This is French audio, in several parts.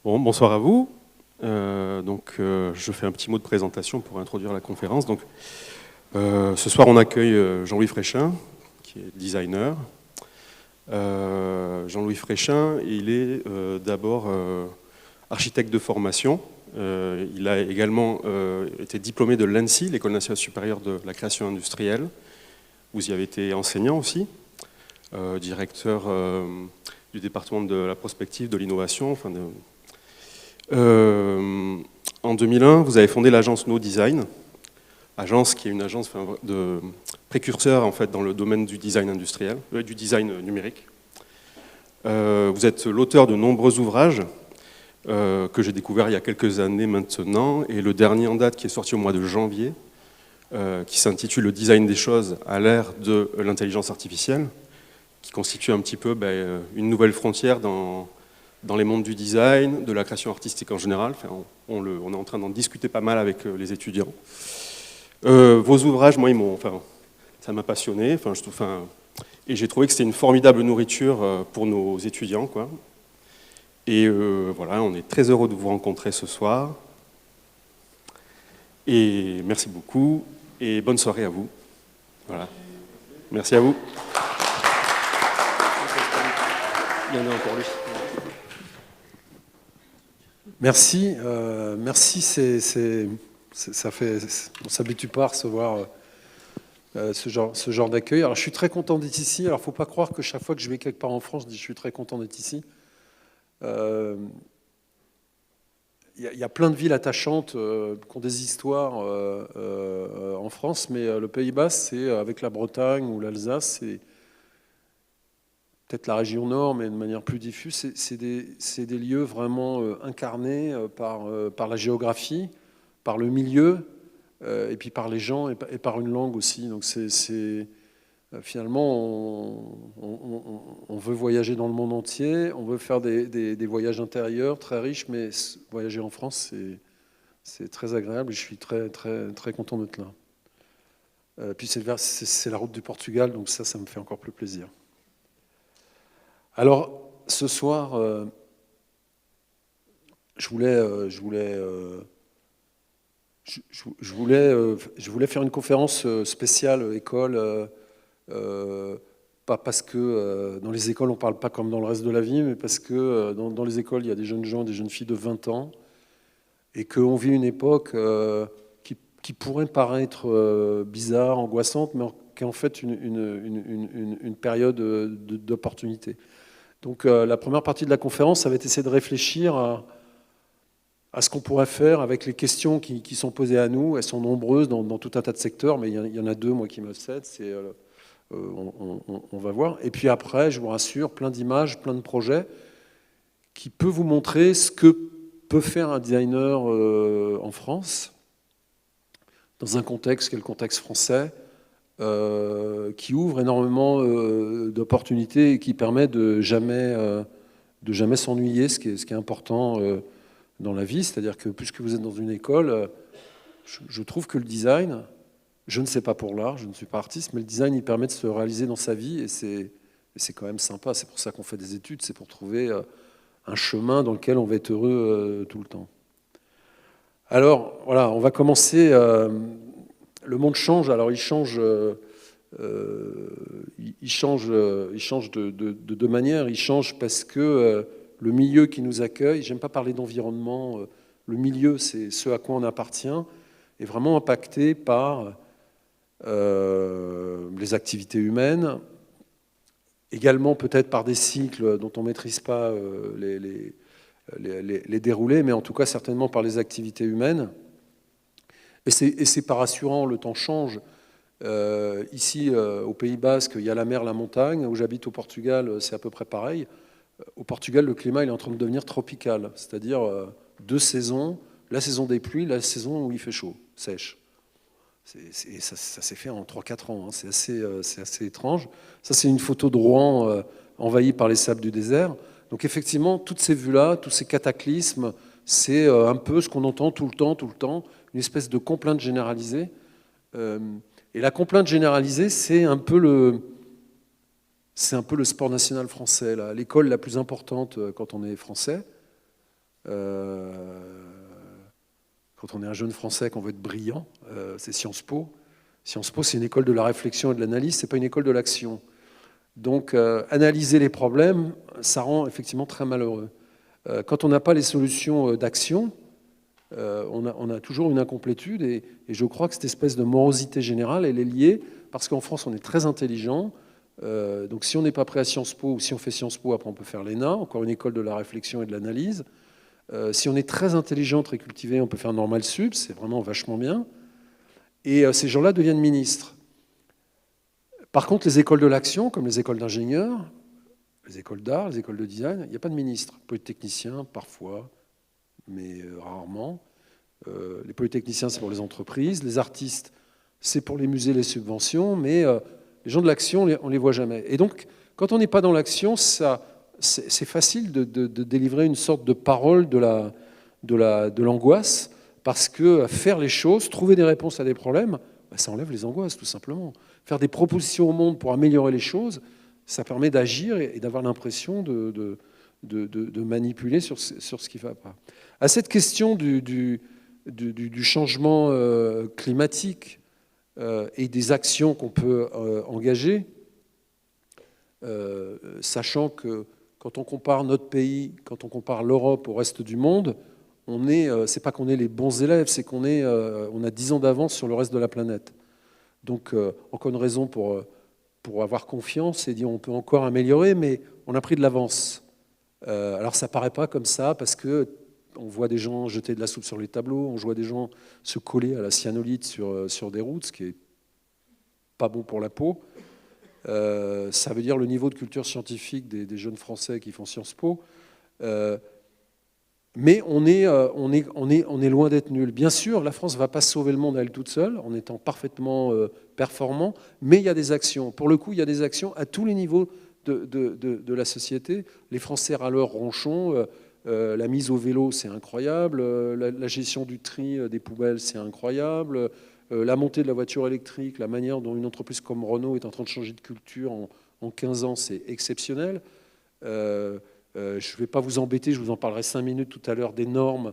Bon, bonsoir à vous. Je fais un petit mot de présentation pour introduire la conférence. Ce soir, on accueille Jean-Louis Fréchin, qui est designer. Jean-Louis Fréchin, il est d'abord architecte de formation. Il a également été diplômé de l'ANSI, l'École nationale supérieure de la création industrielle. Vous y avez été enseignant aussi, directeur du département de la prospective, de l'innovation. En 2001, vous avez fondé l'agence No Design, agence qui est une agence de précurseur en fait, dans le domaine du design industriel, du design numérique. Vous êtes l'auteur de nombreux ouvrages que j'ai découverts il y a quelques années maintenant, et le dernier en date qui est sorti au mois de janvier, qui s'intitule Le design des choses à l'ère de l'intelligence artificielle, qui constitue un petit peu une nouvelle frontière dans les mondes du design, de la création artistique en général. On est en train d'en discuter pas mal avec les étudiants. Vos ouvrages, moi, ça m'a passionné. Et j'ai trouvé que c'était une formidable nourriture pour nos étudiants, quoi. Et voilà, on est très heureux de vous rencontrer ce soir. Et merci beaucoup. Et bonne soirée à vous. Voilà. Merci à vous. Il y en a encore lui. Merci, ça fait, on ne s'habitue pas à recevoir ce genre d'accueil. Alors je suis très content d'être ici. Alors il ne faut pas croire que chaque fois que je vais quelque part en France, je dis je suis très content d'être ici. Il y a plein de villes attachantes qui ont des histoires en France, mais le Pays Basque, c'est avec la Bretagne ou l'Alsace, c'est peut-être la région nord, mais de manière plus diffuse, c'est des lieux vraiment incarnés par la géographie, par le milieu, et puis par les gens et par une langue aussi. Donc finalement, on veut voyager dans le monde entier, on veut faire des voyages intérieurs très riches, mais voyager en France, c'est très agréable et je suis très, très, très content d'être là. Puis c'est la route du Portugal, donc ça me fait encore plus plaisir. Alors, ce soir, je voulais faire une conférence spéciale école, pas parce que dans les écoles on ne parle pas comme dans le reste de la vie, mais parce que dans les écoles il y a des jeunes gens, des jeunes filles de 20 ans, et qu'on vit une époque qui pourrait paraître bizarre, angoissante, mais qui est en fait une période d'opportunité. Donc la première partie de la conférence, ça va être essayer de réfléchir à ce qu'on pourrait faire avec les questions qui sont posées à nous. Elles sont nombreuses dans tout un tas de secteurs, mais il y en a deux, moi, qui m'obsèdent. On va voir. Et puis après, je vous rassure, plein d'images, plein de projets qui peuvent vous montrer ce que peut faire un designer en France, dans un contexte qui est le contexte français, qui ouvre énormément d'opportunités et qui permet de jamais s'ennuyer, ce qui est important dans la vie. C'est-à-dire que puisque vous êtes dans une école, je trouve que le design, je ne sais pas pour l'art, je ne suis pas artiste, mais le design, il permet de se réaliser dans sa vie et c'est quand même sympa. C'est pour ça qu'on fait des études, c'est pour trouver un chemin dans lequel on va être heureux tout le temps. Alors, voilà, on va commencer... Le monde change, alors il change de deux manières. Il change parce que le milieu qui nous accueille, j'aime pas parler d'environnement, le milieu, c'est ce à quoi on appartient, est vraiment impacté par les activités humaines, également peut-être par des cycles dont on ne maîtrise pas les déroulés, mais en tout cas certainement par les activités humaines. Et c'est pas rassurant, le temps change. Ici, au Pays Basque, il y a la mer, la montagne. Où j'habite au Portugal, c'est à peu près pareil. Au Portugal, le climat il est en train de devenir tropical, c'est-à-dire deux saisons, la saison des pluies, la saison où il fait chaud, sèche. Ça s'est fait en 3-4 ans, hein. C'est assez étrange. Ça, c'est une photo de Rouen envahie par les sables du désert. Donc effectivement, toutes ces vues-là, tous ces cataclysmes, c'est un peu ce qu'on entend tout le temps, une espèce de complainte généralisée. Et la complainte généralisée, c'est un peu le sport national français. L'école la plus importante quand on est français, Quand on est un jeune Français, qu'on veut être brillant, c'est Sciences Po. Sciences Po, c'est une école de la réflexion et de l'analyse, c'est pas une école de l'action. Donc, analyser les problèmes, ça rend effectivement très malheureux. Quand on n'a pas les solutions d'action, on a toujours une incomplétude, et je crois que cette espèce de morosité générale, elle est liée, parce qu'en France, on est très intelligent. Donc, si on n'est pas prêt à Sciences Po, ou si on fait Sciences Po, après on peut faire l'ENA, encore une école de la réflexion et de l'analyse. Si on est très intelligent, très cultivé, on peut faire Normal Sup, c'est vraiment vachement bien. Et ces gens-là deviennent ministres. Par contre, les écoles de l'action, comme les écoles d'ingénieurs, les écoles d'art, les écoles de design, il n'y a pas de ministre. Polytechniciens, parfois, mais rarement. Les polytechniciens, c'est pour les entreprises. Les artistes, c'est pour les musées, les subventions. Mais les gens de l'action, on ne les voit jamais. Et donc, quand on n'est pas dans l'action, c'est facile de délivrer une sorte de parole de l'angoisse, parce que faire les choses, trouver des réponses à des problèmes, ça enlève les angoisses, tout simplement. Faire des propositions au monde pour améliorer les choses, ça permet d'agir et d'avoir l'impression de manipuler sur ce qui ne va pas. À cette question du changement climatique et des actions qu'on peut engager, sachant que quand on compare notre pays, quand on compare l'Europe au reste du monde, c'est pas qu'on est les bons élèves, c'est qu'on a 10 ans d'avance sur le reste de la planète. Donc, encore une raison pour avoir confiance et dire on peut encore améliorer, mais on a pris de l'avance. Alors, ça paraît pas comme ça, parce que on voit des gens jeter de la soupe sur les tableaux, on voit des gens se coller à la cyanolite sur des routes, ce qui est pas bon pour la peau. Ça veut dire le niveau de culture scientifique des jeunes Français qui font Sciences Po. Mais on est loin d'être nul. Bien sûr, la France ne va pas sauver le monde à elle toute seule, en étant parfaitement performant, mais il y a des actions. Pour le coup, il y a des actions à tous les niveaux de la société. Les Français râleurs ronchons, la mise au vélo, c'est incroyable, la gestion du tri des poubelles, c'est incroyable, la montée de la voiture électrique, la manière dont une entreprise comme Renault est en train de changer de culture en 15 ans, c'est exceptionnel. Je ne vais pas vous embêter, je vous en parlerai 5 minutes tout à l'heure des normes,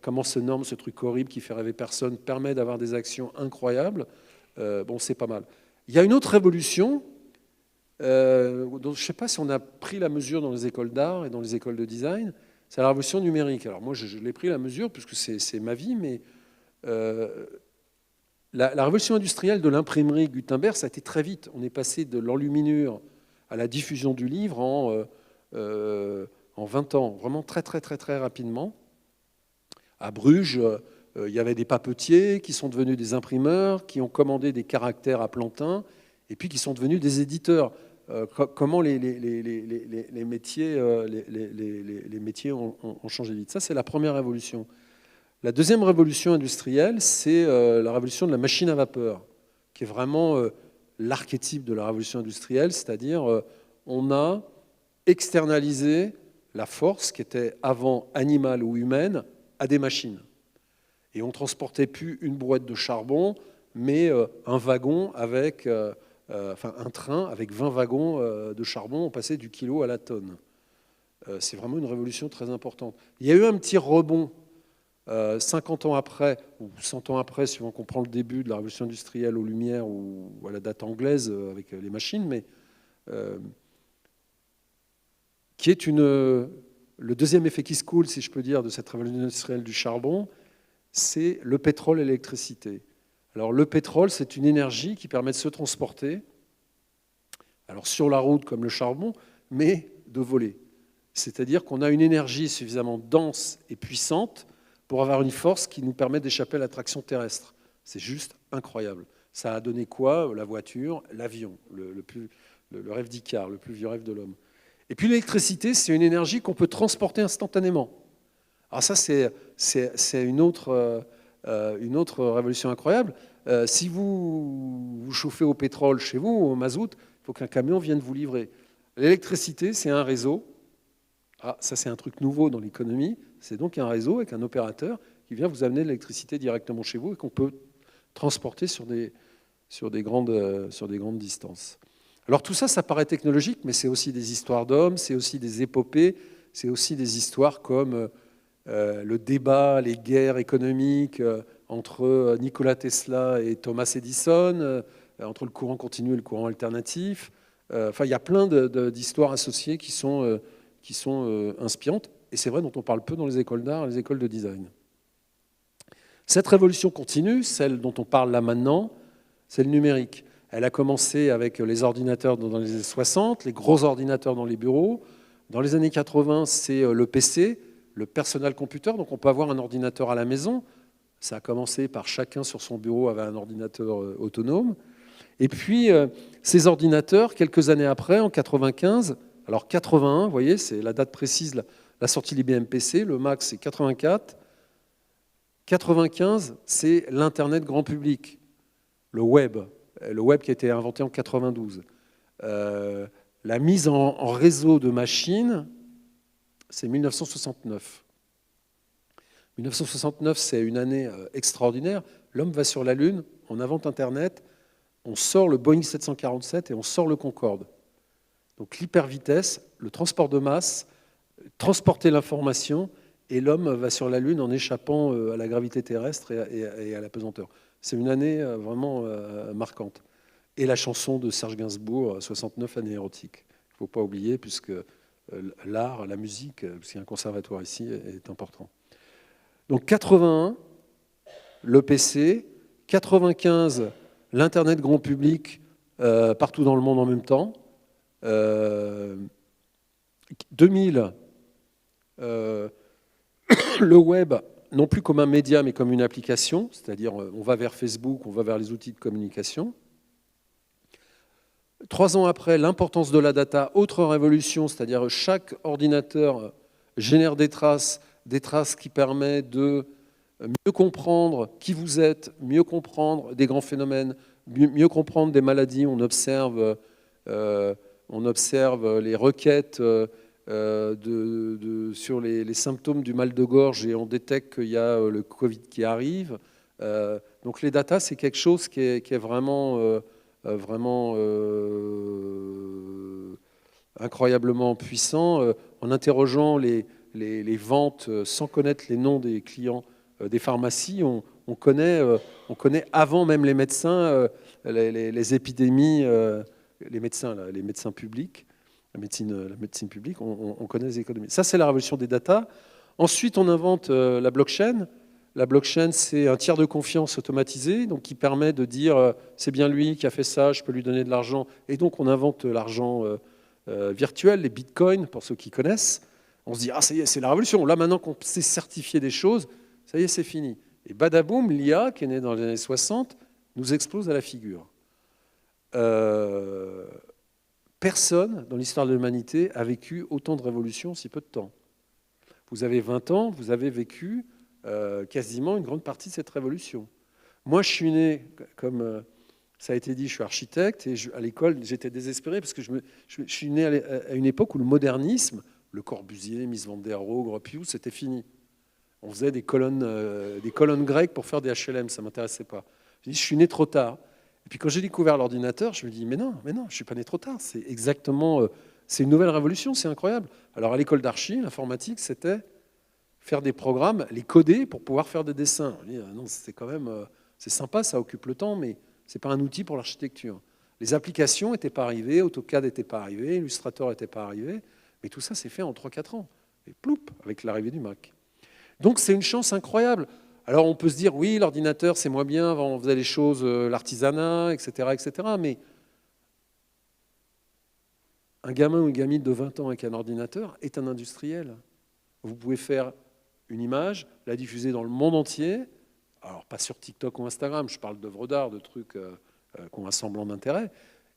comment ces normes, ce truc horrible qui fait rêver personne, permet d'avoir des actions incroyables. Bon, c'est pas mal. Il y a une autre révolution, dont je ne sais pas si on a pris la mesure dans les écoles d'art et dans les écoles de design, c'est la révolution numérique. Alors moi, je l'ai pris la mesure, puisque c'est ma vie, mais la révolution industrielle de l'imprimerie Gutenberg, ça a été très vite. On est passé de l'enluminure à la diffusion du livre en 20 ans, vraiment très, très, très, très rapidement. À Bruges, il y avait des papetiers qui sont devenus des imprimeurs, qui ont commandé des caractères à plantin, et puis qui sont devenus des éditeurs. Comment les métiers ont changé vite. Ça, c'est la première révolution. La deuxième révolution industrielle, c'est la révolution de la machine à vapeur, qui est vraiment l'archétype de la révolution industrielle, c'est-à-dire on a externalisé la force qui était avant animale ou humaine à des machines. Et on ne transportait plus une brouette de charbon, mais un wagon avec, un train avec 20 wagons de charbon, on passait du kilo à la tonne. C'est vraiment une révolution très importante. Il y a eu un petit rebond 50 ans après, ou 100 ans après, suivant qu'on prend le début de la révolution industrielle aux Lumières ou à la date anglaise avec les machines, mais qui est le deuxième effet qui se coule, si je peux dire, de cette révolution industrielle du charbon, c'est le pétrole et l'électricité. Alors le pétrole, c'est une énergie qui permet de se transporter, alors sur la route comme le charbon, mais de voler. C'est-à-dire qu'on a une énergie suffisamment dense et puissante pour avoir une force qui nous permet d'échapper à l'attraction terrestre. C'est juste incroyable. Ça a donné quoi? La voiture, l'avion, le rêve d'Icare, le plus vieux rêve de l'homme. Et puis l'électricité, c'est une énergie qu'on peut transporter instantanément. Alors ça, c'est une autre révolution incroyable. Si vous chauffez au pétrole chez vous, au mazout, il faut qu'un camion vienne vous livrer. L'électricité, c'est un réseau. Ah, ça, c'est un truc nouveau dans l'économie. C'est donc un réseau avec un opérateur qui vient vous amener de l'électricité directement chez vous et qu'on peut transporter sur des grandes distances. Alors tout ça, ça paraît technologique, mais c'est aussi des histoires d'hommes, c'est aussi des épopées, c'est aussi des histoires comme le débat, les guerres économiques entre Nikola Tesla et Thomas Edison, entre le courant continu et le courant alternatif. Enfin, il y a plein d'histoires associées qui sont inspirantes, et c'est vrai dont on parle peu dans les écoles d'art et les écoles de design. Cette révolution continue, celle dont on parle là maintenant, c'est le numérique. Elle a commencé avec les ordinateurs dans les années 60, les gros ordinateurs dans les bureaux. Dans les années 80, c'est le PC, le personal computer, donc on peut avoir un ordinateur à la maison. Ça a commencé par chacun sur son bureau avait un ordinateur autonome. Et puis, ces ordinateurs, quelques années après, en 95, alors 81, vous voyez, c'est la date précise, la sortie de l'IBM PC, le Mac c'est 84. 95, c'est l'Internet grand public, le web qui a été inventé en 92. La mise en réseau de machines, c'est 1969. 1969, c'est une année extraordinaire. L'homme va sur la Lune, on invente Internet, on sort le Boeing 747 et on sort le Concorde. Donc l'hypervitesse, le transport de masse, transporter l'information, et l'homme va sur la Lune en échappant à la gravité terrestre et à la pesanteur. C'est une année vraiment marquante. Et la chanson de Serge Gainsbourg, 69, année érotique. Il ne faut pas oublier, puisque l'art, la musique, parce qu'il y a un conservatoire ici, est important. Donc 81, le PC, 95, l'Internet grand public partout dans le monde en même temps. 2000, le web, non plus comme un média, mais comme une application, c'est-à-dire on va vers Facebook, on va vers les outils de communication. 3 ans après, l'importance de la data, autre révolution, c'est-à-dire chaque ordinateur génère des traces qui permettent de mieux comprendre qui vous êtes, mieux comprendre des grands phénomènes, mieux comprendre des maladies. On observe les requêtes sur les symptômes du mal de gorge et on détecte qu'il y a le Covid qui arrive. Donc les datas, c'est quelque chose qui est vraiment incroyablement puissant. En interrogeant les ventes sans connaître les noms des clients des pharmacies, on connaît avant même les médecins les épidémies, les médecins publics. La médecine publique, on connaît les économies. Ça, c'est la révolution des data. Ensuite, on invente la blockchain. La blockchain, c'est un tiers de confiance automatisé, donc qui permet de dire c'est bien lui qui a fait ça, je peux lui donner de l'argent. Et donc, on invente l'argent virtuel, les bitcoins, pour ceux qui connaissent. On se dit, ah, ça y est, c'est la révolution. Là, maintenant qu'on sait certifier des choses, ça y est, c'est fini. Et badaboum, l'IA, qui est née dans les années 60, nous explose à la figure. Personne dans l'histoire de l'humanité a vécu autant de révolutions en si peu de temps. Vous avez 20 ans, vous avez vécu quasiment une grande partie de cette révolution. Moi, je suis né, comme ça a été dit, je suis architecte, et à l'école, j'étais désespéré, parce que je suis né à une époque où le modernisme, le Corbusier, Mies van der Rohe, Gropius, c'était fini. On faisait des colonnes grecques pour faire des HLM, ça ne m'intéressait pas. Je suis né trop tard. Et puis quand j'ai découvert l'ordinateur, je me dis mais non, je ne suis pas né trop tard. C'est exactement, c'est une nouvelle révolution, c'est incroyable. Alors à l'école d'archi, l'informatique, c'était faire des programmes, les coder pour pouvoir faire des dessins. On dit, non, c'est quand même, c'est sympa, ça occupe le temps, mais c'est pas un outil pour l'architecture. Les applications n'étaient pas arrivées, AutoCAD n'était pas arrivé, Illustrator n'était pas arrivé, mais tout ça s'est fait en 3-4 ans. Et ploup, avec l'arrivée du Mac. Donc c'est une chance incroyable. Alors on peut se dire, oui, l'ordinateur c'est moins bien, on faisait les choses, l'artisanat, etc., etc. Mais un gamin ou une gamine de 20 ans avec un ordinateur est un industriel. Vous pouvez faire une image, la diffuser dans le monde entier, alors pas sur TikTok ou Instagram, je parle d'œuvres d'art, de trucs qui ont un semblant d'intérêt.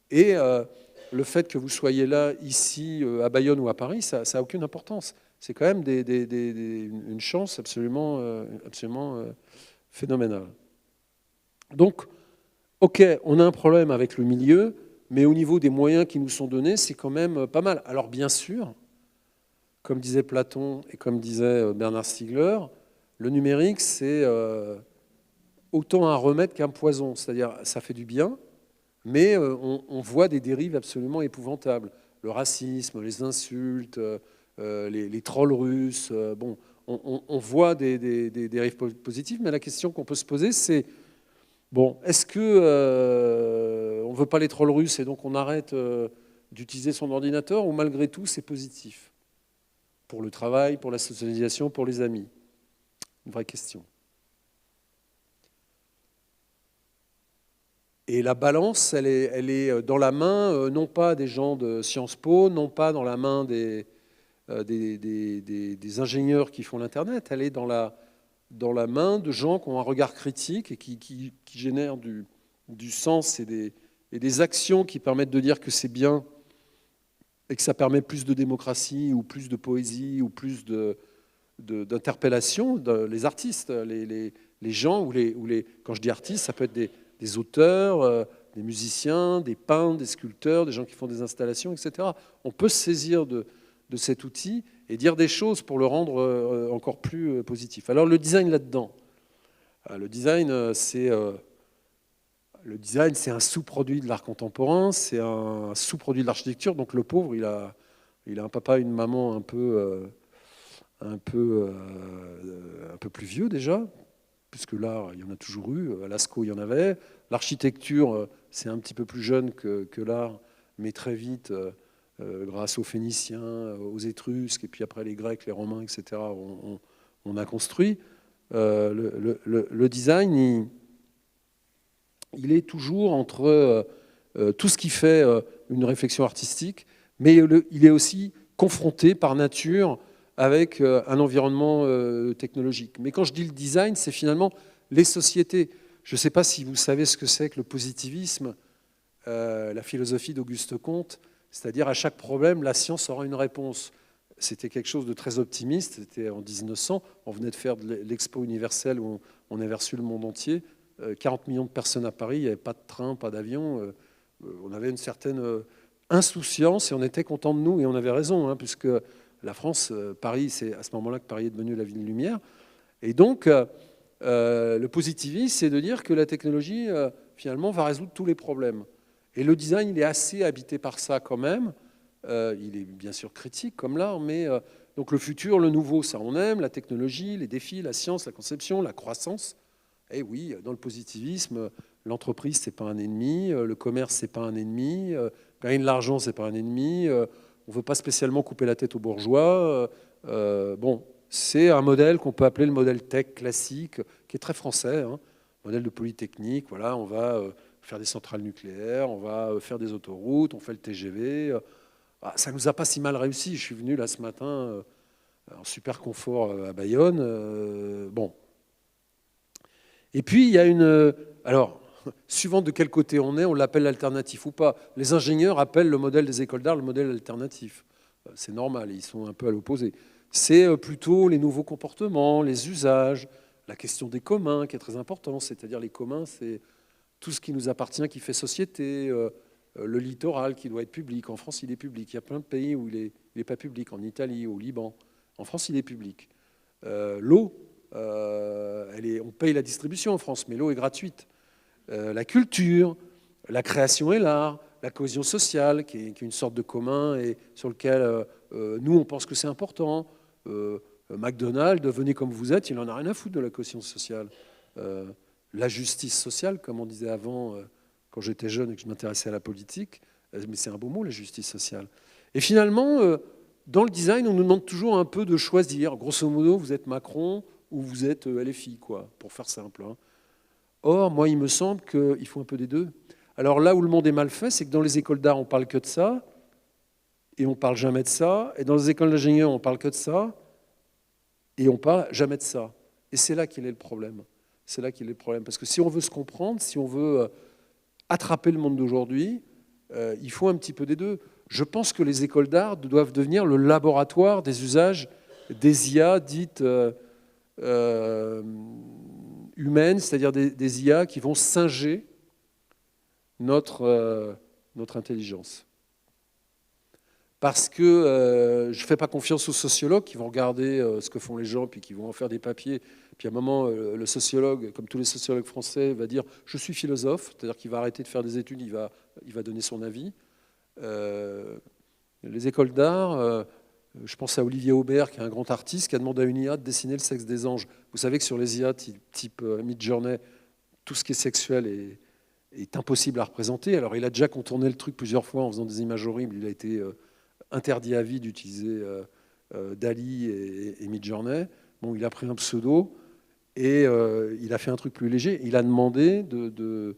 Et le fait que vous soyez là, ici, à Bayonne ou à Paris, ça n'a aucune importance. C'est quand même une chance absolument phénoménale. Donc, ok, on a un problème avec le milieu, mais au niveau des moyens qui nous sont donnés, c'est quand même pas mal. Alors bien sûr, comme disait Platon et comme disait Bernard Stiegler, le numérique, c'est autant un remède qu'un poison. C'est-à-dire, ça fait du bien, mais on voit des dérives absolument épouvantables. Le racisme, les insultes, les trolls russes. Bon, on voit des dérives positives, mais la question qu'on peut se poser, c'est, bon, est-ce que on ne veut pas les trolls russes et donc on arrête d'utiliser son ordinateur, ou malgré tout, c'est positif pour le travail, pour la socialisation, pour les amis? Une vraie question. Et la balance, elle est dans la main, non pas des gens de Sciences Po, non pas dans la main des ingénieurs qui font l'Internet, elle est dans la main de gens qui ont un regard critique et qui génèrent du sens et des actions qui permettent de dire que c'est bien et que ça permet plus de démocratie ou plus de poésie ou plus d'interpellation. Les artistes, les gens, quand je dis artistes, ça peut être des auteurs, des musiciens, des peintres, des sculpteurs, des gens qui font des installations, etc. On peut se saisir de cet outil et dire des choses pour le rendre encore plus positif. Alors le design là-dedans. Le design, c'est un sous-produit de l'art contemporain, c'est un sous-produit de l'architecture. Donc le pauvre, il a un papa et une maman un peu plus vieux déjà, puisque là, il y en a toujours eu. À Lascaux, il y en avait. L'architecture, c'est un petit peu plus jeune que l'art, mais très vite, grâce aux Phéniciens, aux Étrusques, et puis après les Grecs, les Romains, etc., on a construit. Le design, il est toujours entre tout ce qui fait une réflexion artistique, mais il est aussi confronté par nature avec un environnement technologique. Mais quand je dis le design, c'est finalement les sociétés. Je ne sais pas si vous savez ce que c'est que le positivisme, la philosophie d'Auguste Comte, c'est-à-dire à chaque problème, la science aura une réponse. C'était quelque chose de très optimiste, c'était en 1900, on venait de faire de l'Expo universelle où on avait reçu le monde entier, 40 millions de personnes à Paris, il n'y avait pas de train, pas d'avion, on avait une certaine insouciance et on était content de nous, et on avait raison, hein, puisque la France, Paris, c'est à ce moment-là que Paris est devenu la ville lumière. Et donc, le positivisme, c'est de dire que la technologie, finalement, va résoudre tous les problèmes. Et le design, il est assez habité par ça quand même. Il est bien sûr critique comme l'art, mais donc le futur, le nouveau, ça on aime, la technologie, les défis, la science, la conception, la croissance. Et oui, dans le positivisme, l'entreprise, c'est pas un ennemi, le commerce, c'est pas un ennemi, gagner de l'argent, c'est pas un ennemi, on veut pas spécialement couper la tête aux bourgeois. Bon, c'est un modèle qu'on peut appeler le modèle tech classique, qui est très français, hein, modèle de Polytechnique. Voilà, on va faire des centrales nucléaires, on va faire des autoroutes, on fait le TGV. Ça nous a pas si mal réussi. Je suis venu là ce matin en super confort à Bayonne. Bon. Et puis il y a une... Alors, suivant de quel côté on est, on l'appelle alternatif ou pas. Les ingénieurs appellent le modèle des écoles d'art le modèle alternatif. C'est normal, ils sont un peu à l'opposé. C'est plutôt les nouveaux comportements, les usages, la question des communs qui est très importante. C'est-à-dire les communs, c'est tout ce qui nous appartient, qui fait société, le littoral qui doit être public. En France, il est public. Il y a plein de pays où il n'est pas public. En Italie, au Liban. En France, il est public. L'eau, on paye la distribution en France, mais l'eau est gratuite. La culture, la création et l'art, la cohésion sociale, qui est une sorte de commun et sur lequel nous, on pense que c'est important. McDonald's, venez comme vous êtes, il n'en a rien à foutre de la cohésion sociale. La justice sociale, comme on disait avant, quand j'étais jeune et que je m'intéressais à la politique, mais c'est un beau mot, la justice sociale. Et finalement, dans le design, on nous demande toujours un peu de choisir. Grosso modo, vous êtes Macron ou vous êtes LFI, quoi, pour faire simple. Hein. Or, moi, il me semble qu'il faut un peu des deux. Alors là où le monde est mal fait, c'est que dans les écoles d'art, on parle que de ça, et on parle jamais de ça. Et dans les écoles d'ingénieurs, on parle que de ça, et on parle jamais de ça. Et c'est là qu'il est le problème. C'est là qu'il est le problème. Parce que si on veut se comprendre, si on veut attraper le monde d'aujourd'hui, il faut un petit peu des deux. Je pense que les écoles d'art doivent devenir le laboratoire des usages des IA dites humaines, c'est-à-dire des IA qui vont singer notre intelligence. Parce que je ne fais pas confiance aux sociologues qui vont regarder ce que font les gens, puis qui vont en faire des papiers. Puis à un moment, le sociologue, comme tous les sociologues français, va dire « je suis philosophe », c'est-à-dire qu'il va arrêter de faire des études, il va donner son avis. Les écoles d'art, Je pense à Olivier Aubert, qui est un grand artiste, qui a demandé à une IA de dessiner le sexe des anges. Vous savez que sur les IA type Midjourney, tout ce qui est sexuel est impossible à représenter. Alors il a déjà contourné le truc plusieurs fois en faisant des images horribles. Il a été interdit à vie d'utiliser Dali et Midjourney. Bon, il a pris un pseudo et il a fait un truc plus léger. Il a demandé de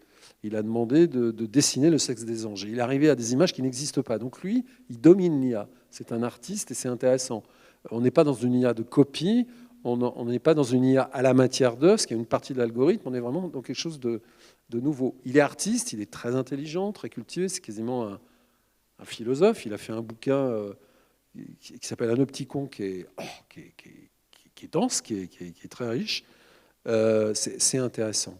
dessiner le sexe des anges. Et il est arrivé à des images qui n'existent pas. Donc lui, il domine l'IA. C'est un artiste et c'est intéressant. On n'est pas dans une IA de copie, on n'est pas dans une IA à la matière de, ce qui est une partie de l'algorithme, on est vraiment dans quelque chose de nouveau. Il est artiste, il est très intelligent, très cultivé, c'est quasiment un philosophe. Il a fait un bouquin qui s'appelle Anopticon, qui est dense, qui est très riche. C'est intéressant.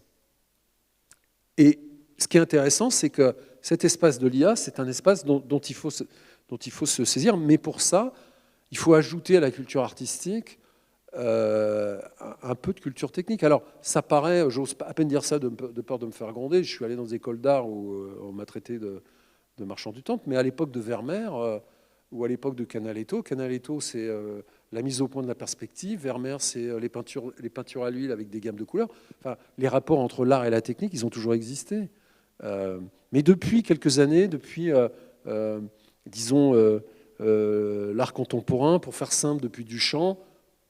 Et ce qui est intéressant, c'est que cet espace de l'IA, c'est un espace dont il faut se saisir, mais pour ça, il faut ajouter à la culture artistique un peu de culture technique. Alors, ça paraît, j'ose à peine dire ça de peur de me faire gronder, je suis allé dans des écoles d'art où on m'a traité de marchand du temple, mais à l'époque de Vermeer ou à l'époque de Canaletto, c'est la mise au point de la perspective, Vermeer, c'est les peintures à l'huile avec des gammes de couleurs. Enfin, les rapports entre l'art et la technique, ils ont toujours existé. Mais depuis quelques années, disons, l'art contemporain, pour faire simple, depuis Duchamp,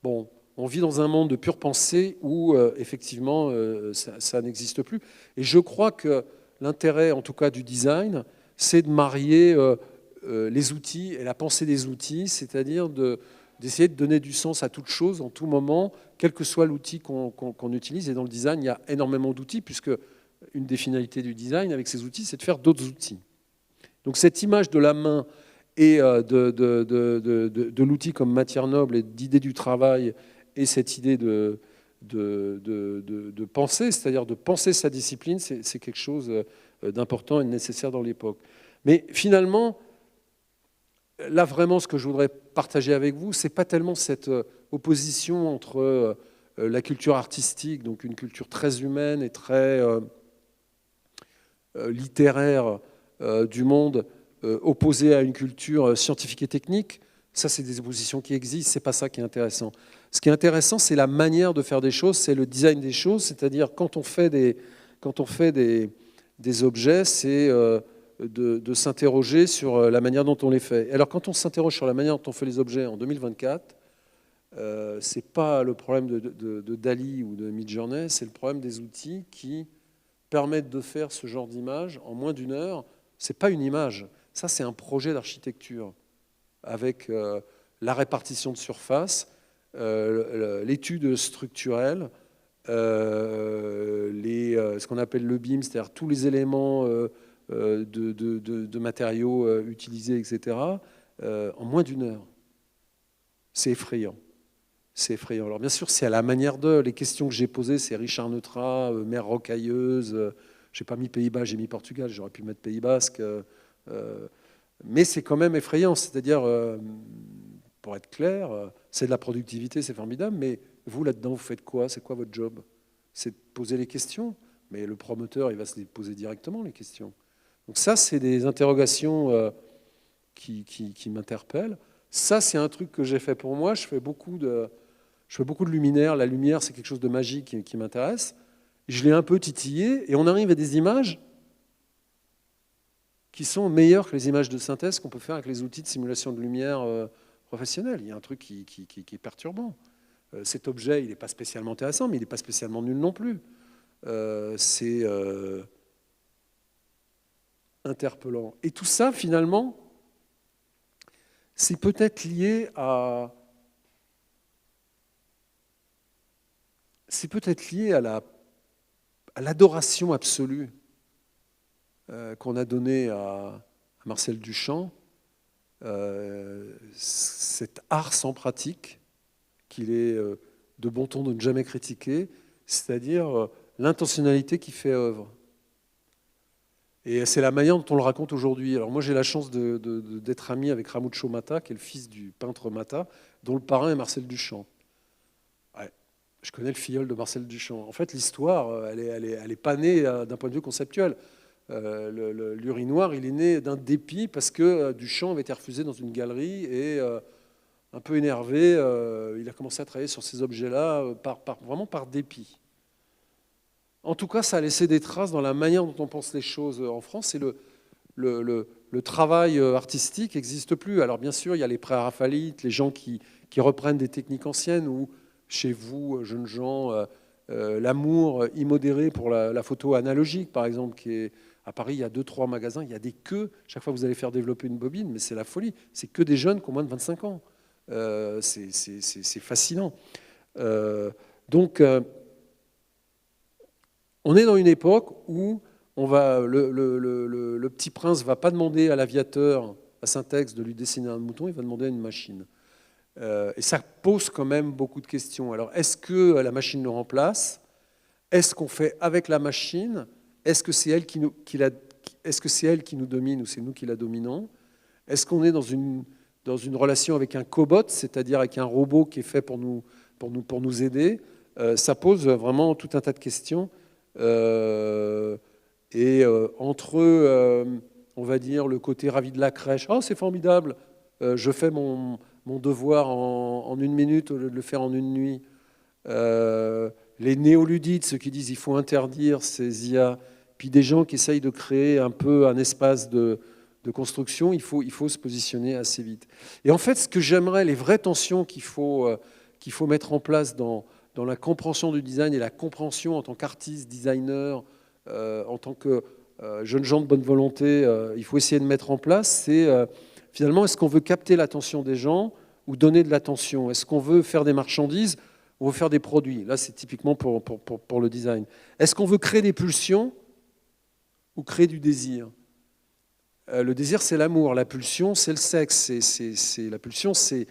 bon, on vit dans un monde de pure pensée où, effectivement, ça n'existe plus. Et je crois que l'intérêt, en tout cas, du design, c'est de marier les outils et la pensée des outils, c'est-à-dire d'essayer de donner du sens à toute chose, en tout moment, quel que soit l'outil qu'on utilise. Et dans le design, il y a énormément d'outils, puisque une des finalités du design avec ces outils, c'est de faire d'autres outils. Donc cette image de la main et de l'outil comme matière noble et d'idée du travail et cette idée de penser, c'est-à-dire de penser sa discipline, c'est quelque chose d'important et de nécessaire dans l'époque. Mais finalement, là vraiment ce que je voudrais partager avec vous, c'est pas tellement cette opposition entre la culture artistique, donc une culture très humaine et très littéraire du monde, opposée à une culture scientifique et technique. Ça, c'est des oppositions qui existent, c'est pas ça qui est intéressant. Ce qui est intéressant, c'est la manière de faire des choses, c'est le design des choses, c'est-à-dire quand on fait des objets, c'est de s'interroger sur la manière dont on les fait. Alors quand on s'interroge sur la manière dont on fait les objets en 2024, c'est pas le problème de Dali ou de Midjourney, c'est le problème des outils qui permettent de faire ce genre d'image en moins d'une heure. C'est pas une image, ça c'est un projet d'architecture avec la répartition de surface, l'étude structurelle, ce qu'on appelle le BIM, c'est-à-dire tous les éléments de matériaux utilisés, etc., en moins d'une heure. C'est effrayant. C'est effrayant. Alors bien sûr, c'est à la manière de... Les questions que j'ai posées, c'est Richard Neutra, mer rocailleuse. J'ai pas mis Pays-Bas, j'ai mis Portugal. J'aurais pu mettre Pays Basque. Mais c'est quand même effrayant. C'est-à-dire, pour être clair, c'est de la productivité, c'est formidable. Mais vous, là-dedans, vous faites quoi? C'est quoi votre job? C'est de poser les questions. Mais le promoteur, il va se les poser directement, les questions. Donc ça, c'est des interrogations qui m'interpellent. Ça, c'est un truc que j'ai fait pour moi. Je fais beaucoup de luminaire. La lumière, c'est quelque chose de magique qui m'intéresse. Je l'ai un peu titillé et on arrive à des images qui sont meilleures que les images de synthèse qu'on peut faire avec les outils de simulation de lumière professionnels. Il y a un truc qui est perturbant. Cet objet, il n'est pas spécialement intéressant, mais il n'est pas spécialement nul non plus. C'est interpellant. Et tout ça, finalement, c'est peut-être lié à l'adoration absolue qu'on a donnée à Marcel Duchamp, cet art sans pratique qu'il est de bon ton de ne jamais critiquer, c'est-à-dire l'intentionnalité qui fait œuvre. Et c'est la manière dont on le raconte aujourd'hui. Alors moi, j'ai la chance d'être ami avec Ramucho Mata, qui est le fils du peintre Mata, dont le parrain est Marcel Duchamp. Ouais, je connais le filleul de Marcel Duchamp. En fait, l'histoire, elle est pas née d'un point de vue conceptuel. L'urinoir, il est né d'un dépit parce que Duchamp avait été refusé dans une galerie et un peu énervé, il a commencé à travailler sur ces objets-là vraiment par dépit. En tout cas, ça a laissé des traces dans la manière dont on pense les choses en France, et le travail artistique n'existe plus. Alors bien sûr, il y a les pré-raphaélites, les gens qui reprennent des techniques anciennes, ou chez vous, jeunes gens, l'amour immodéré pour la photo analogique, par exemple, qui est à Paris, il y a 2-3 magasins, il y a des queues. Chaque fois que vous allez faire développer une bobine, mais c'est la folie. C'est que des jeunes qui ont moins de 25 ans. C'est fascinant. Donc, on est dans une époque où le petit prince ne va pas demander à l'aviateur, à Syntex, de lui dessiner un mouton, il va demander à une machine. Et ça pose quand même beaucoup de questions. Alors, est-ce que la machine nous remplace? Est-ce qu'on fait avec la machine? Est-ce que c'est elle qui nous domine, ou c'est nous qui la dominons? Est-ce qu'on est dans une relation avec un cobot, c'est-à-dire avec un robot qui est fait pour nous aider? Ça pose vraiment tout un tas de questions. Entre, on va dire, le côté ravi de la crèche, oh c'est formidable, je fais mon devoir en 1 minute au lieu de le faire en 1 nuit. Les néoludites, ceux qui disent il faut interdire ces IA, puis des gens qui essayent de créer un peu un espace de construction, il faut se positionner assez vite. Et en fait, ce que j'aimerais, les vraies tensions qu'il faut mettre en place dans la compréhension du design et la compréhension en tant qu'artiste, designer, en tant que jeunes gens de bonne volonté, il faut essayer de mettre en place, c'est finalement, est-ce qu'on veut capter l'attention des gens ou donner de l'attention? Est-ce qu'on veut faire des marchandises ou on veut faire des produits? Là, c'est typiquement pour le design. Est-ce qu'on veut créer des pulsions ou créer du désir? Le désir, c'est l'amour. La pulsion, c'est le sexe. La pulsion, c'est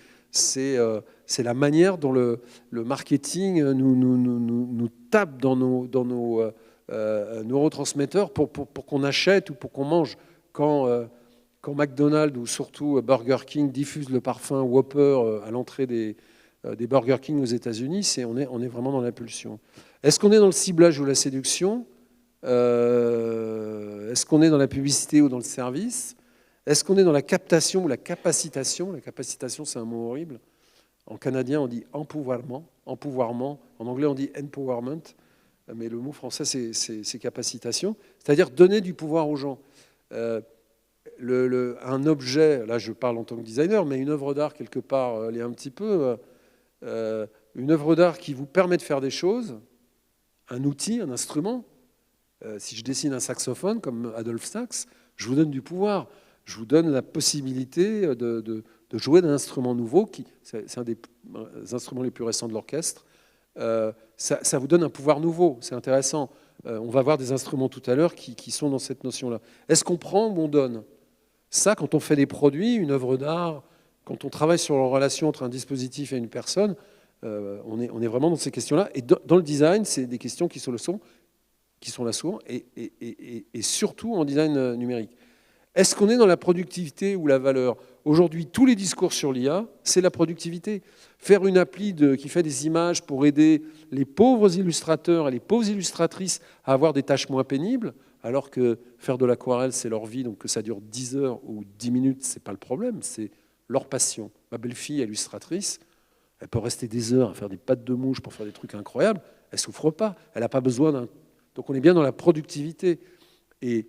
la manière dont le marketing nous tape dans nos neurotransmetteurs pour qu'on achète ou pour qu'on mange. Quand McDonald's ou surtout Burger King diffusent le parfum Whopper à l'entrée des Burger King aux États-Unis, on est vraiment dans la pulsion. Est-ce qu'on est dans le ciblage ou la séduction? Est-ce qu'on est dans la publicité ou dans le service? Est-ce qu'on est dans la captation ou la capacitation? La capacitation, c'est un mot horrible. En canadien, on dit empouvoirment. Empouvoirment. En anglais, on dit empowerment. Mais le mot français, c'est capacitation. C'est-à-dire donner du pouvoir aux gens. Un objet, là je parle en tant que designer, mais une œuvre d'art quelque part, elle est un petit peu... une œuvre d'art qui vous permet de faire des choses, un outil, un instrument. Si je dessine un saxophone comme Adolphe Sax, je vous donne du pouvoir. Je vous donne la possibilité de jouer d'un instrument nouveau, c'est un des instruments les plus récents de l'orchestre. Ça vous donne un pouvoir nouveau, c'est intéressant. On va voir des instruments tout à l'heure qui sont dans cette notion-là. Est-ce qu'on prend ou on donne? Ça, quand on fait des produits, une œuvre d'art, quand on travaille sur la relation entre un dispositif et une personne, on est vraiment dans ces questions-là. Et dans le design, c'est des questions qui sont là souvent, et surtout en design numérique. Est-ce qu'on est dans la productivité ou la valeur? Aujourd'hui, tous les discours sur l'IA, c'est la productivité. Faire une appli qui fait des images pour aider les pauvres illustrateurs et les pauvres illustratrices à avoir des tâches moins pénibles, alors que faire de l'aquarelle, c'est leur vie, donc que ça dure 10 heures ou 10 minutes, c'est pas le problème, c'est leur passion. Ma belle-fille, illustratrice, elle peut rester des heures à faire des pattes de mouche pour faire des trucs incroyables, elle souffre pas, elle n'a pas besoin d'un... Donc on est bien dans la productivité. Et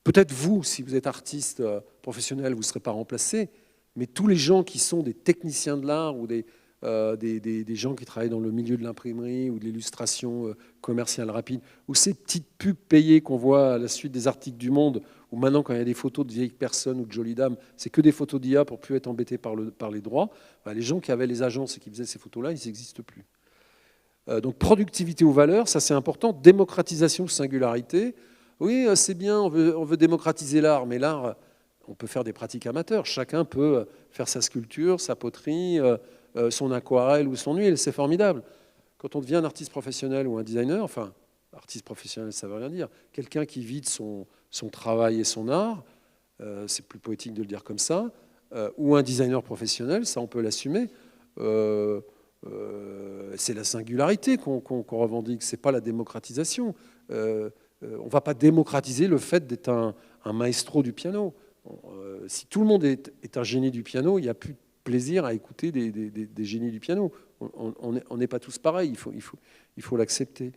peut-être vous, si vous êtes artiste professionnel, vous ne serez pas remplacé, mais tous les gens qui sont des techniciens de l'art ou des gens qui travaillent dans le milieu de l'imprimerie ou de l'illustration commerciale rapide, ou ces petites pubs payées qu'on voit à la suite des articles du Monde, où maintenant quand il y a des photos de vieilles personnes ou de jolies dames, c'est que des photos d'IA pour ne plus être embêtés par les droits, les gens qui avaient les agences et qui faisaient ces photos-là, ils n'existent plus. Donc productivité ou valeur, ça c'est important. Démocratisation ou singularité. Oui, c'est bien, on veut démocratiser l'art, mais l'art, on peut faire des pratiques amateurs. Chacun peut faire sa sculpture, sa poterie, son aquarelle ou son huile, c'est formidable. Quand on devient un artiste professionnel ou un designer, enfin, artiste professionnel, ça ne veut rien dire, quelqu'un qui vit de son travail et son art, c'est plus poétique de le dire comme ça, ou un designer professionnel, ça on peut l'assumer. C'est la singularité qu'on revendique, c'est pas la démocratisation. On ne va pas démocratiser le fait d'être un maestro du piano. Si tout le monde est un génie du piano, il n'y a plus de plaisir à écouter des génies du piano. On n'est pas tous pareils, il faut l'accepter.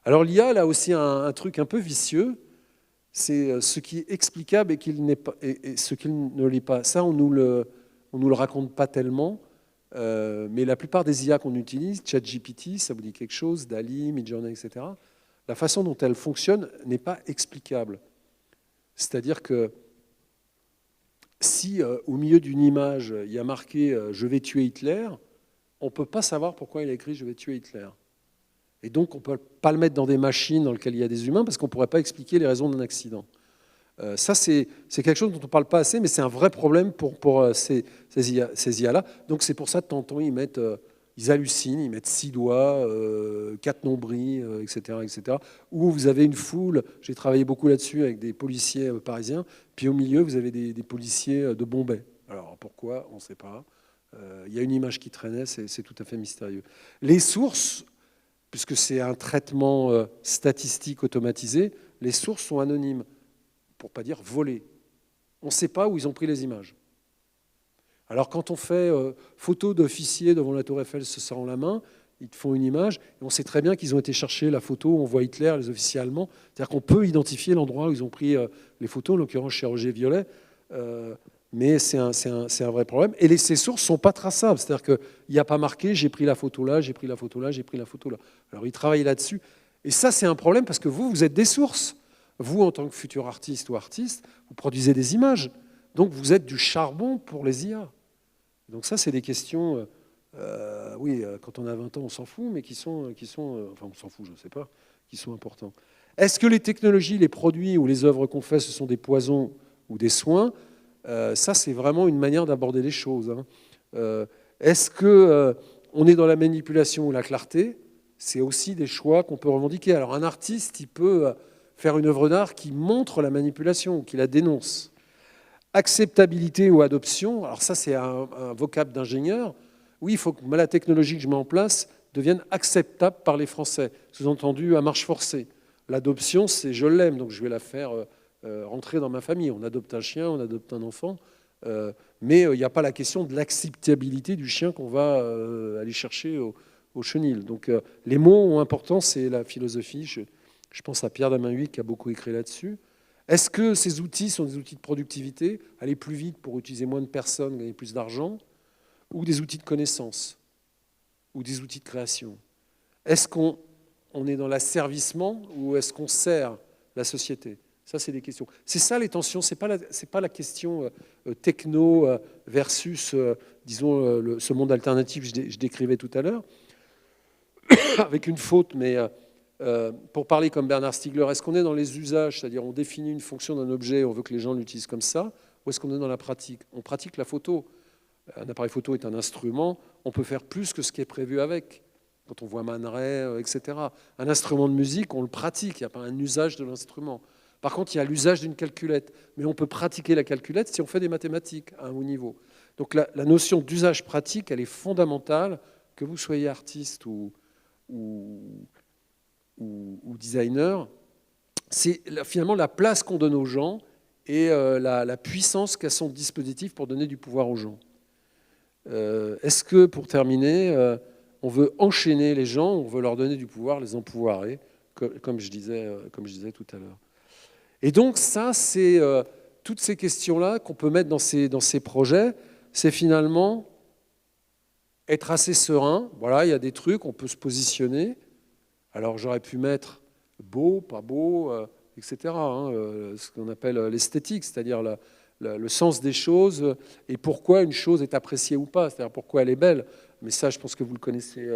Alors l'IA, là aussi, un truc un peu vicieux, c'est ce qui est explicable et ce qui ne l'est pas. Ça, on nous le raconte pas tellement, mais la plupart des IA qu'on utilise, ChatGPT, ça vous dit quelque chose, DALL-E, Midjourney, etc., la façon dont elles fonctionnent n'est pas explicable. C'est-à-dire que si au milieu d'une image, il y a marqué « Je vais tuer Hitler », on ne peut pas savoir pourquoi il a écrit « Je vais tuer Hitler ». Et donc, on ne peut pas le mettre dans des machines dans lesquelles il y a des humains parce qu'on ne pourrait pas expliquer les raisons d'un accident. Ça, c'est quelque chose dont on ne parle pas assez, mais c'est un vrai problème pour ces IA-là. Donc, c'est pour ça, de temps en temps, ils hallucinent, ils mettent 6 doigts, 4 nombrils, etc., etc. Ou vous avez une foule, j'ai travaillé beaucoup là-dessus avec des policiers parisiens, puis au milieu, vous avez des policiers de Bombay. Alors, pourquoi? On ne sait pas. Il y a une image qui traînait, c'est tout à fait mystérieux. Les sources, puisque c'est un traitement statistique automatisé, les sources sont anonymes, pour ne pas dire volées. On ne sait pas où ils ont pris les images. Alors quand on fait photo d'officiers devant la Tour Eiffel se serrant la main, ils te font une image, et on sait très bien qu'ils ont été chercher la photo, on voit Hitler, les officiers allemands, c'est-à-dire qu'on peut identifier l'endroit où ils ont pris les photos, en l'occurrence chez Roger Violet, mais c'est un vrai problème. Et ces sources ne sont pas traçables, c'est-à-dire qu'il n'y a pas marqué « j'ai pris la photo là, j'ai pris la photo là, j'ai pris la photo là ». Alors ils travaillent là-dessus, et ça c'est un problème parce que vous êtes des sources. Vous, en tant que futur artiste ou artiste, vous produisez des images, donc vous êtes du charbon pour les IA. Donc ça, c'est des questions, oui, quand on a 20 ans, on s'en fout, mais qui sont enfin, on s'en fout, je ne sais pas, qui sont importants. Est-ce que les technologies, les produits ou les œuvres qu'on fait, ce sont des poisons ou des soins? Ça, c'est vraiment une manière d'aborder les choses. Est-ce qu'on est dans la manipulation ou la clarté? C'est aussi des choix qu'on peut revendiquer. Alors un artiste, il peut faire une œuvre d'art qui montre la manipulation, qui la dénonce. Acceptabilité ou adoption, alors ça c'est un vocable d'ingénieur. Oui, il faut que la technologie que je mets en place devienne acceptable par les Français, sous-entendu à marche forcée. L'adoption, c'est je l'aime, donc je vais la faire rentrer dans ma famille. On adopte un chien, on adopte un enfant, mais il n'y a pas la question de l'acceptabilité du chien qu'on va aller chercher au chenil. Donc les mots ont importance, c'est la philosophie. Je pense à Pierre Damahuy qui a beaucoup écrit là-dessus. Est-ce que ces outils sont des outils de productivité, aller plus vite pour utiliser moins de personnes, gagner plus d'argent, ou des outils de connaissance, ou des outils de création? Est-ce qu'on est dans l'asservissement ou est-ce qu'on sert la société? Ça, c'est des questions. C'est ça les tensions, c'est pas la question techno versus, disons, ce monde alternatif que je décrivais tout à l'heure, avec une faute, mais pour parler comme Bernard Stiegler, est-ce qu'on est dans les usages, c'est-à-dire on définit une fonction d'un objet, on veut que les gens l'utilisent comme ça, ou est-ce qu'on est dans la pratique? On pratique la photo. Un appareil photo est un instrument, on peut faire plus que ce qui est prévu avec. Quand on voit Man Ray, etc. Un instrument de musique, on le pratique, il n'y a pas un usage de l'instrument. Par contre, il y a l'usage d'une calculette, mais on peut pratiquer la calculette si on fait des mathématiques à un haut niveau. Donc la notion d'usage pratique, elle est fondamentale, que vous soyez artiste ou designer, c'est finalement la place qu'on donne aux gens et la puissance qu'a son dispositif pour donner du pouvoir aux gens. Est-ce que, pour terminer, on veut enchaîner les gens, on veut leur donner du pouvoir, les empouvoirer, comme je disais tout à l'heure? Et donc ça, c'est toutes ces questions-là qu'on peut mettre dans ces projets, c'est finalement être assez serein. Voilà, il y a des trucs, on peut se positionner. Alors j'aurais pu mettre beau, pas beau, etc. Ce qu'on appelle l'esthétique, c'est-à-dire le sens des choses et pourquoi une chose est appréciée ou pas, c'est-à-dire pourquoi elle est belle. Mais ça, je pense que vous le connaissez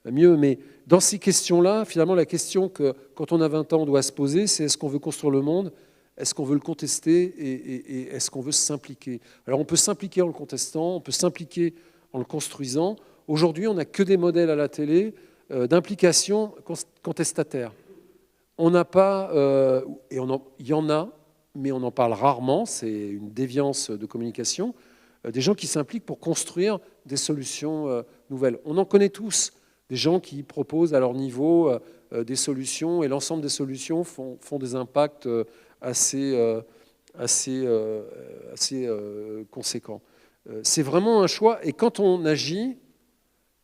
mieux. Mais dans ces questions-là, finalement, la question que, quand on a 20 ans, on doit se poser, c'est est-ce qu'on veut construire le monde? Est-ce qu'on veut le contester? Et est-ce qu'on veut s'impliquer? Alors on peut s'impliquer en le contestant, on peut s'impliquer en le construisant. Aujourd'hui, on n'a que des modèles à la télé d'implication contestataire. On n'a pas, il y en a, mais on en parle rarement, c'est une déviance de communication, des gens qui s'impliquent pour construire des solutions nouvelles. On en connaît tous, des gens qui proposent à leur niveau des solutions, et l'ensemble des solutions font des impacts assez assez conséquent. C'est vraiment un choix, et quand on agit,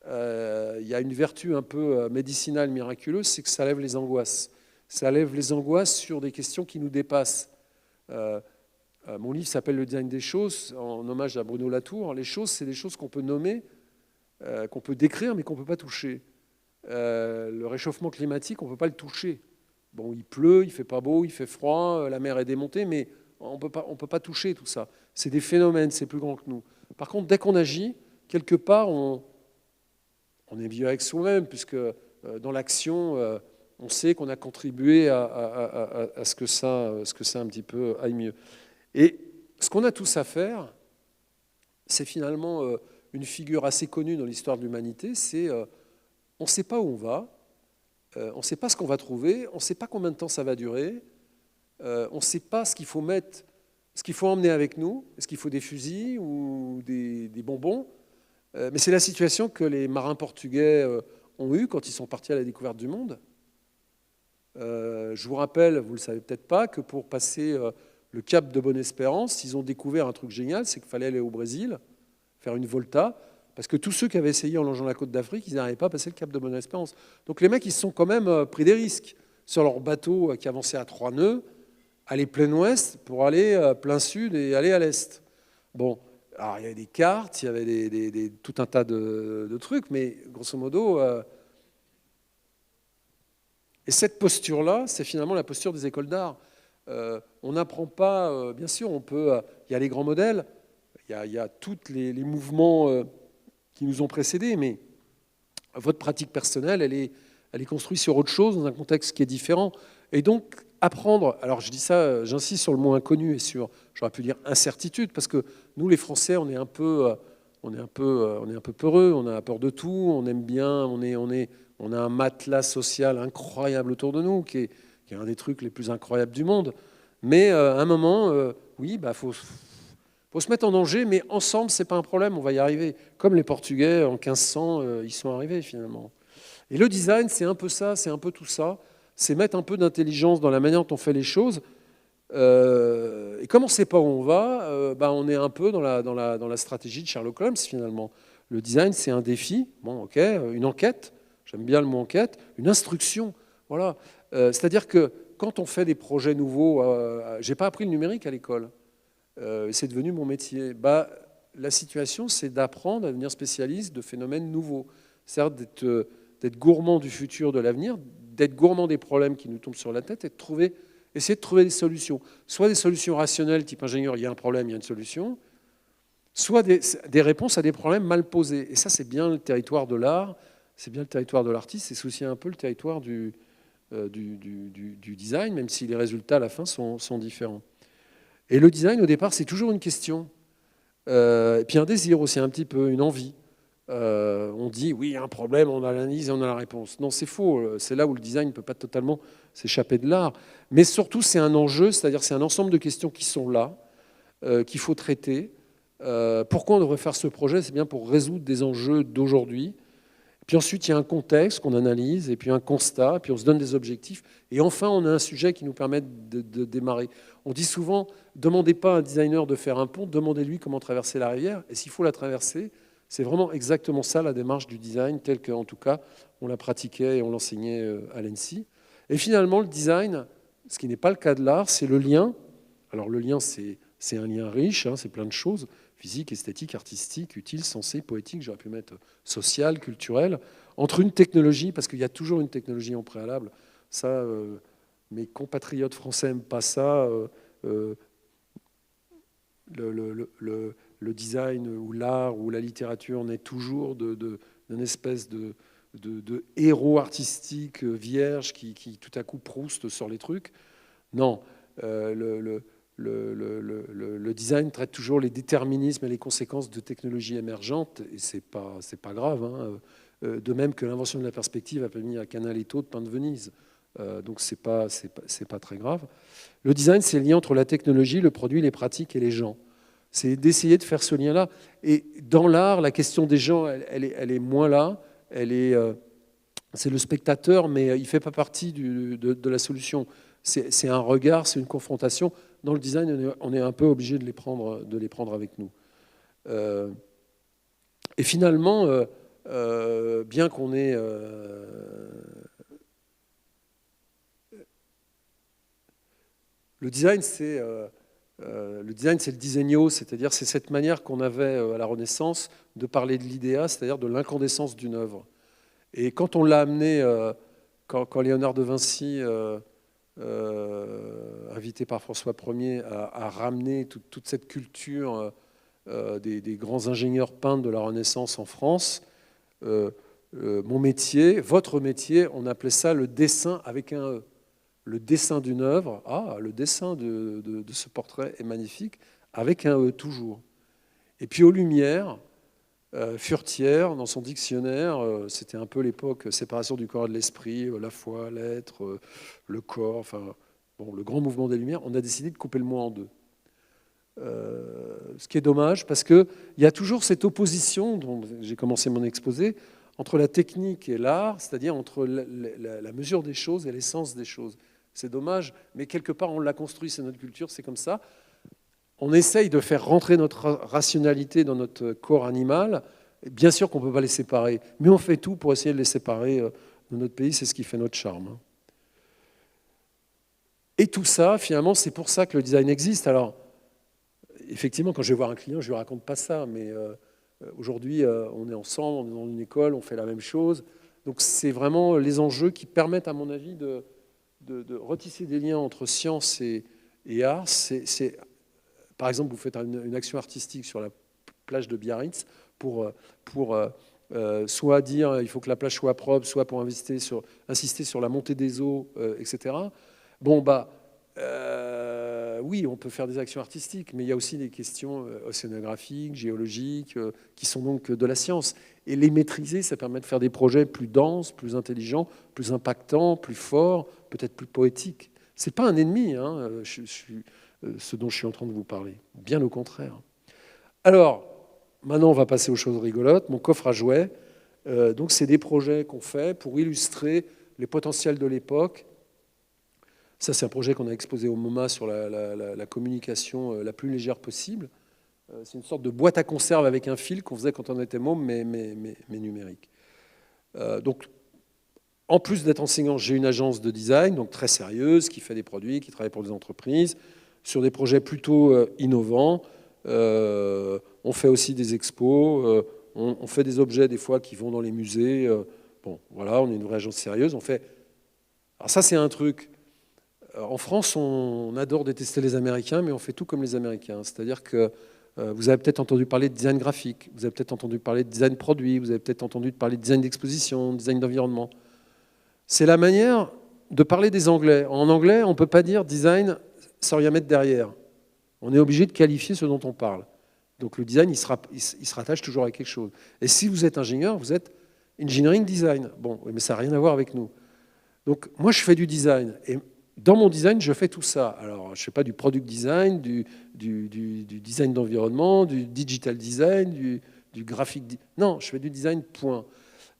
il y a une vertu un peu médicinale, miraculeuse, c'est que ça lève les angoisses. Ça lève les angoisses sur des questions qui nous dépassent. Mon livre s'appelle « Le design des choses », en hommage à Bruno Latour. Les choses, c'est des choses qu'on peut nommer, qu'on peut décrire, mais qu'on ne peut pas toucher. Le réchauffement climatique, on ne peut pas le toucher. Bon, il pleut, il ne fait pas beau, il fait froid, la mer est démontée, mais on ne peut pas toucher tout ça. C'est des phénomènes, c'est plus grand que nous. Par contre, dès qu'on agit, quelque part, on est vieux avec soi-même, puisque dans l'action, on sait qu'on a contribué à ce que ça un petit peu aille mieux. Et ce qu'on a tous à faire, c'est finalement une figure assez connue dans l'histoire de l'humanité, c'est on ne sait pas où on va, on ne sait pas ce qu'on va trouver, on ne sait pas combien de temps ça va durer, on ne sait pas ce qu'il faut mettre, ce qu'il faut emmener avec nous, est-ce qu'il faut des fusils ou des bonbons, mais c'est la situation que les marins portugais ont eue quand ils sont partis à la découverte du monde. Je vous rappelle, vous ne le savez peut-être pas, que pour passer le cap de Bonne-Espérance, ils ont découvert un truc génial, c'est qu'il fallait aller au Brésil, faire une volta, parce que tous ceux qui avaient essayé en longeant la côte d'Afrique, ils n'arrivaient pas à passer le cap de Bonne-Espérance. Donc les mecs, ils se sont quand même pris des risques sur leur bateau qui avançait à 3 nœuds, aller plein ouest pour aller plein sud et aller à l'est. Bon, alors il y avait des cartes, il y avait tout un tas de trucs, mais grosso modo... Et cette posture-là, c'est finalement la posture des écoles d'art. On n'apprend pas, bien sûr, il y a les grands modèles, il y a tous les mouvements qui nous ont précédés, mais votre pratique personnelle, elle est construite sur autre chose, dans un contexte qui est différent. Et donc, apprendre, alors je dis ça, j'insiste sur le mot inconnu et sur, j'aurais pu dire incertitude, parce que nous, les Français, on est un peu peureux, on a peur de tout, on aime bien, on a un matelas social incroyable autour de nous, qui est un des trucs les plus incroyables du monde. Mais à un moment, oui, faut se mettre en danger, mais ensemble, c'est pas un problème, on va y arriver. Comme les Portugais, en 1500, ils sont arrivés finalement. Et le design, c'est un peu ça, c'est un peu tout ça. C'est mettre un peu d'intelligence dans la manière dont on fait les choses. Et comme on ne sait pas où on va, on est un peu dans la stratégie de Sherlock Holmes finalement. Le design, c'est un défi, bon, ok, une enquête. J'aime bien le mot enquête, une instruction. Voilà. C'est-à-dire que quand on fait des projets nouveaux, je n'ai pas appris le numérique à l'école, c'est devenu mon métier. La situation, c'est d'apprendre à devenir spécialiste de phénomènes nouveaux. C'est-à-dire d'être gourmand du futur, de l'avenir, d'être gourmand des problèmes qui nous tombent sur la tête et essayer de trouver des solutions. Soit des solutions rationnelles, type ingénieur, il y a un problème, il y a une solution, soit des réponses à des problèmes mal posés. Et ça, c'est bien le territoire de l'art. C'est bien le territoire de l'artiste, c'est aussi un peu le territoire du design, même si les résultats à la fin sont différents. Et le design, au départ, c'est toujours une question. Et puis un désir aussi, un petit peu, une envie. On dit, oui, il y a un problème, on a l'analyse et on a la réponse. Non, c'est faux. C'est là où le design ne peut pas totalement s'échapper de l'art. Mais surtout, c'est un enjeu, c'est-à-dire c'est un ensemble de questions qui sont là, qu'il faut traiter. Pourquoi on devrait faire ce projet? C'est bien pour résoudre des enjeux d'aujourd'hui. Puis ensuite, il y a un contexte qu'on analyse, et puis un constat, puis on se donne des objectifs. Et enfin, on a un sujet qui nous permet de démarrer. On dit souvent, demandez pas à un designer de faire un pont, demandez-lui comment traverser la rivière. Et s'il faut la traverser, c'est vraiment exactement ça, la démarche du design, telle qu'en tout cas, on la pratiquait et on l'enseignait à l'ENSI. Et finalement, le design, ce qui n'est pas le cas de l'art, c'est le lien. Alors le lien, c'est un lien riche, c'est plein de choses. Physique, esthétique, artistique, utile, sensé, poétique, j'aurais pu mettre social, culturel, entre une technologie, parce qu'il y a toujours une technologie en préalable. Ça, mes compatriotes français n'aiment pas ça. Le design ou l'art ou la littérature naît toujours d'une espèce de héros artistique vierge qui tout à coup Proust sur les trucs. Non, le design traite toujours les déterminismes et les conséquences de technologies émergentes, et c'est pas grave. De même que l'invention de la perspective a permis à Canaletto de peindre Venise. Donc c'est pas très grave. Le design, c'est le lien entre la technologie, le produit, les pratiques et les gens. C'est d'essayer de faire ce lien-là. Et dans l'art, la question des gens, elle est moins là. C'est le spectateur, mais il ne fait pas partie de la solution. C'est un regard, c'est une confrontation. dans le design, on est un peu obligé de les prendre avec nous. Et finalement, bien qu'on ait... le design, c'est le disegno, c'est-à-dire c'est cette manière qu'on avait à la Renaissance de parler de l'idéa, c'est-à-dire de l'incandescence d'une œuvre. Et quand on l'a amené, quand Léonard de Vinci, invité par François Ier, a ramené toute cette culture des grands ingénieurs peintres de la Renaissance en France, mon métier, votre métier, on appelait ça le dessin avec un E. Le dessin d'une œuvre, le dessin de ce portrait est magnifique, avec un E toujours. Et puis aux Lumières, Furetière, dans son dictionnaire, c'était un peu l'époque séparation du corps et de l'esprit, la foi, l'être, le corps, enfin, bon, le grand mouvement des Lumières, on a décidé de couper le mot en deux. Ce qui est dommage, parce qu'il y a toujours cette opposition, dont j'ai commencé mon exposé, entre la technique et l'art, c'est-à-dire entre la mesure des choses et l'essence des choses. C'est dommage, mais quelque part, on l'a construit, c'est notre culture, c'est comme ça. On essaye de faire rentrer notre rationalité dans notre corps animal. Bien sûr qu'on ne peut pas les séparer, mais on fait tout pour essayer de les séparer de notre pays, c'est ce qui fait notre charme. Et tout ça, finalement, c'est pour ça que le design existe. Alors, effectivement, quand je vais voir un client, je ne lui raconte pas ça, mais aujourd'hui, on est ensemble, on est dans une école, on fait la même chose. Donc, c'est vraiment les enjeux qui permettent, à mon avis, de retisser des liens entre science et art. Par exemple, vous faites une action artistique sur la plage de Biarritz pour soit dire il faut que la plage soit propre, soit pour insister sur la montée des eaux, etc. Bon, oui, on peut faire des actions artistiques, mais il y a aussi des questions océanographiques, géologiques, qui sont donc de la science. Et les maîtriser, ça permet de faire des projets plus denses, plus intelligents, plus impactants, plus forts, peut-être plus poétiques. Ce n'est pas un ennemi, hein, ce dont je suis en train de vous parler. Bien au contraire. Alors, maintenant, on va passer aux choses rigolotes. Mon coffre à jouets. Donc, c'est des projets qu'on fait pour illustrer les potentiels de l'époque. Ça, c'est un projet qu'on a exposé au MoMA sur la communication la plus légère possible. C'est une sorte de boîte à conserve avec un fil qu'on faisait quand on était môme, mais numérique. Donc, en plus d'être enseignant, j'ai une agence de design, donc très sérieuse, qui fait des produits, qui travaille pour des entreprises, sur des projets plutôt innovants. On fait aussi des expos, on fait des objets des fois qui vont dans les musées. Bon, voilà, on est une vraie agence sérieuse. Alors ça, c'est un truc. En France, on adore détester les Américains, mais on fait tout comme les Américains. C'est-à-dire que vous avez peut-être entendu parler de design graphique, vous avez peut-être entendu parler de design produit, vous avez peut-être entendu parler de design d'exposition, design d'environnement. C'est la manière de parler des Anglais. En anglais, on ne peut pas dire design sans rien mettre derrière. On est obligé de qualifier ce dont on parle. Donc le design, il se rattache toujours à quelque chose. Et si vous êtes ingénieur, vous êtes engineering design. Bon, mais ça n'a rien à voir avec nous. Donc moi, je fais du design. Et dans mon design, je fais tout ça. Alors, je ne fais pas du product design, du design d'environnement, du digital design, du graphic. Non, je fais du design, point.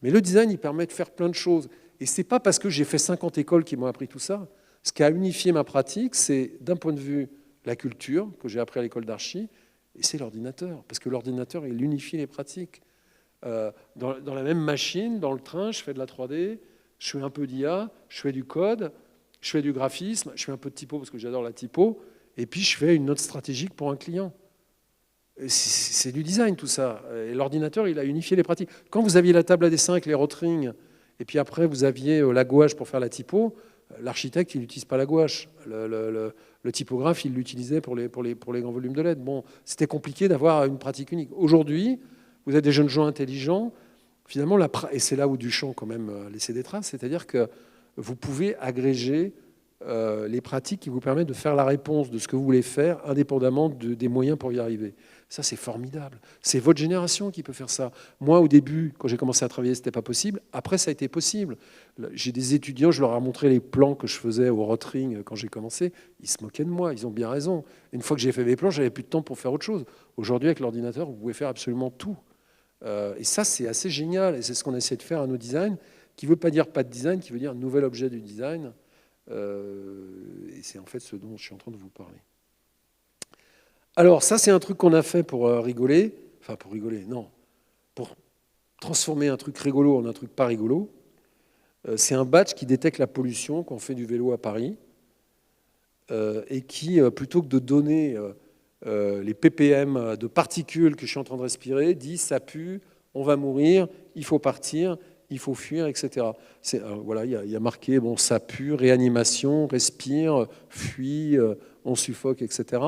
Mais le design, il permet de faire plein de choses. Et ce n'est pas parce que j'ai fait 50 écoles qui m'ont appris tout ça. Ce qui a unifié ma pratique, c'est d'un point de vue la culture, que j'ai appris à l'école d'archi, et c'est l'ordinateur. Parce que l'ordinateur, il unifie les pratiques. Dans la même machine, dans le train, je fais de la 3D, je fais un peu d'IA, je fais du code, je fais du graphisme, je fais un peu de typo parce que j'adore la typo, et puis je fais une note stratégique pour un client. C'est du design tout ça. Et l'ordinateur, il a unifié les pratiques. Quand vous aviez la table à dessin avec les rotrings, et puis après vous aviez la gouache pour faire la typo, l'architecte, il n'utilise pas la gouache. Le typographe, il l'utilisait pour les grands volumes de lettres. Bon, c'était compliqué d'avoir une pratique unique. Aujourd'hui, vous êtes des jeunes gens intelligents. Finalement, et c'est là où Duchamp quand même a laissé des traces, c'est-à-dire que vous pouvez agréger les pratiques qui vous permettent de faire la réponse de ce que vous voulez faire, indépendamment des moyens pour y arriver. Ça, c'est formidable. C'est votre génération qui peut faire ça. Moi, au début, quand j'ai commencé à travailler, ce n'était pas possible. Après, ça a été possible. J'ai des étudiants, je leur ai montré les plans que je faisais au Rotring quand j'ai commencé. Ils se moquaient de moi, ils ont bien raison. Une fois que j'ai fait mes plans, j'avais plus de temps pour faire autre chose. Aujourd'hui, avec l'ordinateur, vous pouvez faire absolument tout. Et ça, c'est assez génial. Et c'est ce qu'on essaie de faire à nos designs, qui ne veut pas dire pas de design, qui veut dire nouvel objet du design. Et c'est en fait ce dont je suis en train de vous parler. Alors ça, c'est un truc qu'on a fait pour rigoler. Enfin, pour rigoler, non. Pour transformer un truc rigolo en un truc pas rigolo. C'est un badge qui détecte la pollution quand on fait du vélo à Paris et qui, plutôt que de donner les ppm de particules que je suis en train de respirer, dit ça pue, on va mourir, il faut partir, il faut fuir, etc. Voilà, il y a marqué bon, ça pue, réanimation, respire, fuit, on suffoque, etc.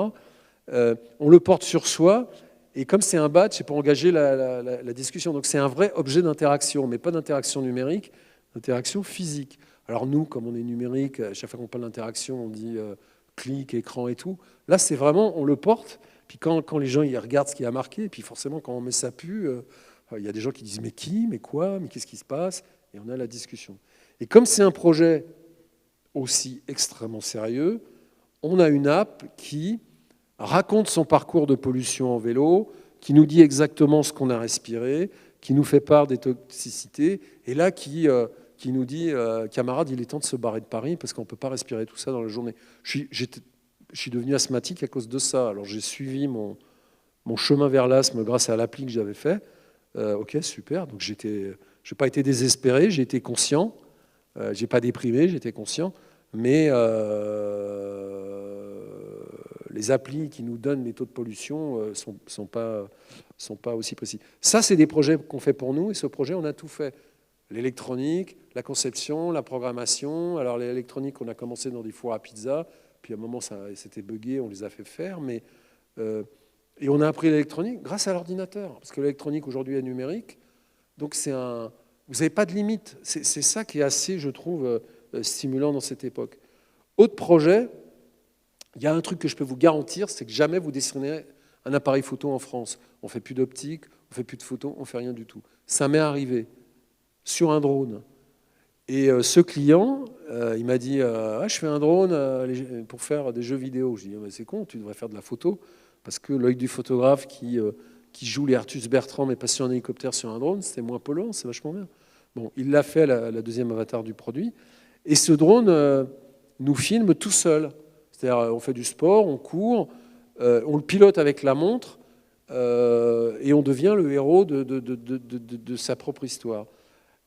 On le porte sur soi. Et comme c'est un badge, c'est pour engager la discussion. Donc c'est un vrai objet d'interaction, mais pas d'interaction numérique, d'interaction physique. Alors nous, comme on est numérique, à chaque fois qu'on parle d'interaction, on dit clic, écran et tout. Là, c'est vraiment, on le porte, puis quand les gens ils regardent ce qu'il y a marqué, puis forcément, quand on met ça pu, il y a des gens qui disent « mais qui ? Mais quoi ? Mais qu'est-ce qui se passe ?» Et on a la discussion. Et comme c'est un projet aussi extrêmement sérieux, on a une app qui raconte son parcours de pollution en vélo, qui nous dit exactement ce qu'on a respiré, qui nous fait part des toxicités, et là qui nous dit camarade, il est temps de se barrer de Paris parce qu'on ne peut pas respirer tout ça dans la journée. Je suis devenu asthmatique à cause de ça. Alors j'ai suivi mon chemin vers l'asthme grâce à l'appli que j'avais fait. Ok, super. Donc je n'ai pas été désespéré, j'ai été conscient. Je n'ai pas déprimé, j'étais conscient. Mais les applis qui nous donnent les taux de pollution sont pas aussi précis. Ça, c'est des projets qu'on fait pour nous, et ce projet, on a tout fait. L'électronique, la conception, la programmation. Alors l'électronique, on a commencé dans des fours à pizza, puis à un moment, ça s'était buggé, on les a fait faire, et on a appris l'électronique grâce à l'ordinateur, parce que l'électronique, aujourd'hui, est numérique. Donc vous n'avez pas de limite. C'est ça qui est assez, je trouve, stimulant dans cette époque. Autre projet, il y a un truc que je peux vous garantir, c'est que jamais vous dessinerez un appareil photo en France. On ne fait plus d'optique, on ne fait plus de photos, on ne fait rien du tout. Ça m'est arrivé sur un drone. Et ce client, il m'a dit je fais un drone pour faire des jeux vidéo. Je dis c'est con, tu devrais faire de la photo, parce que l'œil du photographe qui joue les Artus Bertrand mais passé en hélicoptère sur un drone, c'est moins polluant, c'est vachement bien. Bon, il l'a fait, la deuxième avatar du produit. Et ce drone nous filme tout seul. C'est-à-dire, on fait du sport, on court, on le pilote avec la montre, et on devient le héros de sa propre histoire.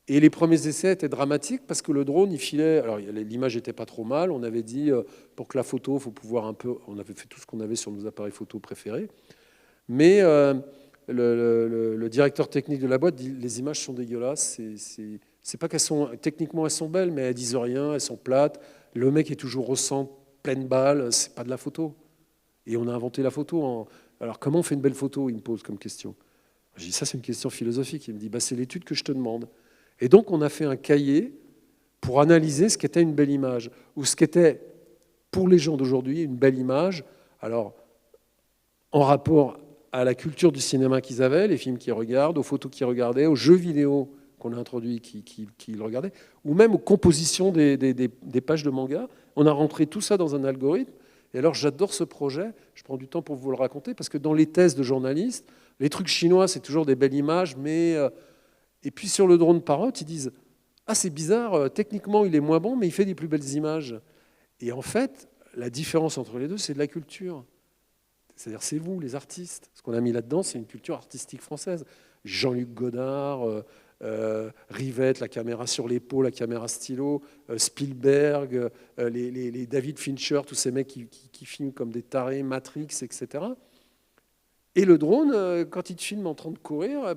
Et les premiers essais étaient dramatiques parce que le drone, il filait. Alors, l'image n'était pas trop mal. On avait dit, pour que la photo, il faut pouvoir un peu. On avait fait tout ce qu'on avait sur nos appareils photo préférés. Mais le directeur technique de la boîte dit les images sont dégueulasses. C'est pas qu'elles sont. Techniquement, elles sont belles, mais elles disent rien, elles sont plates. Le mec est toujours au centre, pleine balle. C'est pas de la photo. Et on a inventé la photo. Alors, comment on fait une belle photo ? Il me pose comme question. Je dis ça, c'est une question philosophique. Il me dit c'est l'étude que je te demande. Et donc, on a fait un cahier pour analyser ce qu'était une belle image, ou ce qu'était, pour les gens d'aujourd'hui, une belle image. Alors, en rapport à la culture du cinéma qu'ils avaient, les films qu'ils regardent, aux photos qu'ils regardaient, aux jeux vidéo qu'on a introduits qu'ils regardaient, ou même aux compositions des pages de manga. On a rentré tout ça dans un algorithme. Et alors, j'adore ce projet. Je prends du temps pour vous le raconter, parce que dans les thèses de journalistes, les trucs chinois, c'est toujours des belles images, mais... Et puis sur le drone Parrot, ils disent « Ah, c'est bizarre, techniquement, il est moins bon, mais il fait des plus belles images. » Et en fait, la différence entre les deux, c'est de la culture. C'est-à-dire, c'est vous, les artistes. Ce qu'on a mis là-dedans, c'est une culture artistique française. Jean-Luc Godard, Rivette, la caméra sur l'épaule, la caméra stylo, Spielberg, les David Fincher, tous ces mecs qui filment comme des tarés, Matrix, etc. Et le drone, quand il te filme en train de courir,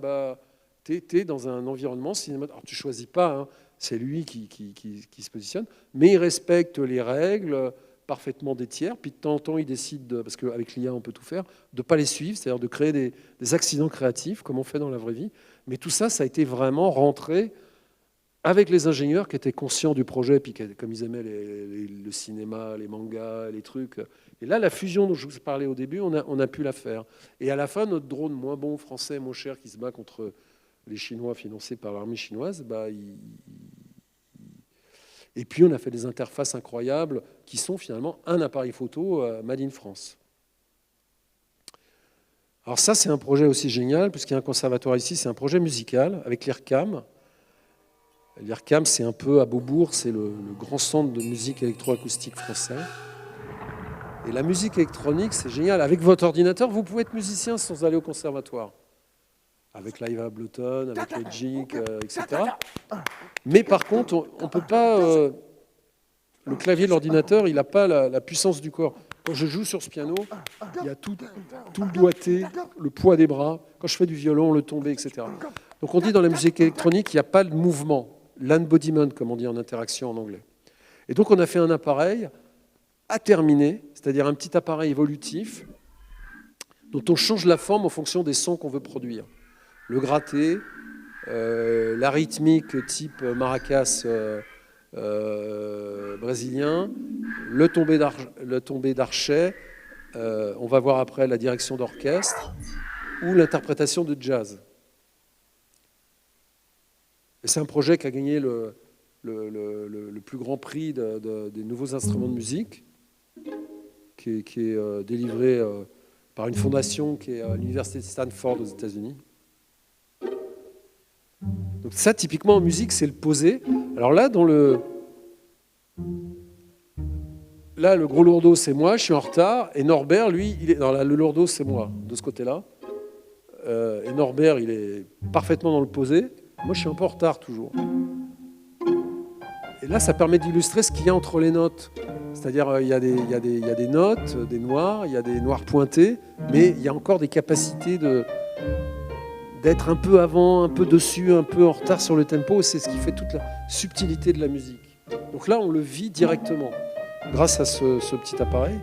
tu es dans un environnement cinématographique. Alors, tu ne choisis pas, hein, c'est lui qui se positionne, mais il respecte les règles parfaitement des tiers, puis de temps en temps, il décide, parce qu'avec l'IA, on peut tout faire, de ne pas les suivre, c'est-à-dire de créer des accidents créatifs, comme on fait dans la vraie vie. Mais tout ça, ça a été vraiment rentré avec les ingénieurs qui étaient conscients du projet, puis comme ils aimaient le cinéma, les mangas, les trucs. Et là, la fusion dont je vous parlais au début, on a pu la faire. Et à la fin, notre drone moins bon, français, moins cher, qui se bat contre les Chinois financés par l'armée chinoise, et puis on a fait des interfaces incroyables qui sont finalement un appareil photo made in France. Alors ça, c'est un projet aussi génial, puisqu'il y a un conservatoire ici, c'est un projet musical avec l'IRCAM. L'IRCAM, c'est un peu à Beaubourg, c'est le grand centre de musique électroacoustique français. Et la musique électronique, c'est génial. Avec votre ordinateur, vous pouvez être musicien sans aller au conservatoire. Avec Live Ableton, avec Logic, etc. Mais par contre, on ne peut pas... le clavier de l'ordinateur, il n'a pas la puissance du corps. Quand je joue sur ce piano, il y a tout le doigté, le poids des bras. Quand je fais du violon, le tombé, etc. Donc on dit dans la musique électronique, il n'y a pas de mouvement, l'embodiment, comme on dit en interaction en anglais. Et donc on a fait un appareil à terminer, c'est-à-dire un petit appareil évolutif dont on change la forme en fonction des sons qu'on veut produire. Le gratté, la rythmique type maracas brésilien, le tombé d'archet, on va voir après la direction d'orchestre, ou l'interprétation de jazz. Et c'est un projet qui a gagné le plus grand prix des nouveaux instruments de musique, qui est délivré par une fondation qui est à l'université de Stanford aux États-Unis. Donc ça, typiquement en musique, c'est le posé. Alors là, le gros lourdeau, c'est moi, je suis en retard. Et Norbert, lui, le lourdeau, c'est moi, de ce côté-là. Et Norbert, il est parfaitement dans le posé. Moi, je suis un peu en retard, toujours. Et là, ça permet d'illustrer ce qu'il y a entre les notes. C'est-à-dire, il y a des notes, des noirs, il y a des noirs pointés, mais il y a encore des capacités d'être un peu avant, un peu dessus, un peu en retard sur le tempo. C'est ce qui fait toute la subtilité de la musique. Donc là, on le vit directement grâce à ce petit appareil.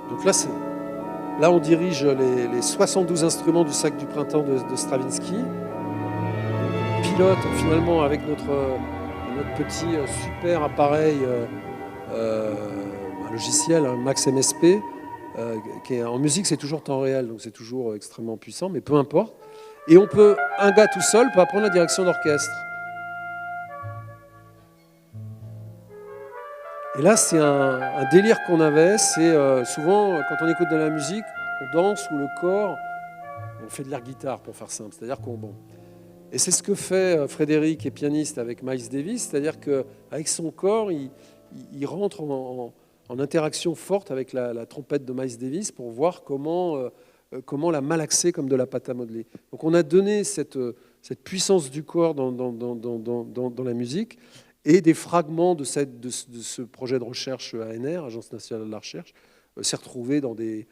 Donc là on dirige les 72 instruments du Sac du Printemps de Stravinsky. On pilote finalement avec notre petit super appareil un logiciel, un Max MSP, qui est, en musique c'est toujours temps réel, donc c'est toujours extrêmement puissant, mais peu importe. Et un gars tout seul peut apprendre la direction d'orchestre. Et là, c'est un délire qu'on avait. C'est souvent, quand on écoute de la musique, on danse ou le corps, on fait de l'air guitare, pour faire simple. C'est-à-dire Et c'est ce que fait Frédéric, qui est pianiste avec Miles Davis, c'est-à-dire qu'avec son corps, il rentre en interaction forte avec la trompette de Miles Davis pour voir comment la malaxer comme de la pâte à modeler. Donc on a donné cette puissance du corps dans la musique. Et des fragments de ce projet de recherche ANR, Agence nationale de la recherche, s'est retrouvé dans des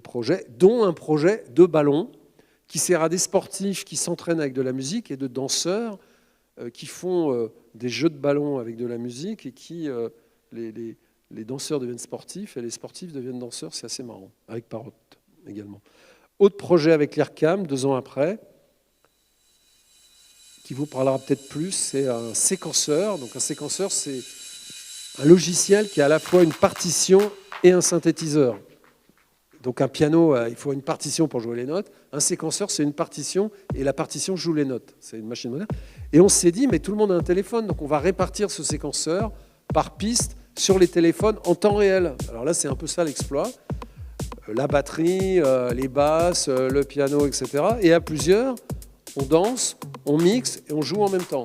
projets, dont un projet de ballon qui sert à des sportifs qui s'entraînent avec de la musique et de danseurs qui font des jeux de ballon avec de la musique et qui, les danseurs deviennent sportifs et les sportifs deviennent danseurs, c'est assez marrant, avec Parrot également. Autre projet avec l'IRCAM, 2 ans après, qui vous parlera peut-être plus, c'est un séquenceur. Donc un séquenceur, c'est un logiciel qui a à la fois une partition et un synthétiseur. Donc un piano, il faut une partition pour jouer les notes. Un séquenceur, c'est une partition, et la partition joue les notes. C'est une machine moderne. Et on s'est dit, mais tout le monde a un téléphone, donc on va répartir ce séquenceur par piste sur les téléphones en temps réel. Alors là, c'est un peu ça l'exploit. La batterie, les basses, le piano, etc. Et à plusieurs, on danse, on mixe et on joue en même temps.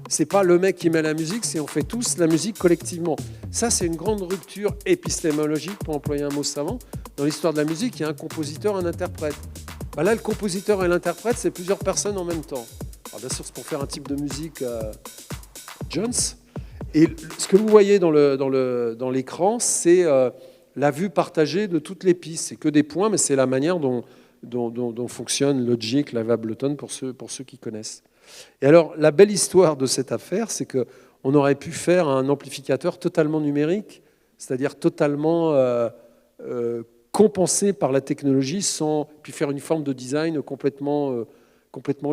C'est pas le mec qui met la musique, c'est on fait tous la musique collectivement. Ça, c'est une grande rupture épistémologique, pour employer un mot savant. Dans l'histoire de la musique, il y a un compositeur, un interprète. Ben là, le compositeur et l'interprète, c'est plusieurs personnes en même temps. Alors bien sûr, c'est pour faire un type de musique Jones. Et ce que vous voyez dans l'écran, c'est la vue partagée de toutes les pistes. C'est que des points, mais c'est la manière dont fonctionne Logic, Live Ableton, pour ceux qui connaissent. Et alors, la belle histoire de cette affaire, c'est qu'on aurait pu faire un amplificateur totalement numérique, c'est-à-dire totalement compensé par la technologie, puis faire une forme de design complètement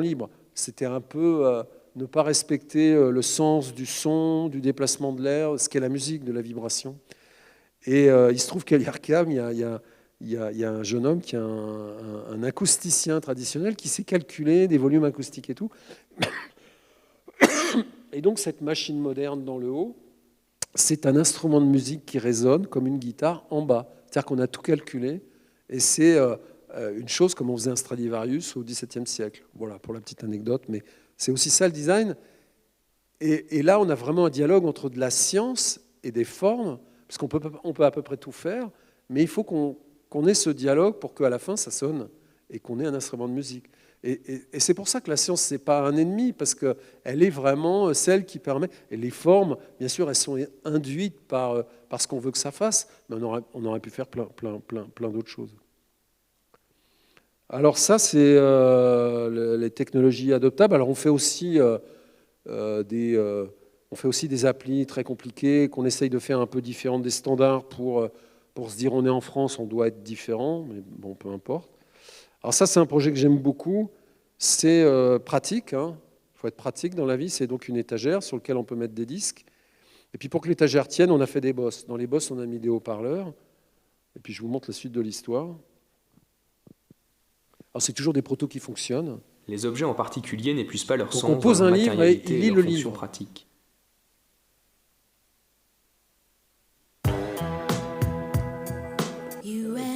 libre. C'était un peu ne pas respecter le sens du son, du déplacement de l'air, ce qu'est la musique, de la vibration. Et il se trouve qu'à l'IRCAM, il y a un jeune homme qui est un acousticien traditionnel qui sait calculer des volumes acoustiques et tout. Et donc cette machine moderne dans le haut, c'est un instrument de musique qui résonne comme une guitare en bas. C'est-à-dire qu'on a tout calculé et c'est une chose comme on faisait un Stradivarius au XVIIe siècle. Voilà, pour la petite anecdote, mais c'est aussi ça le design. Et là, on a vraiment un dialogue entre de la science et des formes, parce qu'on peut à peu près tout faire, mais il faut qu'on ait ce dialogue pour qu'à la fin, ça sonne et qu'on ait un instrument de musique. Et c'est pour ça que la science, ce n'est pas un ennemi, parce qu'elle est vraiment celle qui permet... Et les formes, bien sûr, elles sont induites par ce qu'on veut que ça fasse, mais on aurait pu faire plein d'autres choses. Alors ça, c'est les technologies adoptables. Alors on fait aussi des applis très compliquées qu'on essaye de faire un peu différentes des standards pour se dire on est en France, on doit être différent, mais bon, peu importe. Alors ça, c'est un projet que j'aime beaucoup. C'est pratique. Il faut être pratique dans la vie. C'est donc une étagère sur laquelle on peut mettre des disques. Et puis pour que l'étagère tienne, on a fait des bosses. Dans les bosses, on a mis des haut-parleurs. Et puis je vous montre la suite de l'histoire. Alors c'est toujours des protos qui fonctionnent. Les objets en particulier n'épuisent pas leur donc sens on pose dans leur un livre et il lit leur le fonction livre. pratique.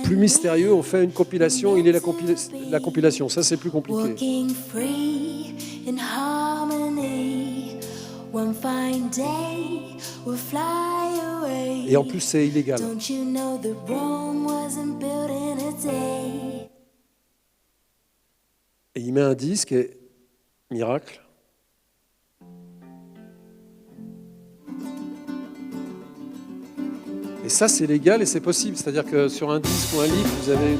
Plus mystérieux, on fait une compilation, il est la compilation. Ça, c'est plus compliqué. Et en plus, c'est illégal. Et il met un disque et miracle. Et ça, c'est légal et c'est possible. C'est-à-dire que sur un disque ou un livre, vous avez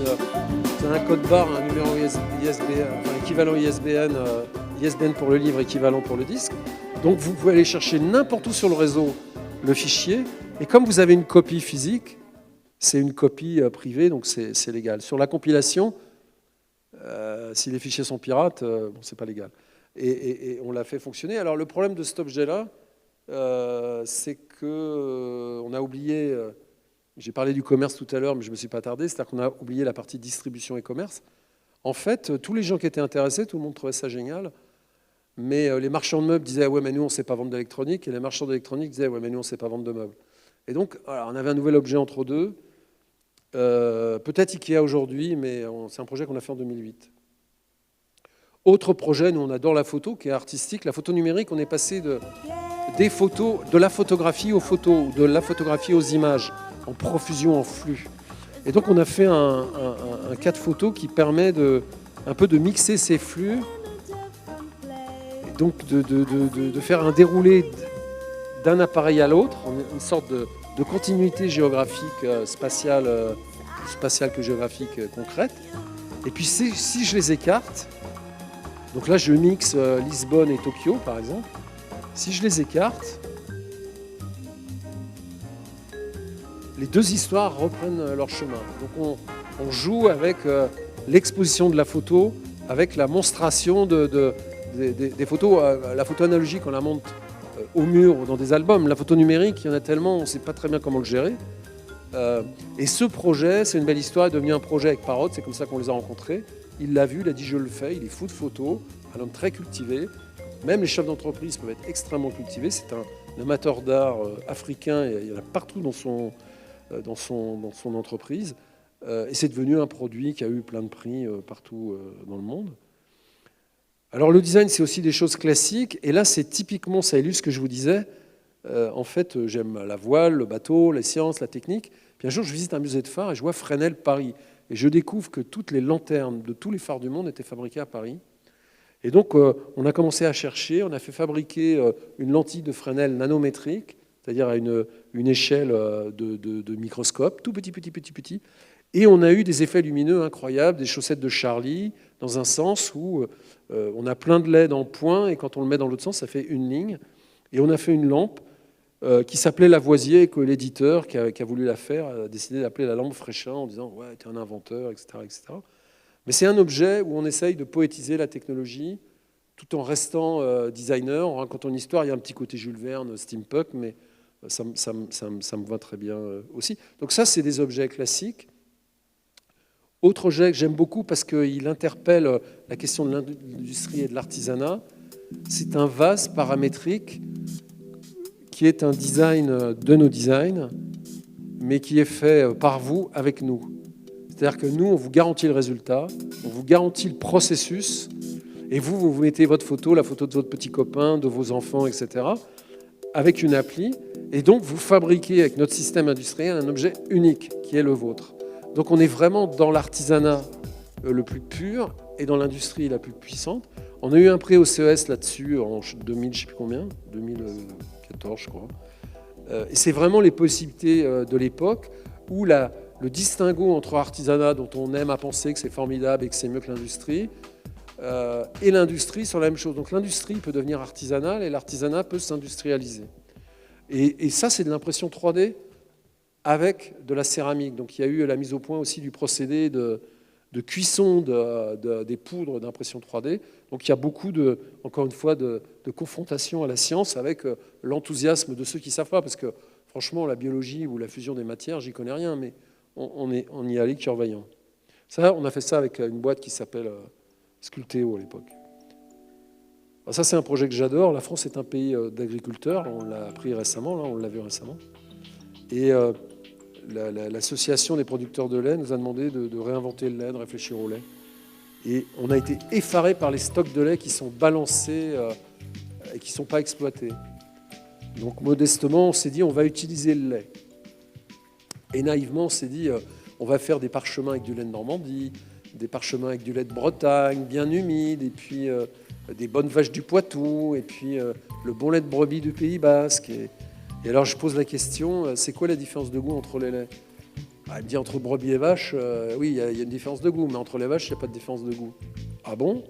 un code barre, un numéro ISBN, enfin, équivalent ISBN pour le livre, équivalent pour le disque. Donc vous pouvez aller chercher n'importe où sur le réseau le fichier. Et comme vous avez une copie physique, c'est une copie privée, donc c'est légal. Sur la compilation, si les fichiers sont pirates, bon, c'est pas légal. Et on l'a fait fonctionner. Alors le problème de cet objet-là, c'est qu'on a oublié, j'ai parlé du commerce tout à l'heure, mais je ne me suis pas tardé, c'est-à-dire qu'on a oublié la partie distribution et commerce. En fait, tous les gens qui étaient intéressés, tout le monde trouvait ça génial, mais les marchands de meubles disaient « ouais, mais nous, on ne sait pas vendre d'électronique », et les marchands d'électronique disaient « ouais, mais nous, on ne sait pas vendre de meubles ». Et donc, voilà, on avait un nouvel objet entre deux, peut-être Ikea aujourd'hui, mais c'est un projet qu'on a fait en 2008. Autre projet, nous, on adore la photo, qui est artistique. La photo numérique, on est passé des photos, de la photographie aux photos, de la photographie aux images, en profusion, en flux. Et donc on a fait un cas de photo qui permet un peu de mixer ces flux, et donc de faire un déroulé d'un appareil à l'autre, une sorte de continuité géographique spatiale que géographique concrète. Et puis si je les écarte, donc là je mixe Lisbonne et Tokyo par exemple, si je les écarte, les deux histoires reprennent leur chemin. Donc on joue avec l'exposition de la photo, avec la monstration des photos. La photo analogique, on la monte au mur ou dans des albums. La photo numérique, il y en a tellement, on ne sait pas très bien comment le gérer. Et ce projet, c'est une belle histoire, est devenu un projet avec Parrot, c'est comme ça qu'on les a rencontrés. Il l'a vu, il a dit je le fais, il est fou de photo, un homme très cultivé. Même les chefs d'entreprise peuvent être extrêmement cultivés. C'est un amateur d'art africain, il y en a partout dans son entreprise. Et c'est devenu un produit qui a eu plein de prix partout dans le monde. Alors le design, c'est aussi des choses classiques. Et là, c'est typiquement, ça illustre ce que je vous disais. En fait, j'aime la voile, le bateau, les sciences, la technique. Puis un jour, je visite un musée de phare et je vois Fresnel Paris. Et je découvre que toutes les lanternes de tous les phares du monde étaient fabriquées à Paris. Et donc, on a commencé à chercher, on a fait fabriquer une lentille de Fresnel nanométrique, c'est-à-dire à une échelle de microscope, tout petit. Et on a eu des effets lumineux incroyables, des chaussettes de Charlie, dans un sens où on a plein de LED en point, et quand on le met dans l'autre sens, ça fait une ligne. Et on a fait une lampe qui s'appelait Lavoisier, et que l'éditeur qui a voulu la faire a décidé d'appeler la lampe Fréchin en disant « ouais, t'es un inventeur, etc. etc. » Mais c'est un objet où on essaye de poétiser la technologie tout en restant designer. En racontant une histoire, il y a un petit côté Jules Verne, steampunk, mais ça me va très bien aussi. Donc ça, c'est des objets classiques. Autre objet que j'aime beaucoup parce qu'il interpelle la question de l'industrie et de l'artisanat, c'est un vase paramétrique qui est un design de nos designs, mais qui est fait par vous, avec nous. C'est-à-dire que nous, on vous garantit le résultat, on vous garantit le processus, et vous mettez votre photo, la photo de votre petit copain, de vos enfants, etc., avec une appli, et donc vous fabriquez avec notre système industriel un objet unique, qui est le vôtre. Donc on est vraiment dans l'artisanat le plus pur, et dans l'industrie la plus puissante. On a eu un prix au CES là-dessus en 2000, je ne sais plus combien, 2014 je crois. Et c'est vraiment les possibilités de l'époque où le distinguo entre artisanat, dont on aime à penser que c'est formidable et que c'est mieux que l'industrie, et l'industrie sont la même chose. Donc l'industrie peut devenir artisanale et l'artisanat peut s'industrialiser. Et ça, c'est de l'impression 3D avec de la céramique. Donc il y a eu la mise au point aussi du procédé de cuisson des poudres d'impression 3D. Donc il y a beaucoup, encore une fois, de confrontation à la science avec l'enthousiasme de ceux qui ne savent pas. Parce que franchement, la biologie ou la fusion des matières, j'y connais rien, mais on y est allé cœur vaillant. Ça, on a fait ça avec une boîte qui s'appelle Sculpteo à l'époque. Ça, c'est un projet que j'adore. La France est un pays d'agriculteurs. On l'a appris récemment, là, on l'a vu récemment. Et l'association des producteurs de lait nous a demandé de réinventer le lait, de réfléchir au lait. Et on a été effarés par les stocks de lait qui sont balancés et qui ne sont pas exploités. Donc modestement, on s'est dit on va utiliser le lait. Et naïvement, on s'est dit on va faire des parchemins avec du lait de Normandie, des parchemins avec du lait de Bretagne, bien humide, et puis des bonnes vaches du Poitou, et puis le bon lait de brebis du Pays Basque. Et alors je pose la question, c'est quoi la différence de goût entre les laits ? Elle me dit entre brebis et vache, oui, il y a une différence de goût, mais entre les vaches, il n'y a pas de différence de goût. Ah bon ?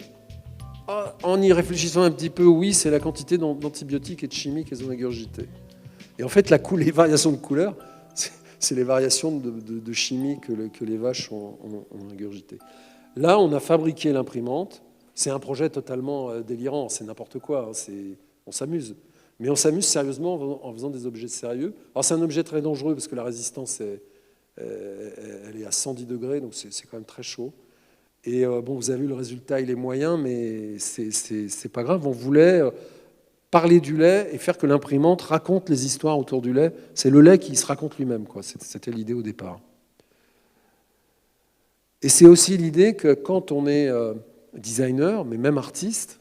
En y réfléchissant un petit peu, oui, c'est la quantité d'antibiotiques et de chimie qu'elles ont ingurgité. Et en fait, les variations de couleur, c'est les variations de chimie que les vaches ont ingurgité. Là, on a fabriqué l'imprimante. C'est un projet totalement délirant, c'est n'importe quoi, on s'amuse. Mais on s'amuse sérieusement en faisant des objets sérieux. Alors c'est un objet très dangereux parce que la résistance, elle est à 110 degrés, donc c'est quand même très chaud. Et bon, vous avez vu, le résultat, il est moyen, mais c'est pas grave. On voulait parler du lait et faire que l'imprimante raconte les histoires autour du lait. C'est le lait qui se raconte lui-même, quoi. C'était l'idée au départ. Et c'est aussi l'idée que quand on est designer, mais même artiste,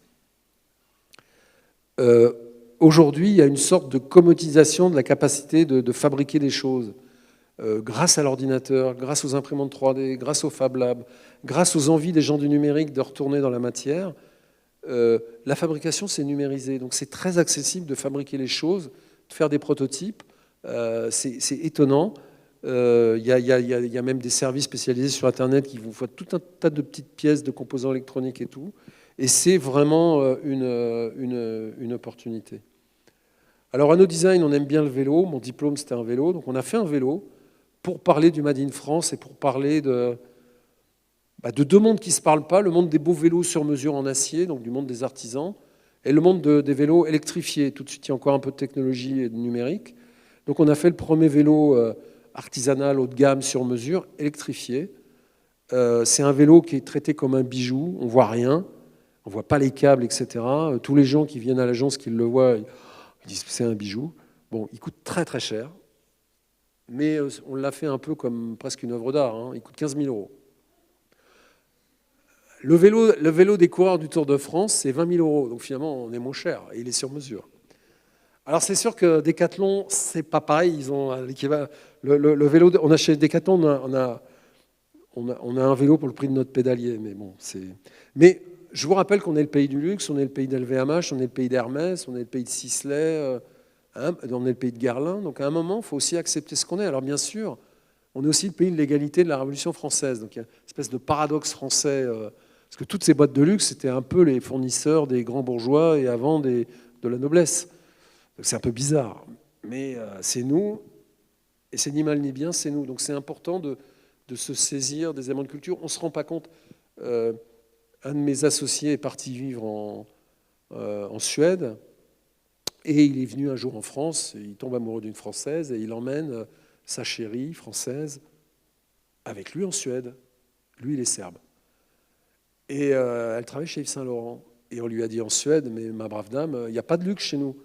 aujourd'hui, il y a une sorte de commodisation de la capacité de fabriquer des choses. Grâce à l'ordinateur, grâce aux imprimantes 3D, grâce au Fab Lab, grâce aux envies des gens du numérique de retourner dans la matière, la fabrication s'est numérisée. Donc c'est très accessible de fabriquer les choses, de faire des prototypes. C'est étonnant. Il y a même des services spécialisés sur Internet qui vous font tout un tas de petites pièces de composants électroniques et tout. Et c'est vraiment une opportunité. Alors à nos designs, on aime bien le vélo. Mon diplôme, c'était un vélo. Donc on a fait un vélo pour parler du Made in France et pour parler de deux mondes qui ne se parlent pas. Le monde des beaux vélos sur mesure en acier, donc du monde des artisans, et le monde des vélos électrifiés. Tout de suite, il y a encore un peu de technologie et de numérique. Donc on a fait le premier vélo artisanal haut de gamme sur mesure, électrifié. C'est un vélo qui est traité comme un bijou. On ne voit rien. On ne voit pas les câbles, etc. Tous les gens qui viennent à l'agence, qui le voient, ils disent que c'est un bijou. Bon, il coûte très très cher, mais on l'a fait un peu comme presque une œuvre d'art. Hein. Il coûte 15 000 €. Le vélo des coureurs du Tour de France, c'est 20 000 €. Donc finalement, on est moins cher et il est sur mesure. Alors c'est sûr que Decathlon, c'est pas pareil. Ils ont l'équivalent. Le vélo, on a chez Decathlon, on a un vélo pour le prix de notre pédalier. Mais bon, Mais je vous rappelle qu'on est le pays du luxe, on est le pays d'LVMH, on est le pays d'Hermès, on est le pays de Sisley, on est le pays de Guerlain. Donc à un moment, il faut aussi accepter ce qu'on est. Alors bien sûr, on est aussi le pays de l'égalité de la Révolution française. Donc il y a une espèce de paradoxe français. Parce que toutes ces boîtes de luxe, c'était un peu les fournisseurs des grands bourgeois et avant de la noblesse. Donc c'est un peu bizarre. Mais c'est nous, et c'est ni mal ni bien, c'est nous. Donc c'est important de se saisir des éléments de culture. On ne se rend pas compte. Un de mes associés est parti vivre en Suède et il est venu un jour en France, il tombe amoureux d'une Française et il emmène sa chérie française avec lui en Suède. Lui, il est serbe. Et elle travaille chez Yves Saint Laurent. Et on lui a dit en Suède, mais ma brave dame, il n'y a pas de luxe chez nous.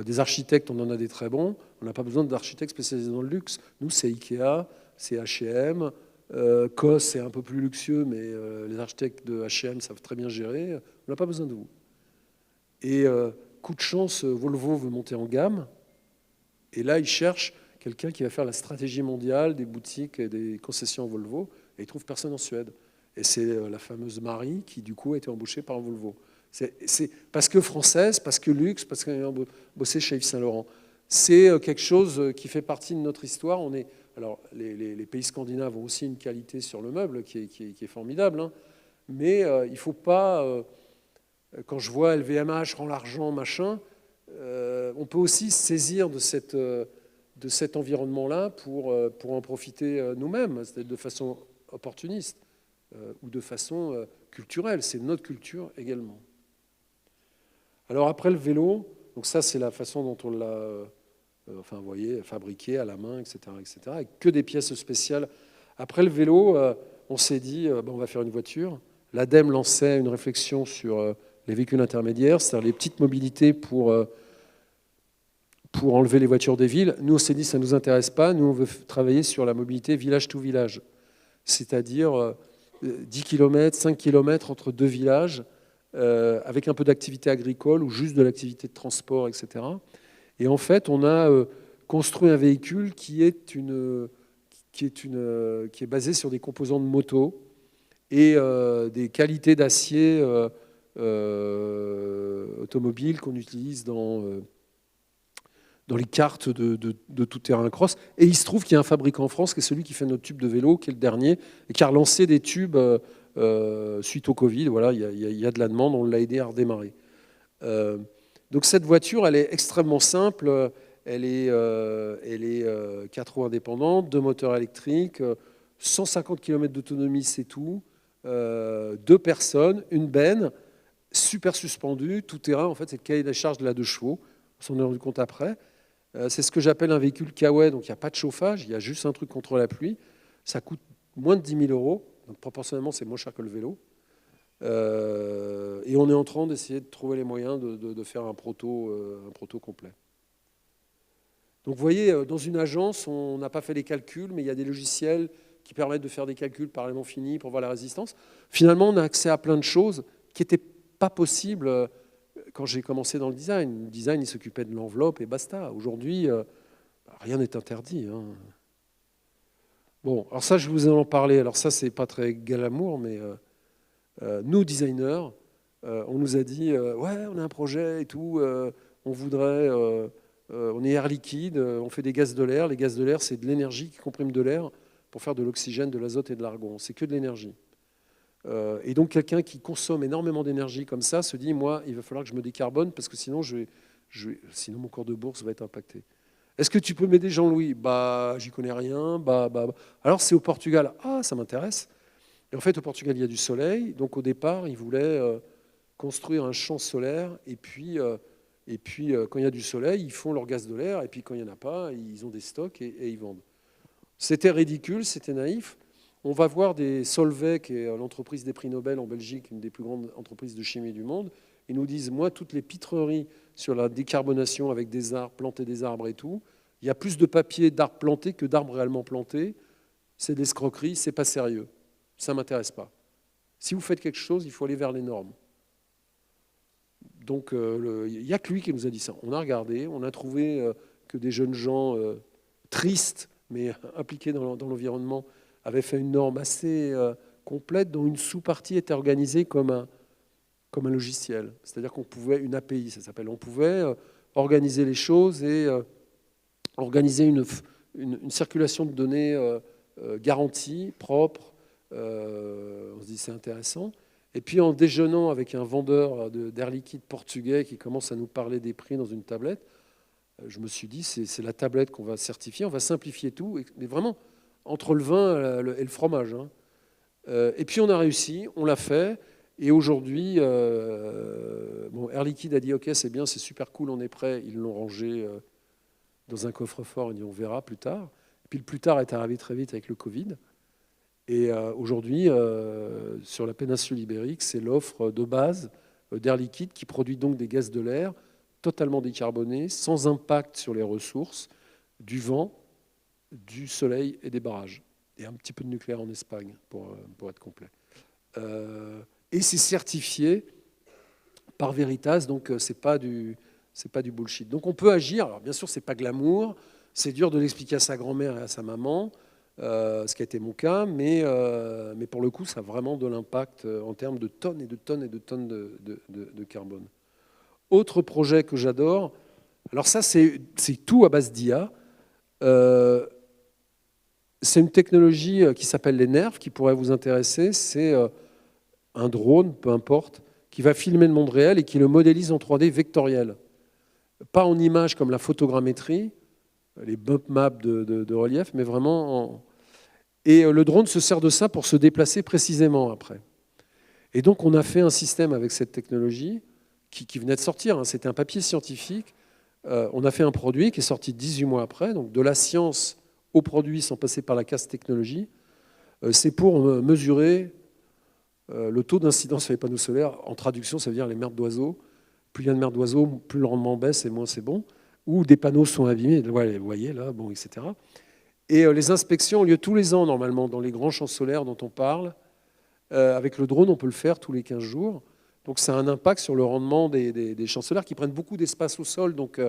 Des architectes, on en a des très bons. On n'a pas besoin d'architectes spécialisés dans le luxe. Nous, c'est Ikea, c'est H&M, COS, c'est un peu plus luxueux, mais les architectes de H&M savent très bien gérer. On n'a pas besoin de vous. Et coup de chance, Volvo veut monter en gamme. Et là, ils cherchent quelqu'un qui va faire la stratégie mondiale des boutiques et des concessions Volvo. Et ils ne trouvent personne en Suède. Et c'est la fameuse Marie qui, du coup, a été embauchée par Volvo. C'est parce que française, parce que luxe, parce qu'elle a bossé chez Yves Saint-Laurent. C'est quelque chose qui fait partie de notre histoire. Alors, les pays scandinaves ont aussi une qualité sur le meuble qui est formidable. Hein. Mais il ne faut pas... quand je vois LVMH rend l'argent, machin, on peut aussi se saisir de cet environnement-là pour en profiter nous-mêmes, c'est-à-dire de façon opportuniste ou de façon culturelle. C'est notre culture également. Alors après le vélo, donc ça c'est la façon dont on l'a vous voyez, fabriqué à la main, etc., avec que des pièces spéciales. Après le vélo, on s'est dit, on va faire une voiture. L'ADEME lançait une réflexion sur les véhicules intermédiaires, c'est-à-dire les petites mobilités pour enlever les voitures des villes. Nous, on s'est dit, ça ne nous intéresse pas. Nous, on veut travailler sur la mobilité village to village, c'est-à-dire 10 km, 5 km entre deux villages, avec un peu d'activité agricole ou juste de l'activité de transport, etc. Et en fait, on a construit un véhicule qui est basé sur des composants de moto et des qualités d'acier automobile qu'on utilise dans les cartes de tout-terrain cross. Et il se trouve qu'il y a un fabricant en France qui est celui qui fait notre tube de vélo, qui est le dernier, et qui a relancé des tubes suite au Covid. Voilà, il y a de la demande, on l'a aidé à redémarrer. Donc cette voiture, elle est extrêmement simple. Elle est 4 roues indépendantes, 2 moteurs électriques, 150 km d'autonomie, c'est tout. 2 personnes, une benne, super suspendue, tout terrain. En fait, c'est le cahier des charges de la 2 chevaux. On s'en est rendu compte après. C'est ce que j'appelle un véhicule Kawaii, donc il n'y a pas de chauffage, il y a juste un truc contre la pluie. Ça coûte moins de 10 000 €, donc proportionnellement, c'est moins cher que le vélo. Et on est en train d'essayer de trouver les moyens de faire un proto complet. Donc vous voyez, dans une agence, on n'a pas fait les calculs, mais il y a des logiciels qui permettent de faire des calculs par élément fini pour voir la résistance. Finalement, on a accès à plein de choses qui n'étaient pas possibles quand j'ai commencé dans le design. Le design, il s'occupait de l'enveloppe et basta. Aujourd'hui, rien n'est interdit. Hein. Bon, alors ça, je vous en parler. Alors ça, c'est pas très glamour, mais nous, designers, on nous a dit ouais, on a un projet et tout, on voudrait, on est Air Liquide, on fait des gaz de l'air. Les gaz de l'air, c'est de l'énergie qui comprime de l'air pour faire de l'oxygène, de l'azote et de l'argon. C'est que de l'énergie. Et donc quelqu'un qui consomme énormément d'énergie comme ça se dit, moi, il va falloir que je me décarbone parce que sinon, sinon mon cours de bourse va être impacté. Est-ce que tu peux m'aider, Jean-Louis? Bah, j'y connais rien. Alors c'est au Portugal. Ah, ça m'intéresse. Et en fait, au Portugal, il y a du soleil. Donc au départ, ils voulaient construire un champ solaire. Et puis quand il y a du soleil, ils font leur gaz de l'air. Et puis quand il n'y en a pas, ils ont des stocks et ils vendent. C'était ridicule, c'était naïf. On va voir des Solvay, qui est l'entreprise des prix Nobel en Belgique, une des plus grandes entreprises de chimie du monde. Ils nous disent, moi, toutes les pitreries sur la décarbonation avec des arbres, planter des arbres et tout, il y a plus de papier d'arbres plantés que d'arbres réellement plantés. C'est de l'escroquerie, c'est pas sérieux. Ça ne m'intéresse pas. Si vous faites quelque chose, il faut aller vers les normes. Donc, il n'y a que lui qui nous a dit ça. On a regardé, on a trouvé que des jeunes gens tristes, mais impliqués dans l'environnement, avaient fait une norme assez complète dont une sous-partie était organisée comme un logiciel. C'est-à-dire qu'on pouvait, une API, ça s'appelle, on pouvait organiser les choses et organiser une circulation de données garantie, propre. On se dit c'est intéressant. Et puis en déjeunant avec un vendeur d'Air Liquide portugais qui commence à nous parler des prix dans une tablette, je me suis dit c'est la tablette qu'on va certifier, on va simplifier tout, mais vraiment entre le vin et le fromage. Hein. Et puis on a réussi, on l'a fait, et aujourd'hui, Air Liquide a dit ok, c'est bien, c'est super cool, on est prêt. Ils l'ont rangé dans un coffre-fort, ils dit on verra plus tard. Et puis le plus tard est arrivé très vite avec le Covid. Et aujourd'hui, sur la péninsule ibérique, c'est l'offre de base d'Air Liquide qui produit donc des gaz de l'air totalement décarbonés, sans impact sur les ressources, du vent, du soleil et des barrages. et un petit peu de nucléaire en Espagne, pour être complet. Et c'est certifié par Veritas, donc c'est pas du bullshit. Donc on peut agir. Alors bien sûr, c'est pas glamour, c'est dur de l'expliquer à sa grand-mère et à sa maman, ce qui a été mon cas, mais pour le coup, ça a vraiment de l'impact en termes de tonnes et de tonnes et de tonnes de carbone. Autre projet que j'adore, alors ça, c'est tout à base d'IA. C'est une technologie qui s'appelle les NERV, qui pourrait vous intéresser. C'est un drone, peu importe, qui va filmer le monde réel et qui le modélise en 3D vectoriel. Pas en images comme la photogrammétrie, les bump maps de relief, mais vraiment Et le drone se sert de ça pour se déplacer précisément après. Et donc on a fait un système avec cette technologie qui venait de sortir, hein. C'était un papier scientifique. On a fait un produit qui est sorti 18 mois après, donc de la science au produit sans passer par la case technologie. C'est pour mesurer le taux d'incidence sur les panneaux solaires. En traduction, ça veut dire les merdes d'oiseaux. Plus il y a de merdes d'oiseaux, plus le rendement baisse et moins c'est bon. Ou des panneaux sont abîmés, vous voyez là, bon, etc. Et les inspections ont lieu tous les ans normalement dans les grands champs solaires dont on parle. Avec le drone, on peut le faire tous les 15 jours. Donc ça a un impact sur le rendement des champs solaires qui prennent beaucoup d'espace au sol. Donc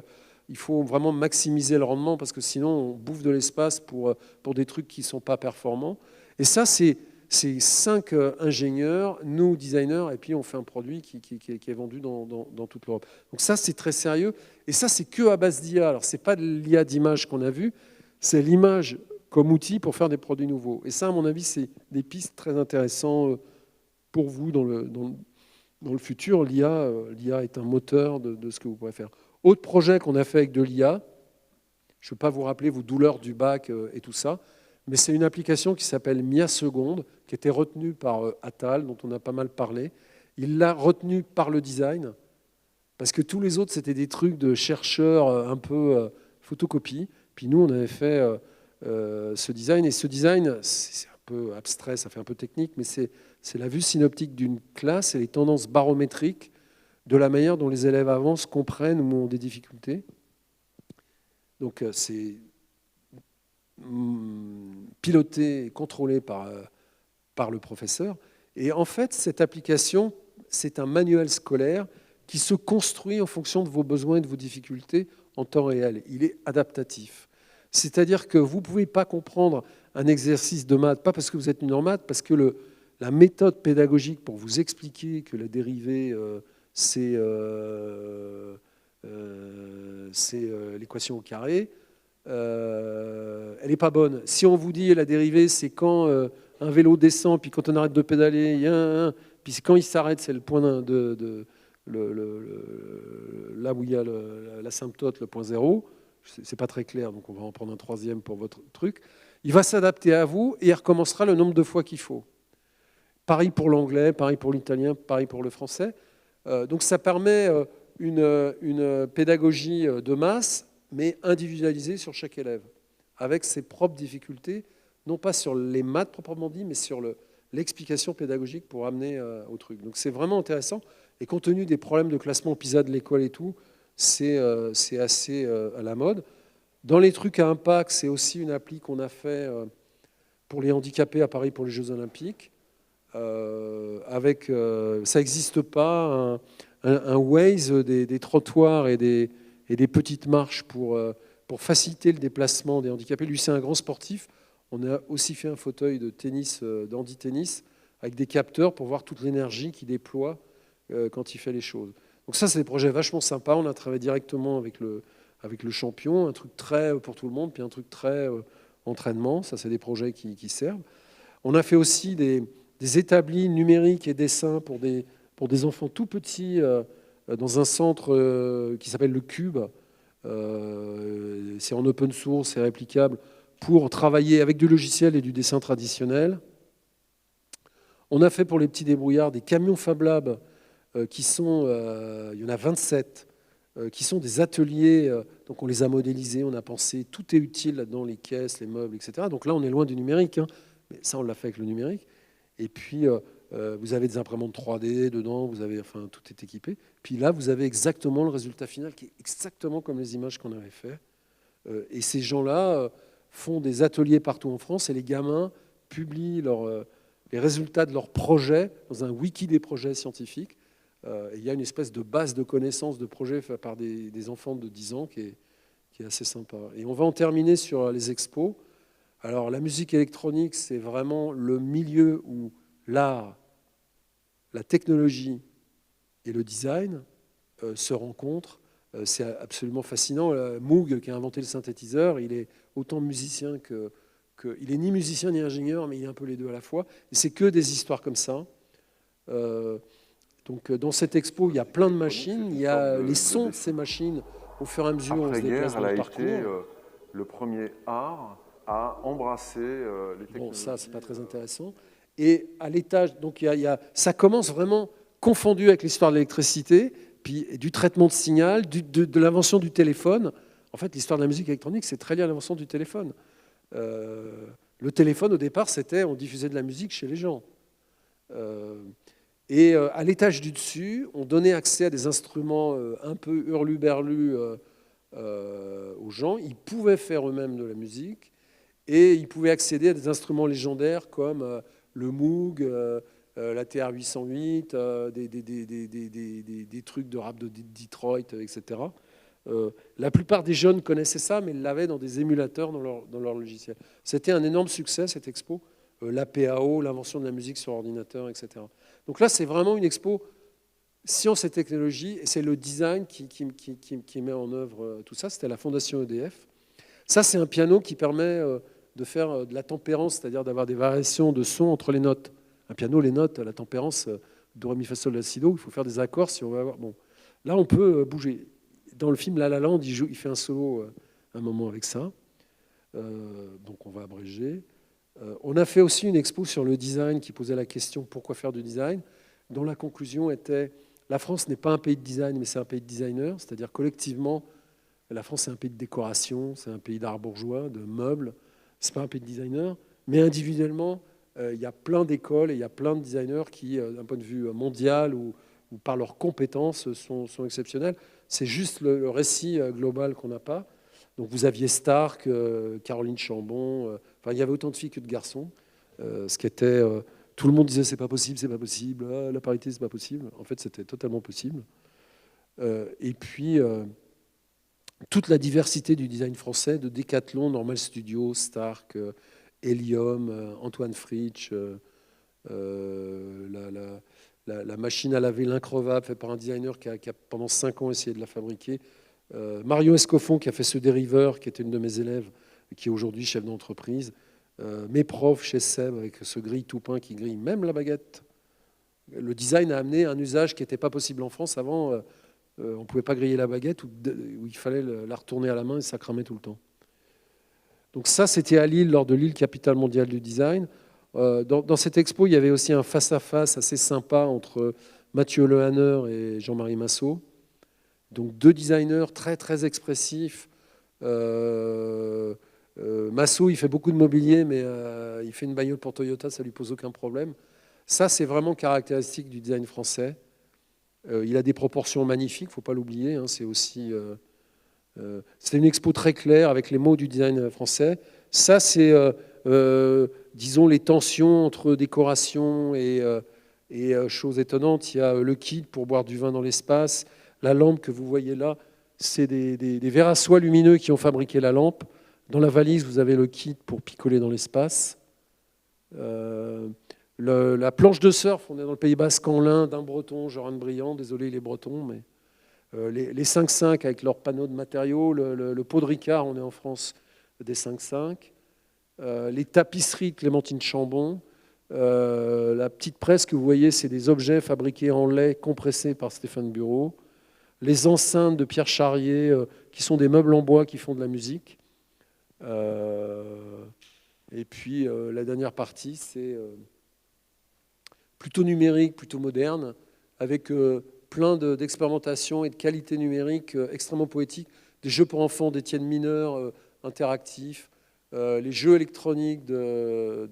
il faut vraiment maximiser le rendement parce que sinon on bouffe de l'espace pour des trucs qui ne sont pas performants. Et ça, c'est 5 ingénieurs, nous designers, et puis on fait un produit qui est vendu dans toute l'Europe. Donc ça, c'est très sérieux. Et ça, c'est que à base d'IA. Alors ce n'est pas de l'IA d'image qu'on a vu, c'est l'image comme outil pour faire des produits nouveaux. Et ça, à mon avis, c'est des pistes très intéressantes pour vous dans le futur. L'IA est un moteur de ce que vous pourrez faire. Autre projet qu'on a fait avec de l'IA, je ne veux pas vous rappeler vos douleurs du bac et tout ça, mais c'est une application qui s'appelle Mia Seconde, qui a été retenue par Attal, dont on a pas mal parlé. Il l'a retenue par le design, parce que tous les autres, c'était des trucs de chercheurs un peu photocopie. Puis nous, on avait fait ce design. Et ce design, c'est un peu abstrait, ça fait un peu technique, mais c'est la vue synoptique d'une classe et les tendances barométriques de la manière dont les élèves avancent, comprennent ou ont des difficultés. Donc c'est piloté et contrôlé par le professeur. Et en fait, cette application, c'est un manuel scolaire qui se construit en fonction de vos besoins et de vos difficultés en temps réel. Il est adaptatif. C'est-à-dire que vous ne pouvez pas comprendre un exercice de maths, pas parce que vous êtes nul en maths, parce que la méthode pédagogique pour vous expliquer que la dérivée, c'est l'équation au carré, elle n'est pas bonne. Si on vous dit la dérivée, c'est quand un vélo descend, puis quand on arrête de pédaler, il y a puis quand il s'arrête, c'est le point là où il y a l'asymptote, le point zéro. C'est pas très clair, donc on va en prendre un troisième pour votre truc. Il va s'adapter à vous et il recommencera le nombre de fois qu'il faut. Pareil pour l'anglais, pareil pour l'italien, pareil pour le français. Donc ça permet une pédagogie de masse, mais individualisée sur chaque élève, avec ses propres difficultés, non pas sur les maths proprement dit, mais sur l'explication pédagogique pour amener au truc. Donc c'est vraiment intéressant. Et compte tenu des problèmes de classement PISA de l'école et tout, c'est assez à la mode. Dans les trucs à impact, c'est aussi une appli qu'on a fait pour les handicapés à Paris pour les Jeux Olympiques. Ça n'existe pas, un Waze des trottoirs et des petites marches pour faciliter le déplacement des handicapés. Lui, c'est un grand sportif. On a aussi fait un fauteuil de tennis, d'handi-tennis, avec des capteurs pour voir toute l'énergie qu'il déploie quand il fait les choses. Donc ça, c'est des projets vachement sympas. On a travaillé directement avec le champion, un truc très pour tout le monde, puis un truc très entraînement. Ça, c'est des projets qui servent. On a fait aussi des établis numériques et dessins pour des enfants tout petits dans un centre qui s'appelle le Cube. C'est en open source, c'est réplicable, pour travailler avec du logiciel et du dessin traditionnel. On a fait pour les petits débrouillards des camions Fab Lab qui sont, il y en a 27, qui sont des ateliers, donc on les a modélisés, on a pensé, tout est utile là-dedans, les caisses, les meubles, etc. Donc là, on est loin du numérique, hein, mais ça, on l'a fait avec le numérique. Et puis, vous avez des imprimantes 3D dedans, tout est équipé. Puis là, vous avez exactement le résultat final qui est exactement comme les images qu'on avait fait. Et ces gens-là, font des ateliers partout en France et les gamins publient les résultats de leurs projets dans un wiki des projets scientifiques. Et il y a une espèce de base de connaissances de projets faits par des enfants de 10 ans qui est assez sympa. Et on va en terminer sur les expos. Alors la musique électronique, c'est vraiment le milieu où l'art, la technologie et le design se rencontrent. C'est absolument fascinant. Moog, qui a inventé le synthétiseur, il est autant musicien il est ni musicien ni ingénieur, mais il est un peu les deux à la fois. Et c'est que des histoires comme ça. Donc dans cette expo, il y a plein de machines. Il y a les sons de ces machines au fur et à mesure où on se déplace dans le parcours. Elle a été le premier art à embrasser les technologies. Bon, ça, c'est pas très intéressant. Et à l'étage, donc ça commence vraiment confondu avec l'histoire de l'électricité, puis du traitement de signal, de l'invention du téléphone. En fait, l'histoire de la musique électronique, c'est très lié à l'invention du téléphone. Le téléphone, au départ, on diffusait de la musique chez les gens. Et à l'étage du dessus, on donnait accès à des instruments un peu hurluberlus aux gens. Ils pouvaient faire eux-mêmes de la musique et ils pouvaient accéder à des instruments légendaires comme le Moog, la TR-808, des trucs de rap de Detroit, etc. La plupart des jeunes connaissaient ça, mais ils l'avaient dans des émulateurs dans leur logiciel. C'était un énorme succès, cette expo. La PAO, l'invention de la musique sur ordinateur, etc. Donc là, c'est vraiment une expo science et technologie, et c'est le design qui met en œuvre tout ça. C'était la fondation EDF. Ça, c'est un piano qui permet de faire de la tempérance, c'est-à-dire d'avoir des variations de son entre les notes. Un piano, les notes, la tempérance, do, ré, mi, fa, sol, la, si, do, il faut faire des accords si on veut avoir... Bon. Là, on peut bouger. Dans le film La La Land, il fait un solo un moment avec ça. Donc on va abréger. On a fait aussi une expo sur le design qui posait la question pourquoi faire du design, dont la conclusion était la France n'est pas un pays de design, mais c'est un pays de designers, c'est-à-dire collectivement, la France c'est un pays de décoration, c'est un pays d'art bourgeois, de meubles, c'est pas un pays de designers, mais individuellement, il y a plein d'écoles et il y a plein de designers qui, d'un point de vue mondial ou par leurs compétences, sont exceptionnels. C'est juste le récit global qu'on n'a pas. Donc vous aviez Stark, Caroline Chambon, enfin il y avait autant de filles que de garçons, ce qui était... tout le monde disait c'est pas possible, la parité c'est pas possible. En fait c'était totalement possible. Et puis toute la diversité du design français, de Decathlon, Normal Studio, Stark, Helium, Antoine Fritsch, la machine à laver l'increvable faite par un designer qui a pendant 5 ans essayé de la fabriquer. Mario Escoffon qui a fait ce dériveur, qui était une de mes élèves, qui est aujourd'hui chef d'entreprise. Mes profs chez Seb avec ce grille tout peint qui grille même la baguette. Le design a amené un usage qui n'était pas possible en France. Avant, on ne pouvait pas griller la baguette où il fallait la retourner à la main et ça cramait tout le temps. Donc ça, c'était à Lille, lors de Lille Capitale mondiale du design. Dans cette expo, il y avait aussi un face-à-face assez sympa entre Mathieu Lehanner et Jean-Marie Massot. Donc 2 designers très, très expressifs. Massot, il fait beaucoup de mobilier, mais il fait une bagnole pour Toyota, ça ne lui pose aucun problème. Ça, c'est vraiment caractéristique du design français. Il a des proportions magnifiques, il ne faut pas l'oublier. Hein, c'est aussi... c'était une expo très claire avec les mots du design français. Ça, c'est, disons, les tensions entre décoration et choses étonnantes. Il y a le kit pour boire du vin dans l'espace. La lampe que vous voyez là, c'est des verres à soie lumineux qui ont fabriqué la lampe. Dans la valise, vous avez le kit pour picoler dans l'espace. La planche de surf, on est dans le Pays Basque en lin d'un breton, Joran Briand, désolé les bretons, mais les 5-5 avec leurs panneaux de matériaux, le pot de Ricard, on est en France des 5-5, les tapisseries de Clémentine Chambon, la petite presse que vous voyez, c'est des objets fabriqués en lait compressés par Stéphane Bureau, les enceintes de Pierre Charrier, qui sont des meubles en bois qui font de la musique. Et puis la dernière partie, c'est plutôt numérique, plutôt moderne, avec plein d'expérimentations et de qualités numériques extrêmement poétiques, des jeux pour enfants d'Étienne Mineur, interactifs, les jeux électroniques de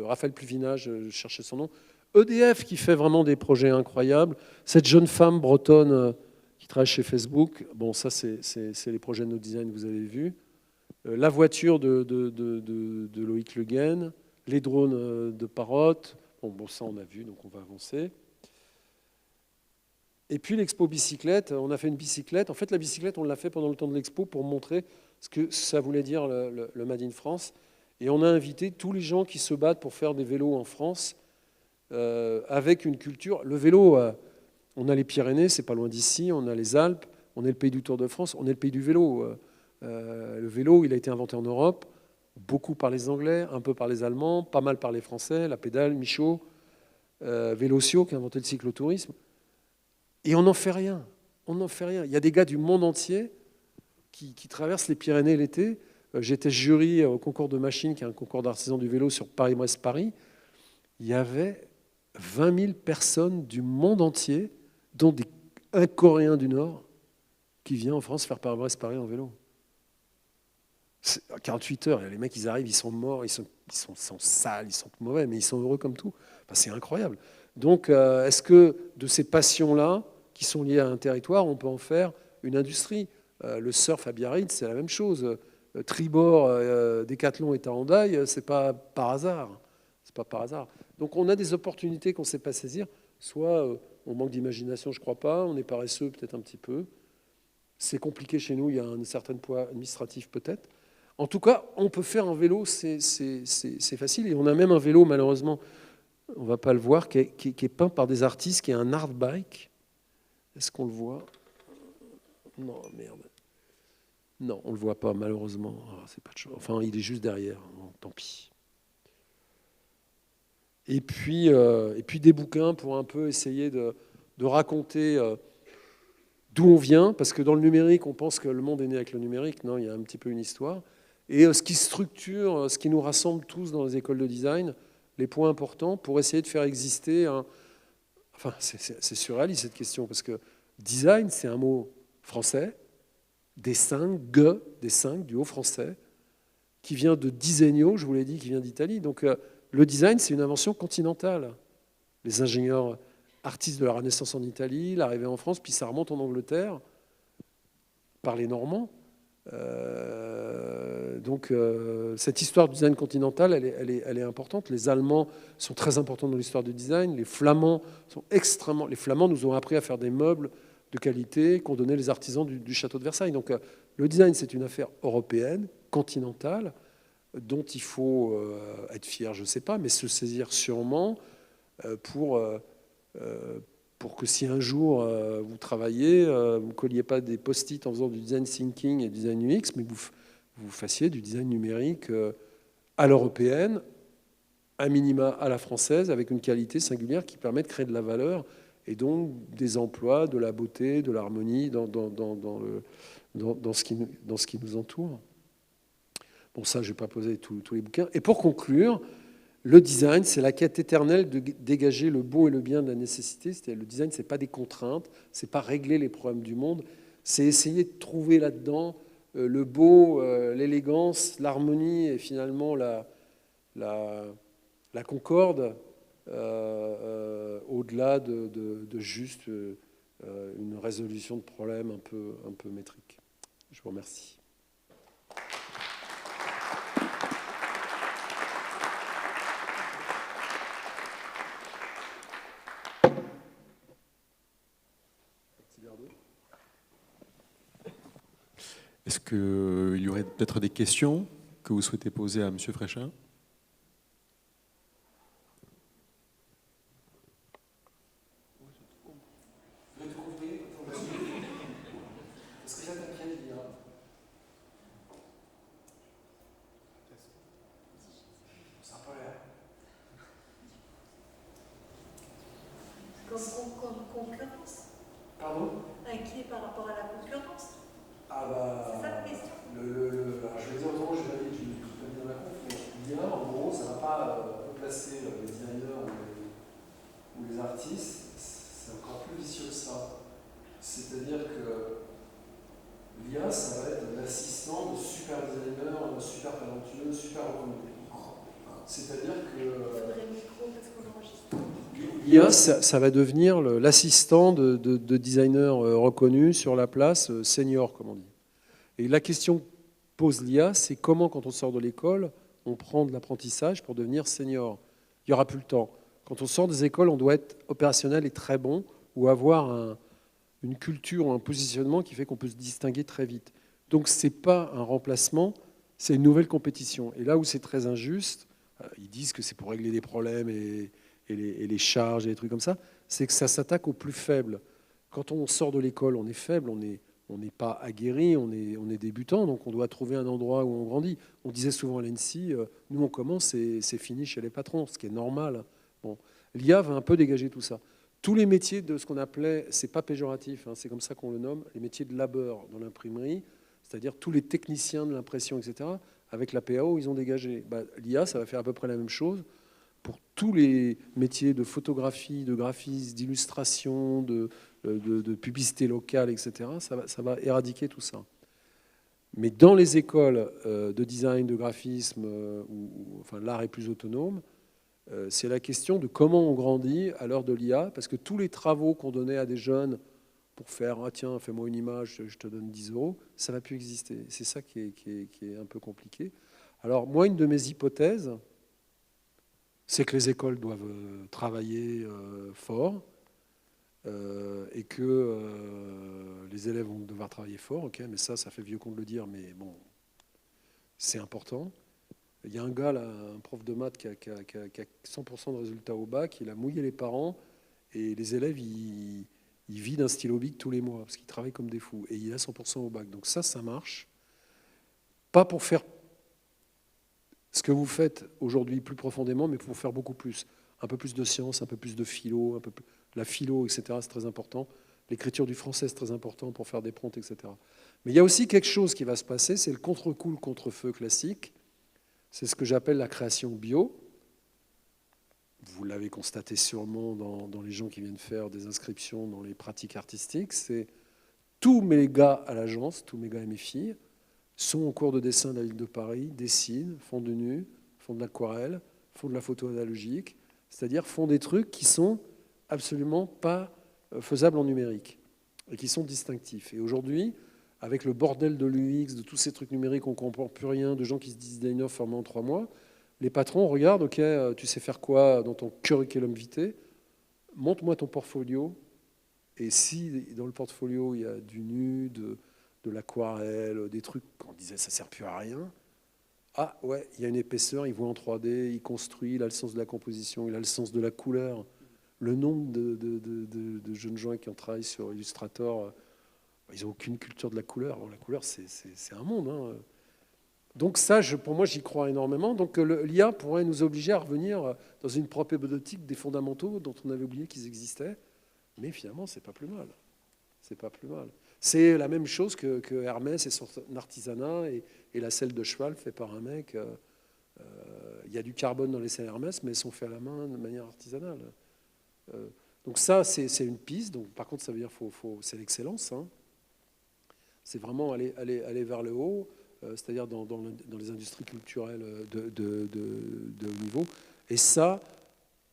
Raphaël Pluvina, je cherchais son nom, EDF qui fait vraiment des projets incroyables, cette jeune femme bretonne qui travaille chez Facebook, bon ça c'est les projets de No Design, vous avez vu. la voiture de Loïc Le Guen, les drones de Parrot. Bon, ça on a vu, donc on va avancer. Et puis l'expo bicyclette, on a fait une bicyclette. En fait, la bicyclette, on l'a fait pendant le temps de l'expo pour montrer ce que ça voulait dire le Made in France. Et on a invité tous les gens qui se battent pour faire des vélos en France avec une culture. Le vélo, on a les Pyrénées, c'est pas loin d'ici, on a les Alpes, on est le pays du Tour de France, on est le pays du vélo. Le vélo, il a été inventé en Europe, beaucoup par les Anglais, un peu par les Allemands, pas mal par les Français, la pédale, Michaud, Vélocio qui a inventé le cyclotourisme. Et on n'en fait rien. On n'en fait rien. Il y a des gars du monde entier qui traversent les Pyrénées l'été. J'étais jury au concours de machines, qui est un concours d'artisans du vélo sur Paris-Brest-Paris. Il y avait 20 000 personnes du monde entier, dont un Coréen du Nord, qui vient en France faire Paris-Brest-Paris en vélo. 48 heures, les mecs, ils arrivent, ils sont morts, ils sont sales, ils sont mauvais, mais ils sont heureux comme tout. Enfin, c'est incroyable. Donc, est-ce que de ces passions-là, qui sont liées à un territoire, on peut en faire une industrie? Le surf à Biarritz, c'est la même chose. Tribord, Décathlon et Tarandaï, c'est pas par hasard. C'est pas par hasard. Donc, on a des opportunités qu'on ne sait pas saisir. Soit on manque d'imagination, je ne crois pas. On est paresseux, peut-être un petit peu. C'est compliqué chez nous. Il y a un certain poids administratif, peut-être. En tout cas, on peut faire un vélo, c'est facile. Et on a même un vélo, malheureusement, on ne va pas le voir, qui est peint par des artistes, qui est un art bike. Est-ce qu'on le voit? Non, merde. Non, on ne le voit pas, malheureusement. C'est pas de chose. Enfin, il est juste derrière. Bon, tant pis. Et puis des bouquins pour un peu essayer de raconter d'où on vient, parce que dans le numérique, on pense que le monde est né avec le numérique. Non, il y a un petit peu une histoire. Et ce qui structure, ce qui nous rassemble tous dans les écoles de design, les points importants pour essayer de faire exister un... Enfin, c'est surréaliste cette question, parce que design, c'est un mot français, dessin, du haut français, qui vient de disegno, je vous l'ai dit, qui vient d'Italie. Donc le design, c'est une invention continentale. Les ingénieurs artistes de la Renaissance en Italie, l'arrivée en France, puis ça remonte en Angleterre, par les Normands. Donc cette histoire du design continental, elle est importante. Les Allemands sont très importants dans l'histoire du design. Les Flamands sont extrêmement... Les Flamands nous ont appris à faire des meubles de qualité qu'ont donné les artisans du château de Versailles. Donc le design, c'est une affaire européenne, continentale, dont il faut être fier, je ne sais pas, mais se saisir sûrement pour que si un jour vous travaillez, vous ne colliez pas des post-it en faisant du design thinking et du design UX, mais vous fassiez du design numérique à l'européenne, à minima à la française, avec une qualité singulière qui permet de créer de la valeur et donc des emplois, de la beauté, de l'harmonie dans ce qui nous entoure. Bon, ça, je ne vais pas poser tous les bouquins. Et pour conclure, le design, c'est la quête éternelle de dégager le beau et le bien de la nécessité. C'est-à-dire, le design, ce n'est pas des contraintes, ce n'est pas régler les problèmes du monde, c'est essayer de trouver là-dedans le beau, l'élégance, l'harmonie et finalement la concorde, au-delà de juste une résolution de problèmes un peu métrique. Je vous remercie. Est-ce qu'il y aurait peut-être des questions que vous souhaitez poser à M. Fréchin ? Concurrence? Pardon? Inquiet par rapport à la concurrence? Ah bah, c'est ça la question? Alors je vais dire autrement, je vais dire dans la conf, mais l'IA, en gros, ça ne va pas remplacer les designers ou les artistes, c'est encore plus vicieux que ça. C'est-à-dire que l'IA, ça va être l'assistant de super designers, super talentueux, super reconnus. C'est-à-dire que... Il faudrait le micro parce qu'on enregistre. L'IA, ça va devenir l'assistant de designers reconnus sur la place, senior, comme on dit. Et la question pose l'IA, c'est comment, quand on sort de l'école, on prend de l'apprentissage pour devenir senior. Il n'y aura plus le temps. Quand on sort des écoles, on doit être opérationnel et très bon, ou avoir une culture ou un positionnement qui fait qu'on peut se distinguer très vite. Donc ce n'est pas un remplacement, c'est une nouvelle compétition. Et là où c'est très injuste, ils disent que c'est pour régler des problèmes et les charges et les trucs comme ça, c'est que ça s'attaque aux plus faibles. Quand on sort de l'école, on est faible, on n'est pas aguerri, on est débutant, donc on doit trouver un endroit où on grandit. On disait souvent à l'ENSI, nous on commence et c'est fini chez les patrons, ce qui est normal. Bon, l'IA va un peu dégager tout ça. Tous les métiers de ce qu'on appelait, c'est pas péjoratif, hein, c'est comme ça qu'on le nomme, les métiers de labeur dans l'imprimerie, c'est-à-dire tous les techniciens de l'impression, etc., avec la PAO, ils ont dégagé. L'IA, ça va faire à peu près la même chose pour tous les métiers de photographie, de graphisme, d'illustration, de publicité locale, etc. Ça va éradiquer tout ça. Mais dans les écoles de design, de graphisme, où enfin, l'art est plus autonome, c'est la question de comment on grandit à l'heure de l'IA, parce que tous les travaux qu'on donnait à des jeunes pour faire « Ah tiens, fais-moi une image, je te donne 10 €, ça ne va plus exister. C'est ça qui est un peu compliqué. Alors moi, une de mes hypothèses, c'est que les écoles doivent travailler fort et que les élèves vont devoir travailler fort. Ok, mais ça fait vieux con de le dire, mais bon, c'est important. Il y a un gars, là, un prof de maths qui a 100% de résultats au bac, il a mouillé les parents et les élèves, ils vident un stylo bic tous les mois parce qu'ils travaillent comme des fous et il a 100% au bac. Donc ça marche. Pas pour faire ce que vous faites aujourd'hui plus profondément, mais pour faire beaucoup plus. Un peu plus de sciences, un peu plus de philo, la philo, etc. C'est très important. L'écriture du français, c'est très important pour faire des prompts, etc. Mais il y a aussi quelque chose qui va se passer, c'est le contre-coup, le contre-feu classique. C'est ce que j'appelle la création bio. Vous l'avez constaté sûrement dans les gens qui viennent faire des inscriptions dans les pratiques artistiques. C'est tous mes gars à l'agence, tous mes gars et mes filles, sont en cours de dessin de la ville de Paris, dessinent, font du nu, font de l'aquarelle, font de la photo analogique, c'est-à-dire font des trucs qui sont absolument pas faisables en numérique et qui sont distinctifs. Et aujourd'hui, avec le bordel de l'UX, de tous ces trucs numériques, on ne comprend plus rien, de gens qui se disent designers formés en 3 mois, les patrons regardent, ok, tu sais faire quoi dans ton curriculum vitae, montre-moi ton portfolio, et si dans le portfolio il y a du nu, de l'aquarelle, des trucs qu'on disait ça ne sert plus à rien, ah ouais, il y a une épaisseur, il voit en 3D, il construit, il a le sens de la composition, il a le sens de la couleur. Le nombre de jeunes gens qui en travaillent sur Illustrator, ils n'ont aucune culture de la couleur. La couleur, c'est un monde. Hein. Donc ça, pour moi, j'y crois énormément. Donc l'IA pourrait nous obliger à revenir dans une problématique des fondamentaux dont on avait oublié qu'ils existaient. Mais finalement, c'est pas plus mal. C'est pas plus mal. C'est la même chose que Hermès et son artisanat et la selle de cheval faite par un mec. Il y a du carbone dans les selles Hermès, mais elles sont faites à la main de manière artisanale. Donc ça, c'est une piste. Donc, par contre, ça veut dire c'est l'excellence. Hein. C'est vraiment aller vers le haut, c'est-à-dire dans les industries culturelles de haut niveau. Et ça,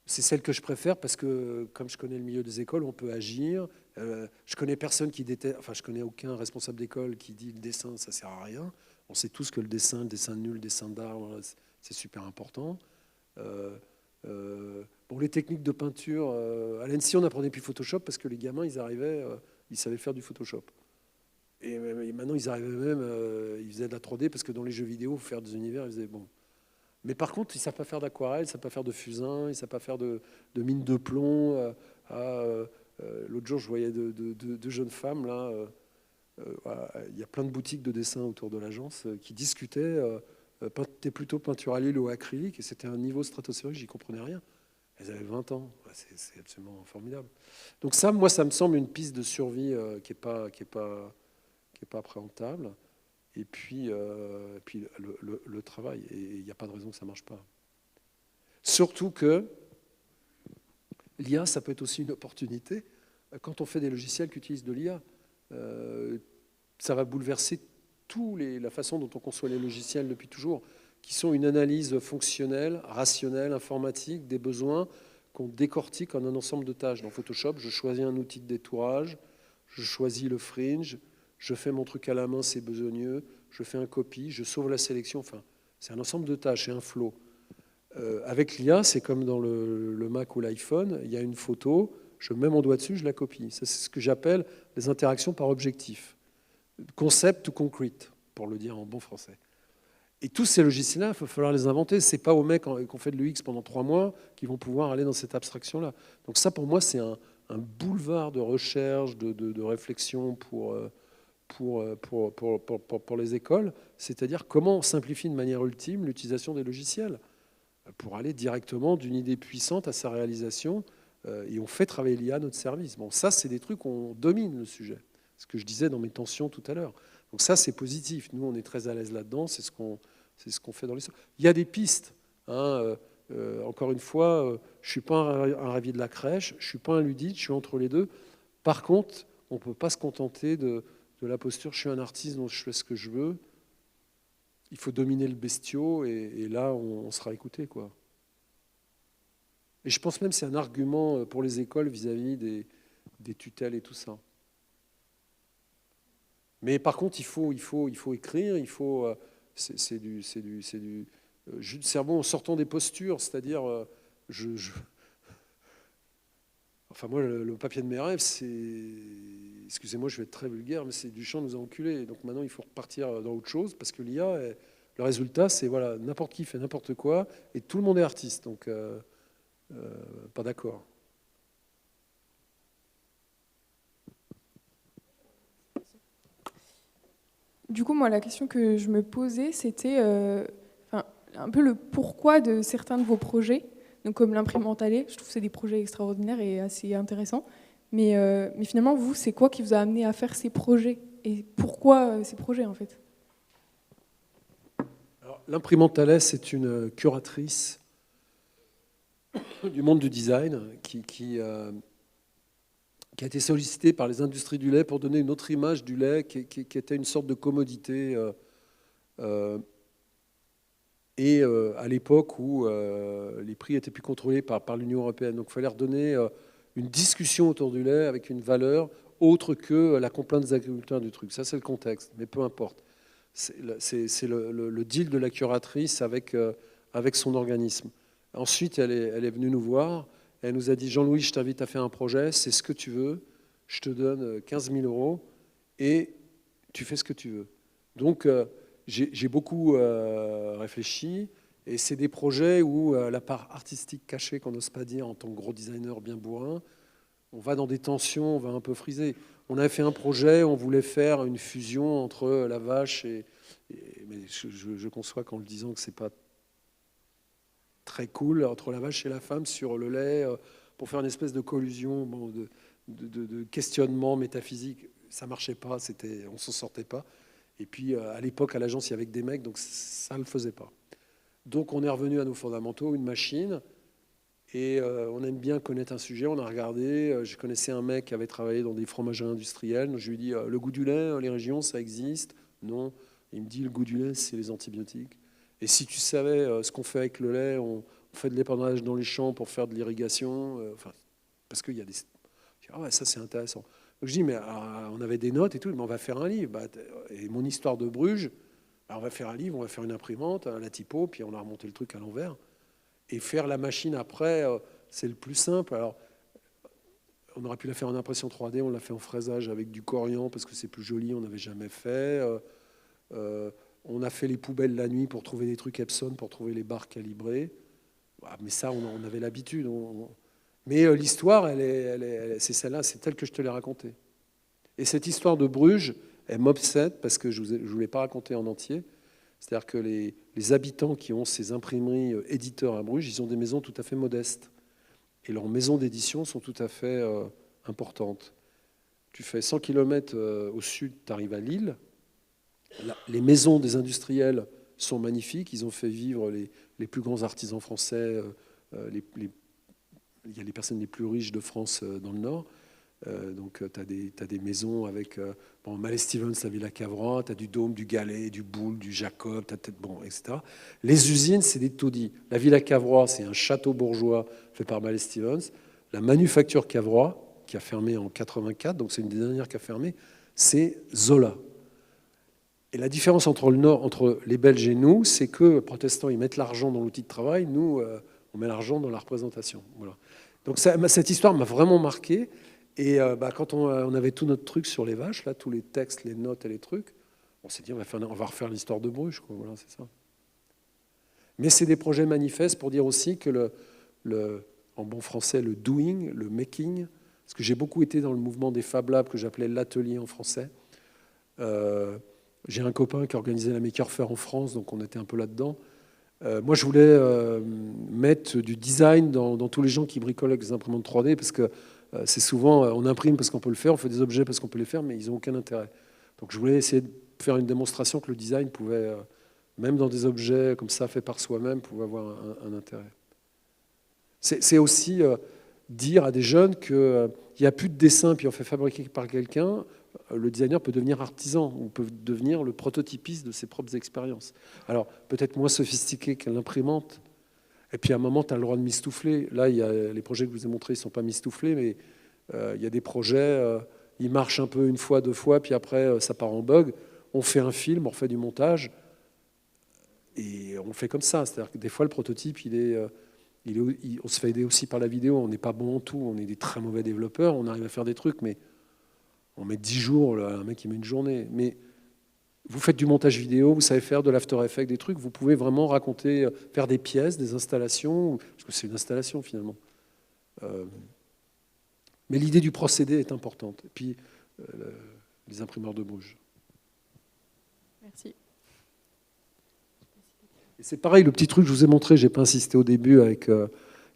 c'est celle que je préfère parce que, comme je connais le milieu des écoles, on peut agir. Je connais personne qui déteste, enfin, je connais aucun responsable d'école qui dit le dessin, ça sert à rien. On sait tous que le dessin nul, le dessin d'art, c'est super important. Bon, les techniques de peinture, à l'ENSI, on apprenait plus Photoshop parce que les gamins, ils arrivaient, ils savaient faire du Photoshop. Et maintenant, ils arrivaient même, ils faisaient de la 3D parce que dans les jeux vidéo, faire des univers, ils faisaient bon. Mais par contre, ils ne savent pas faire d'aquarelle, ils ne savent pas faire de fusain, ils ne savent pas faire de mine de plomb. L'autre jour, je voyais deux jeunes femmes, là. Il y a plein de boutiques de dessin autour de l'agence qui discutaient. T'es plutôt peinture à l'huile ou acrylique, et c'était un niveau stratosphérique, j'y comprenais rien. Elles avaient 20 ans, c'est absolument formidable. Donc ça, moi, ça me semble une piste de survie qui est pas préemptable. Et puis le travail, et il n'y a pas de raison que ça ne marche pas. Surtout que l'IA, ça peut être aussi une opportunité. Quand on fait des logiciels qui utilisent de l'IA, ça va bouleverser la façon dont on conçoit les logiciels depuis toujours, qui sont une analyse fonctionnelle, rationnelle, informatique, des besoins qu'on décortique en un ensemble de tâches. Dans Photoshop, je choisis un outil de détourage, je choisis le fringe, je fais mon truc à la main, c'est besogneux, je fais un copy, je sauve la sélection. Enfin, c'est un ensemble de tâches et un flow. Avec l'IA, c'est comme dans le Mac ou l'iPhone, il y a une photo, je mets mon doigt dessus, je la copie. Ça, c'est ce que j'appelle les interactions par objectif. Concept to concrete, pour le dire en bon français. Et tous ces logiciels-là, il va falloir les inventer. Ce n'est pas aux mecs qui ont fait de l'UX pendant 3 mois qui vont pouvoir aller dans cette abstraction-là. Donc ça, pour moi, c'est un boulevard de recherche, de réflexion pour les écoles. C'est-à-dire comment on simplifie de manière ultime l'utilisation des logiciels pour aller directement d'une idée puissante à sa réalisation. Et on fait travailler l'IA à notre service. Bon, ça, c'est des trucs où on domine le sujet. Ce que je disais dans mes tensions tout à l'heure. Donc ça, c'est positif. Nous, on est très à l'aise là-dedans. C'est ce qu'on fait dans l'histoire. Il y a des pistes. Hein. Encore une fois, je ne suis pas un ravi de la crèche. Je ne suis pas un ludite. Je suis entre les deux. Par contre, on ne peut pas se contenter de la posture « je suis un artiste, donc je fais ce que je veux ». Il faut dominer le bestiau et là, on sera écouté, quoi. Et je pense même que c'est un argument pour les écoles vis-à-vis des tutelles et tout ça. Mais par contre, il faut écrire, c'est du jus de cerveau en sortant des postures, c'est-à-dire, enfin moi, le papier de mes rêves, c'est, excusez-moi, je vais être très vulgaire, mais c'est Duchamp nous a enculés. Donc maintenant, il faut repartir dans autre chose, parce que l'IA, le résultat, c'est voilà, n'importe qui fait n'importe quoi, et tout le monde est artiste, donc pas d'accord. Du coup, moi, la question que je me posais, c'était un peu le pourquoi de certains de vos projets, donc comme l'imprimante allée. Je trouve que c'est des projets extraordinaires et assez intéressants. Mais finalement, vous, c'est quoi qui vous a amené à faire ces projets? Et pourquoi ces projets, en fait? L'imprimante allée, c'est une curatrice du monde du design qui a été sollicité par les industries du lait pour donner une autre image du lait qui était une sorte de commodité. Et à l'époque où les prix étaient plus contrôlés par l'Union européenne. Donc il fallait redonner une discussion autour du lait avec une valeur autre que la complainte des agriculteurs du truc. Ça, c'est le contexte, mais peu importe. C'est le deal de la curatrice avec son organisme. Ensuite, elle est venue nous voir. Elle nous a dit « Jean-Louis, je t'invite à faire un projet, c'est ce que tu veux, je te donne 15 000 € et tu fais ce que tu veux. » Donc, j'ai beaucoup réfléchi et c'est des projets où la part artistique cachée qu'on n'ose pas dire en tant que gros designer bien bourrin, on va dans des tensions, on va un peu friser. On avait fait un projet, on voulait faire une fusion entre la vache mais je conçois qu'en le disant que c'est pas très cool, entre la vache et la femme sur le lait, pour faire une espèce de collusion, de questionnement métaphysique. Ça marchait pas, on s'en sortait pas. Et puis, à l'époque, à l'agence, il y avait que des mecs, donc ça ne le faisait pas. Donc, on est revenu à nos fondamentaux, une machine, et on aime bien connaître un sujet. On a regardé, je connaissais un mec qui avait travaillé dans des fromageries industrielles. Donc, je lui ai dit, le goût du lait, les régions, ça existe? Non. Il me dit, le goût du lait, c'est les antibiotiques. Et si tu savais ce qu'on fait avec le lait, on fait de l'épandage dans les champs pour faire de l'irrigation, parce qu'il y a des... Ah ouais, ça c'est intéressant. Donc je dis, mais on avait des notes et tout, mais on va faire un livre. Et mon histoire de Bruges, on va faire un livre, on va faire une imprimante, la typo, puis on a remonté le truc à l'envers. Et faire la machine après, c'est le plus simple. Alors, on aurait pu la faire en impression 3D, on l'a fait en fraisage avec du corian parce que c'est plus joli, on n'avait jamais fait. On a fait les poubelles la nuit pour trouver des trucs Epson, pour trouver les barres calibrées. Mais ça, on avait l'habitude. Mais l'histoire, c'est celle-là, c'est telle que je te l'ai racontée. Et cette histoire de Bruges, elle m'obsède parce que je ne vous l'ai pas racontée en entier. C'est-à-dire que les habitants qui ont ces imprimeries éditeurs à Bruges, ils ont des maisons tout à fait modestes. Et leurs maisons d'édition sont tout à fait importantes. Tu fais 100 km au sud, tu arrives à Lille. Les maisons des industriels sont magnifiques. Ils ont fait vivre les plus grands artisans français. Il y a les personnes les plus riches de France dans le Nord. Donc, tu as des maisons avec Mallet Stevens, la Villa Cavrois, tu as du Dôme, du Galet, du Boulle, du Jacob, etc. Les usines, c'est des taudis. La Villa Cavrois, c'est un château bourgeois fait par Mallet Stevens. La manufacture Cavrois, qui a fermé en 84, donc c'est une des dernières qui a fermé, c'est Zola. Et la différence entre le Nord, entre les Belges et nous, c'est que les protestants, ils mettent l'argent dans l'outil de travail, nous, on met l'argent dans la représentation. Voilà. Donc cette histoire m'a vraiment marqué. Et quand on avait tout notre truc sur les vaches, là, tous les textes, les notes et les trucs, on s'est dit, on va refaire l'histoire de Bruges, quoi. Voilà, c'est ça. Mais c'est des projets manifestes pour dire aussi que en bon français, le doing, le making, parce que j'ai beaucoup été dans le mouvement des Fab Labs, que j'appelais l'atelier en français. J'ai un copain qui organisait la Maker Faire en France, donc on était un peu là-dedans. Moi, je voulais mettre du design dans tous les gens qui bricolent avec des imprimantes 3D, parce que c'est souvent, on imprime parce qu'on peut le faire, on fait des objets parce qu'on peut les faire, mais ils n'ont aucun intérêt. Donc je voulais essayer de faire une démonstration que le design pouvait, même dans des objets comme ça, faits par soi-même, pouvait avoir un intérêt. C'est aussi dire à des jeunes qu'il n'y a plus de dessin, puis on fait fabriquer par quelqu'un. Le designer peut devenir artisan ou peut devenir le prototypiste de ses propres expériences. Alors, peut-être moins sophistiqué qu'à l'imprimante. Et puis, à un moment, tu as le droit de mistoufler. Là, il y a les projets que je vous ai montrés, ils ne sont pas mistouflés, mais il y a des projets, ils marchent un peu une fois, deux fois, puis après, ça part en bug. On fait un film, on refait du montage, et on fait comme ça. C'est-à-dire que des fois, le prototype, on se fait aider aussi par la vidéo. On n'est pas bon en tout, on est des très mauvais développeurs, on arrive à faire des trucs, mais on met 10 jours, là, un mec il met une journée. Mais vous faites du montage vidéo, vous savez faire de l'After Effects, des trucs, vous pouvez vraiment raconter, faire des pièces, des installations, parce que c'est une installation finalement. Mais l'idée du procédé est importante. Et puis, les imprimeurs de Bruges. Merci. Et c'est pareil, le petit truc que je vous ai montré, je n'ai pas insisté au début,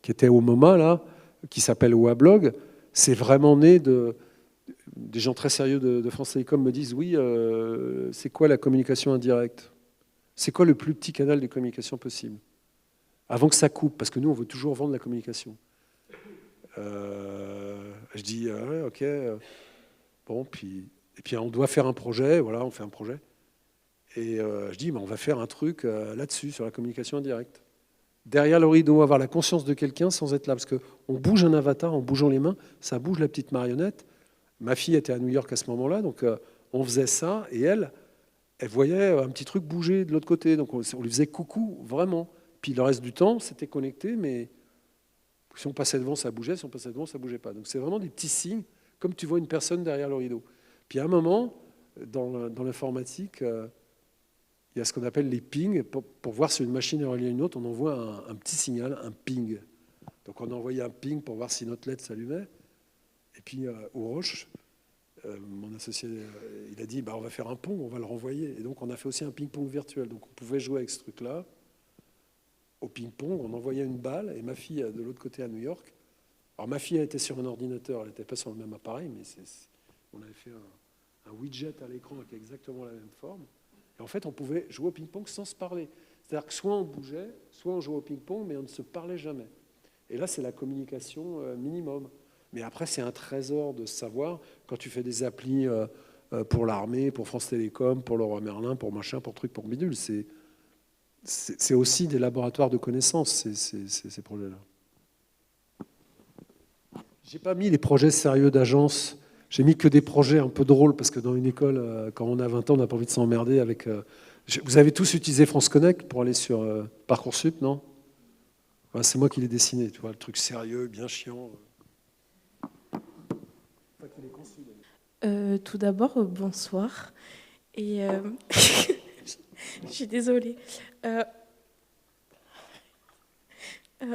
qui était au MoMA, là, qui s'appelle Wablog, c'est vraiment né des gens très sérieux de France Télécom me disent, oui, c'est quoi la communication indirecte? C'est quoi le plus petit canal de communication possible? Avant que ça coupe, parce que nous, on veut toujours vendre la communication. Je dis, ouais, ok. Bon, et puis on doit faire un projet, voilà, on fait un projet. Et je dis, on va faire un truc là-dessus, sur la communication indirecte. Derrière le rideau, avoir la conscience de quelqu'un sans être là. Parce qu'on bouge un avatar en bougeant les mains, ça bouge la petite marionnette. Ma fille était à New York à ce moment-là, donc on faisait ça, et elle voyait un petit truc bouger de l'autre côté. Donc on lui faisait coucou, vraiment. Puis le reste du temps, c'était connecté, mais si on passait devant, ça bougeait, si on passait devant, ça ne bougeait pas. Donc c'est vraiment des petits signes, comme tu vois une personne derrière le rideau. Puis à un moment, dans l'informatique, il y a ce qu'on appelle les pings. Pour voir si une machine est reliée à une autre, on envoie un petit signal, un ping. Donc on a envoyé un ping pour voir si notre LED s'allumait. Et puis Ouroche, mon associé, il a dit on va faire un pong, on va le renvoyer. Et donc on a fait aussi un ping-pong virtuel. Donc on pouvait jouer avec ce truc-là. Au ping-pong, on envoyait une balle, et ma fille de l'autre côté à New York. Alors ma fille, elle était sur un ordinateur, elle n'était pas sur le même appareil, mais on avait fait un widget à l'écran avec exactement la même forme. Et en fait, on pouvait jouer au ping-pong sans se parler. C'est-à-dire que soit on bougeait, soit on jouait au ping-pong, mais on ne se parlait jamais. Et là, c'est la communication minimum. Mais après, c'est un trésor de savoir, quand tu fais des applis pour l'armée, pour France Télécom, pour Leroy Merlin, pour machin, pour truc, pour bidule, c'est aussi des laboratoires de connaissances, ces projets-là. J'ai pas mis les projets sérieux d'agence. J'ai mis que des projets un peu drôles, parce que dans une école, quand on a 20 ans, on n'a pas envie de s'emmerder avec... Vous avez tous utilisé France Connect pour aller sur Parcoursup, non? Ouais, c'est moi qui l'ai dessiné, tu vois, le truc sérieux, bien chiant. Tout d'abord, bonsoir. Et je suis désolée.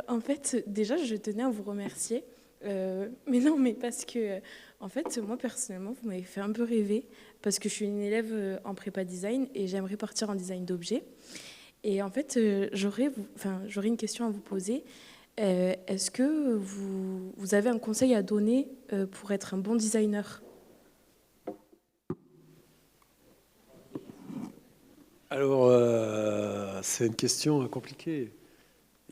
En fait, déjà, je tenais à vous remercier. Mais parce que, en fait, moi, personnellement, vous m'avez fait un peu rêver, parce que je suis une élève en prépa design et j'aimerais partir en design d'objets. Et en fait, j'aurais une question à vous poser. Est-ce que vous avez un conseil à donner pour être un bon designer ? Alors, c'est une question compliquée.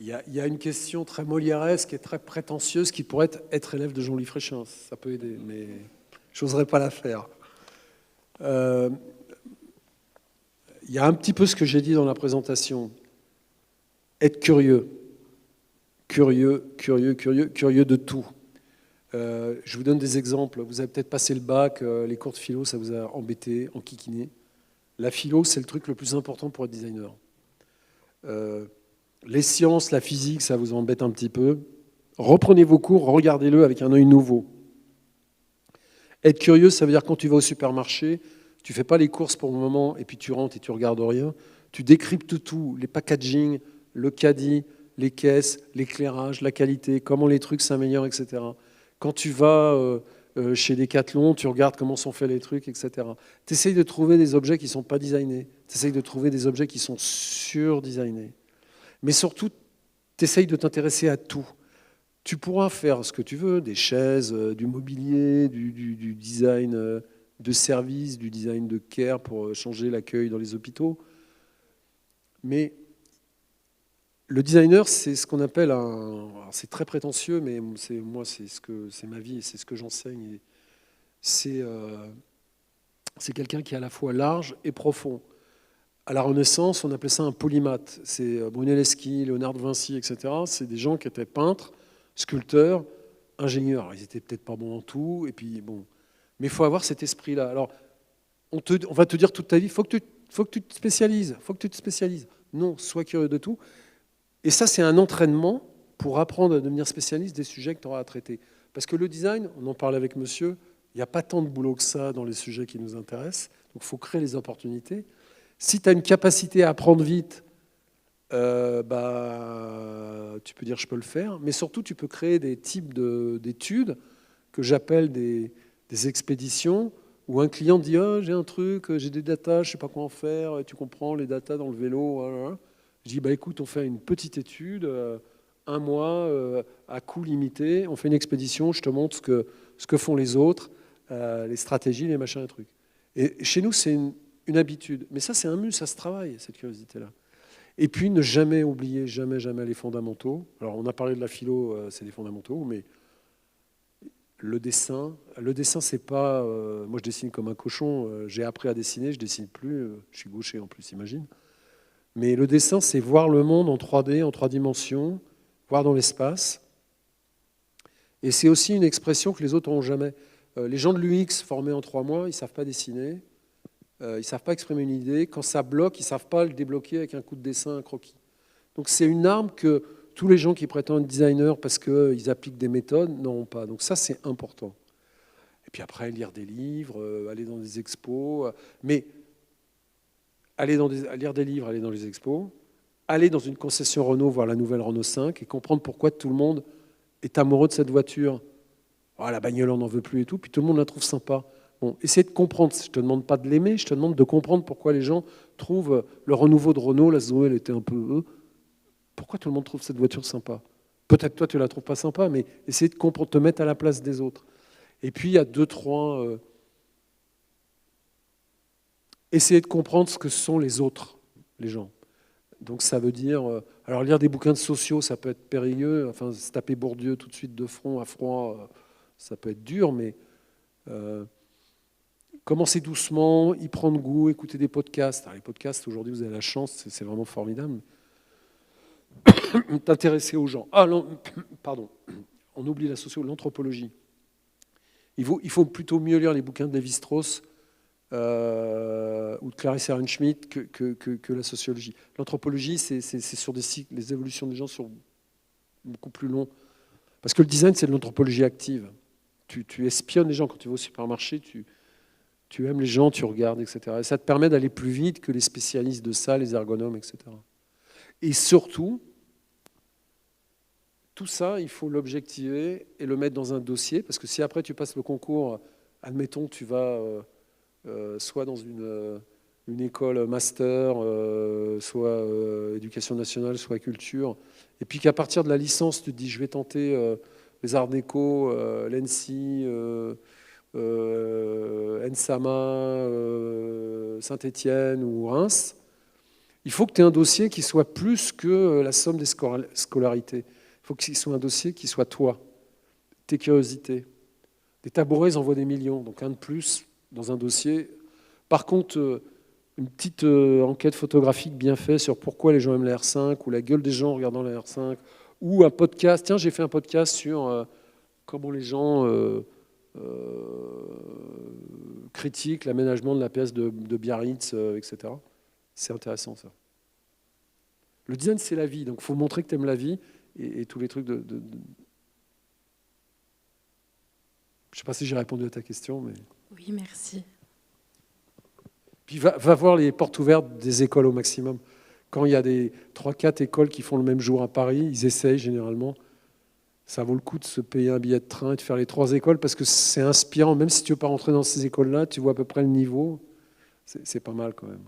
Il y a une question très molièresque et très prétentieuse qui pourrait être élève de Jean-Louis Fréchin. Ça peut aider, mais je n'oserais pas la faire. Il y a un petit peu ce que j'ai dit dans la présentation. Être curieux. Curieux de tout. Je vous donne des exemples. Vous avez peut-être passé le bac, les cours de philo, ça vous a embêté, enquiquiné. La philo, c'est le truc le plus important pour être designer. Les sciences, la physique, ça vous embête un petit peu. Reprenez vos cours, regardez-le avec un œil nouveau. Être curieux, ça veut dire quand tu vas au supermarché, tu ne fais pas les courses pour le moment et puis tu rentres et tu ne regardes rien. Tu décryptes tout, les packaging, le caddie, les caisses, l'éclairage, la qualité, comment les trucs s'améliorent, etc. Quand tu vas chez Decathlon, tu regardes comment sont faits les trucs, etc. Tu essayes de trouver des objets qui ne sont pas designés. Tu essayes de trouver des objets qui sont sur-designés. Mais surtout, tu essayes de t'intéresser à tout. Tu pourras faire ce que tu veux, des chaises, du mobilier, du design de service, du design de care pour changer l'accueil dans les hôpitaux. Mais le designer, c'est ce qu'on appelle c'est très prétentieux, mais moi, c'est ma vie et c'est ce que j'enseigne. C'est quelqu'un qui est à la fois large et profond. À la Renaissance, on appelait ça un polymathe. C'est Brunelleschi, Léonard de Vinci, etc. C'est des gens qui étaient peintres, sculpteurs, ingénieurs. Alors, ils étaient peut-être pas bons en tout, et puis bon. Mais il faut avoir cet esprit-là. Alors, on va te dire toute ta vie, il faut que tu te spécialises. Non, sois curieux de tout. Et ça, c'est un entraînement pour apprendre à devenir spécialiste des sujets que tu auras à traiter. Parce que le design, on en parlait avec monsieur, il n'y a pas tant de boulot que ça dans les sujets qui nous intéressent. Donc, il faut créer les opportunités. Si tu as une capacité à apprendre vite, tu peux dire je peux le faire, mais surtout tu peux créer des types d'études que j'appelle des expéditions où un client dit j'ai un truc, j'ai des datas, je ne sais pas quoi en faire, tu comprends les datas dans le vélo. Voilà. Je dis écoute, on fait une petite étude, 1 mois à coût limité, on fait une expédition, je te montre ce que font les autres, les stratégies, les machins, les trucs. Et chez nous, c'est une habitude. Mais ça, c'est un muscle, ça se travaille, cette curiosité-là. Et puis, ne jamais oublier, jamais les fondamentaux. Alors, on a parlé de la philo, c'est des fondamentaux, mais le dessin, c'est pas... moi, je dessine comme un cochon. J'ai appris à dessiner, je dessine plus. Je suis gaucher en plus, imagine. Mais le dessin, c'est voir le monde en 3D, en 3 dimensions, voir dans l'espace. Et c'est aussi une expression que les autres n'auront jamais. Les gens de l'UX formés en 3 mois, ils ne savent pas dessiner. Ils ne savent pas exprimer une idée. Quand ça bloque, ils ne savent pas le débloquer avec un coup de dessin, un croquis. Donc c'est une arme que tous les gens qui prétendent designer parce qu'ils appliquent des méthodes n'auront pas. Donc ça, c'est important. Et puis après, lire des livres, aller dans des expos. Mais lire des livres, aller dans les expos, aller dans une concession Renault, voir la nouvelle Renault 5 et comprendre pourquoi tout le monde est amoureux de cette voiture. Oh, la bagnole, on n'en veut plus et tout. Puis tout le monde la trouve sympa. Bon, essaye de comprendre. Je ne te demande pas de l'aimer, je te demande de comprendre pourquoi les gens trouvent le renouveau de Renault, la Zoé, elle était un peu... Pourquoi tout le monde trouve cette voiture sympa? Peut-être toi, tu ne la trouves pas sympa, mais essaye de comprendre, te mettre à la place des autres. Et puis, il y a 2, 3... Essayez de comprendre ce que sont les autres, les gens. Donc ça veut dire... alors lire des bouquins de sociaux, ça peut être périlleux. Enfin, se taper Bourdieu tout de suite de front à froid, ça peut être dur, mais... commencer doucement, y prendre goût, écouter des podcasts. Alors, les podcasts, aujourd'hui, vous avez la chance, c'est vraiment formidable. T'intéresser aux gens. Pardon, on oublie la l'anthropologie. Il faut plutôt mieux lire les bouquins de Lévi-Strauss ou de Clarisse Ehrenschmidt que la sociologie. L'anthropologie, c'est sur des cycles, les évolutions des gens sur beaucoup plus long. Parce que le design, c'est de l'anthropologie active. Tu espionnes les gens quand tu vas au supermarché, tu aimes les gens, tu regardes, etc. Et ça te permet d'aller plus vite que les spécialistes de ça, les ergonomes, etc. Et surtout, tout ça, il faut l'objectiver et le mettre dans un dossier, parce que si après tu passes le concours, admettons que tu vas soit dans une école master, soit éducation nationale, soit culture, et puis qu'à partir de la licence, tu te dis je vais tenter les arts déco, l'ENSI, Ensama, Saint-Étienne ou Reims, il faut que tu aies un dossier qui soit plus que la somme des scolarités. Il faut qu'il soit un dossier qui soit toi, tes curiosités. Des tabourets, ils envoient des millions, donc un de plus dans un dossier. Par contre, une petite enquête photographique bien faite sur pourquoi les gens aiment la R5 ou la gueule des gens en regardant la R5, ou un podcast. Tiens, j'ai fait un podcast sur comment les gens critiquent l'aménagement de la place de Biarritz, etc. C'est intéressant, ça. Le design, c'est la vie, donc il faut montrer que tu aimes la vie et tous les trucs de... Je ne sais pas si j'ai répondu à ta question, mais... Oui, merci. Puis va voir les portes ouvertes des écoles au maximum. Quand il y a des 3-4 écoles qui font le même jour à Paris, ils essayent généralement. Ça vaut le coup de se payer un billet de train et de faire les 3 écoles parce que c'est inspirant. Même si tu ne veux pas rentrer dans ces écoles-là, tu vois à peu près le niveau. C'est pas mal quand même.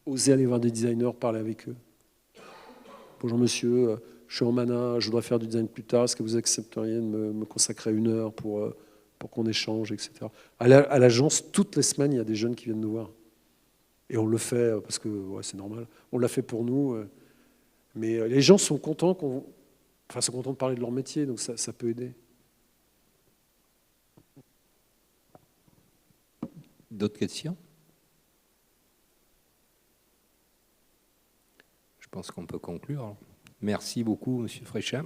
Osez aller voir des designers, parler avec eux. Bonjour monsieur, je suis en mana, je voudrais faire du design plus tard. Est-ce que vous accepteriez de me consacrer 1 heure pour qu'on échange, etc. À l'agence, toutes les semaines, il y a des jeunes qui viennent nous voir. Et on le fait parce que ouais, c'est normal. On l'a fait pour nous. Mais les gens sont contents, sont contents de parler de leur métier, donc ça peut aider. D'autres questions? Je pense qu'on peut conclure. Merci beaucoup, Monsieur Fréchet.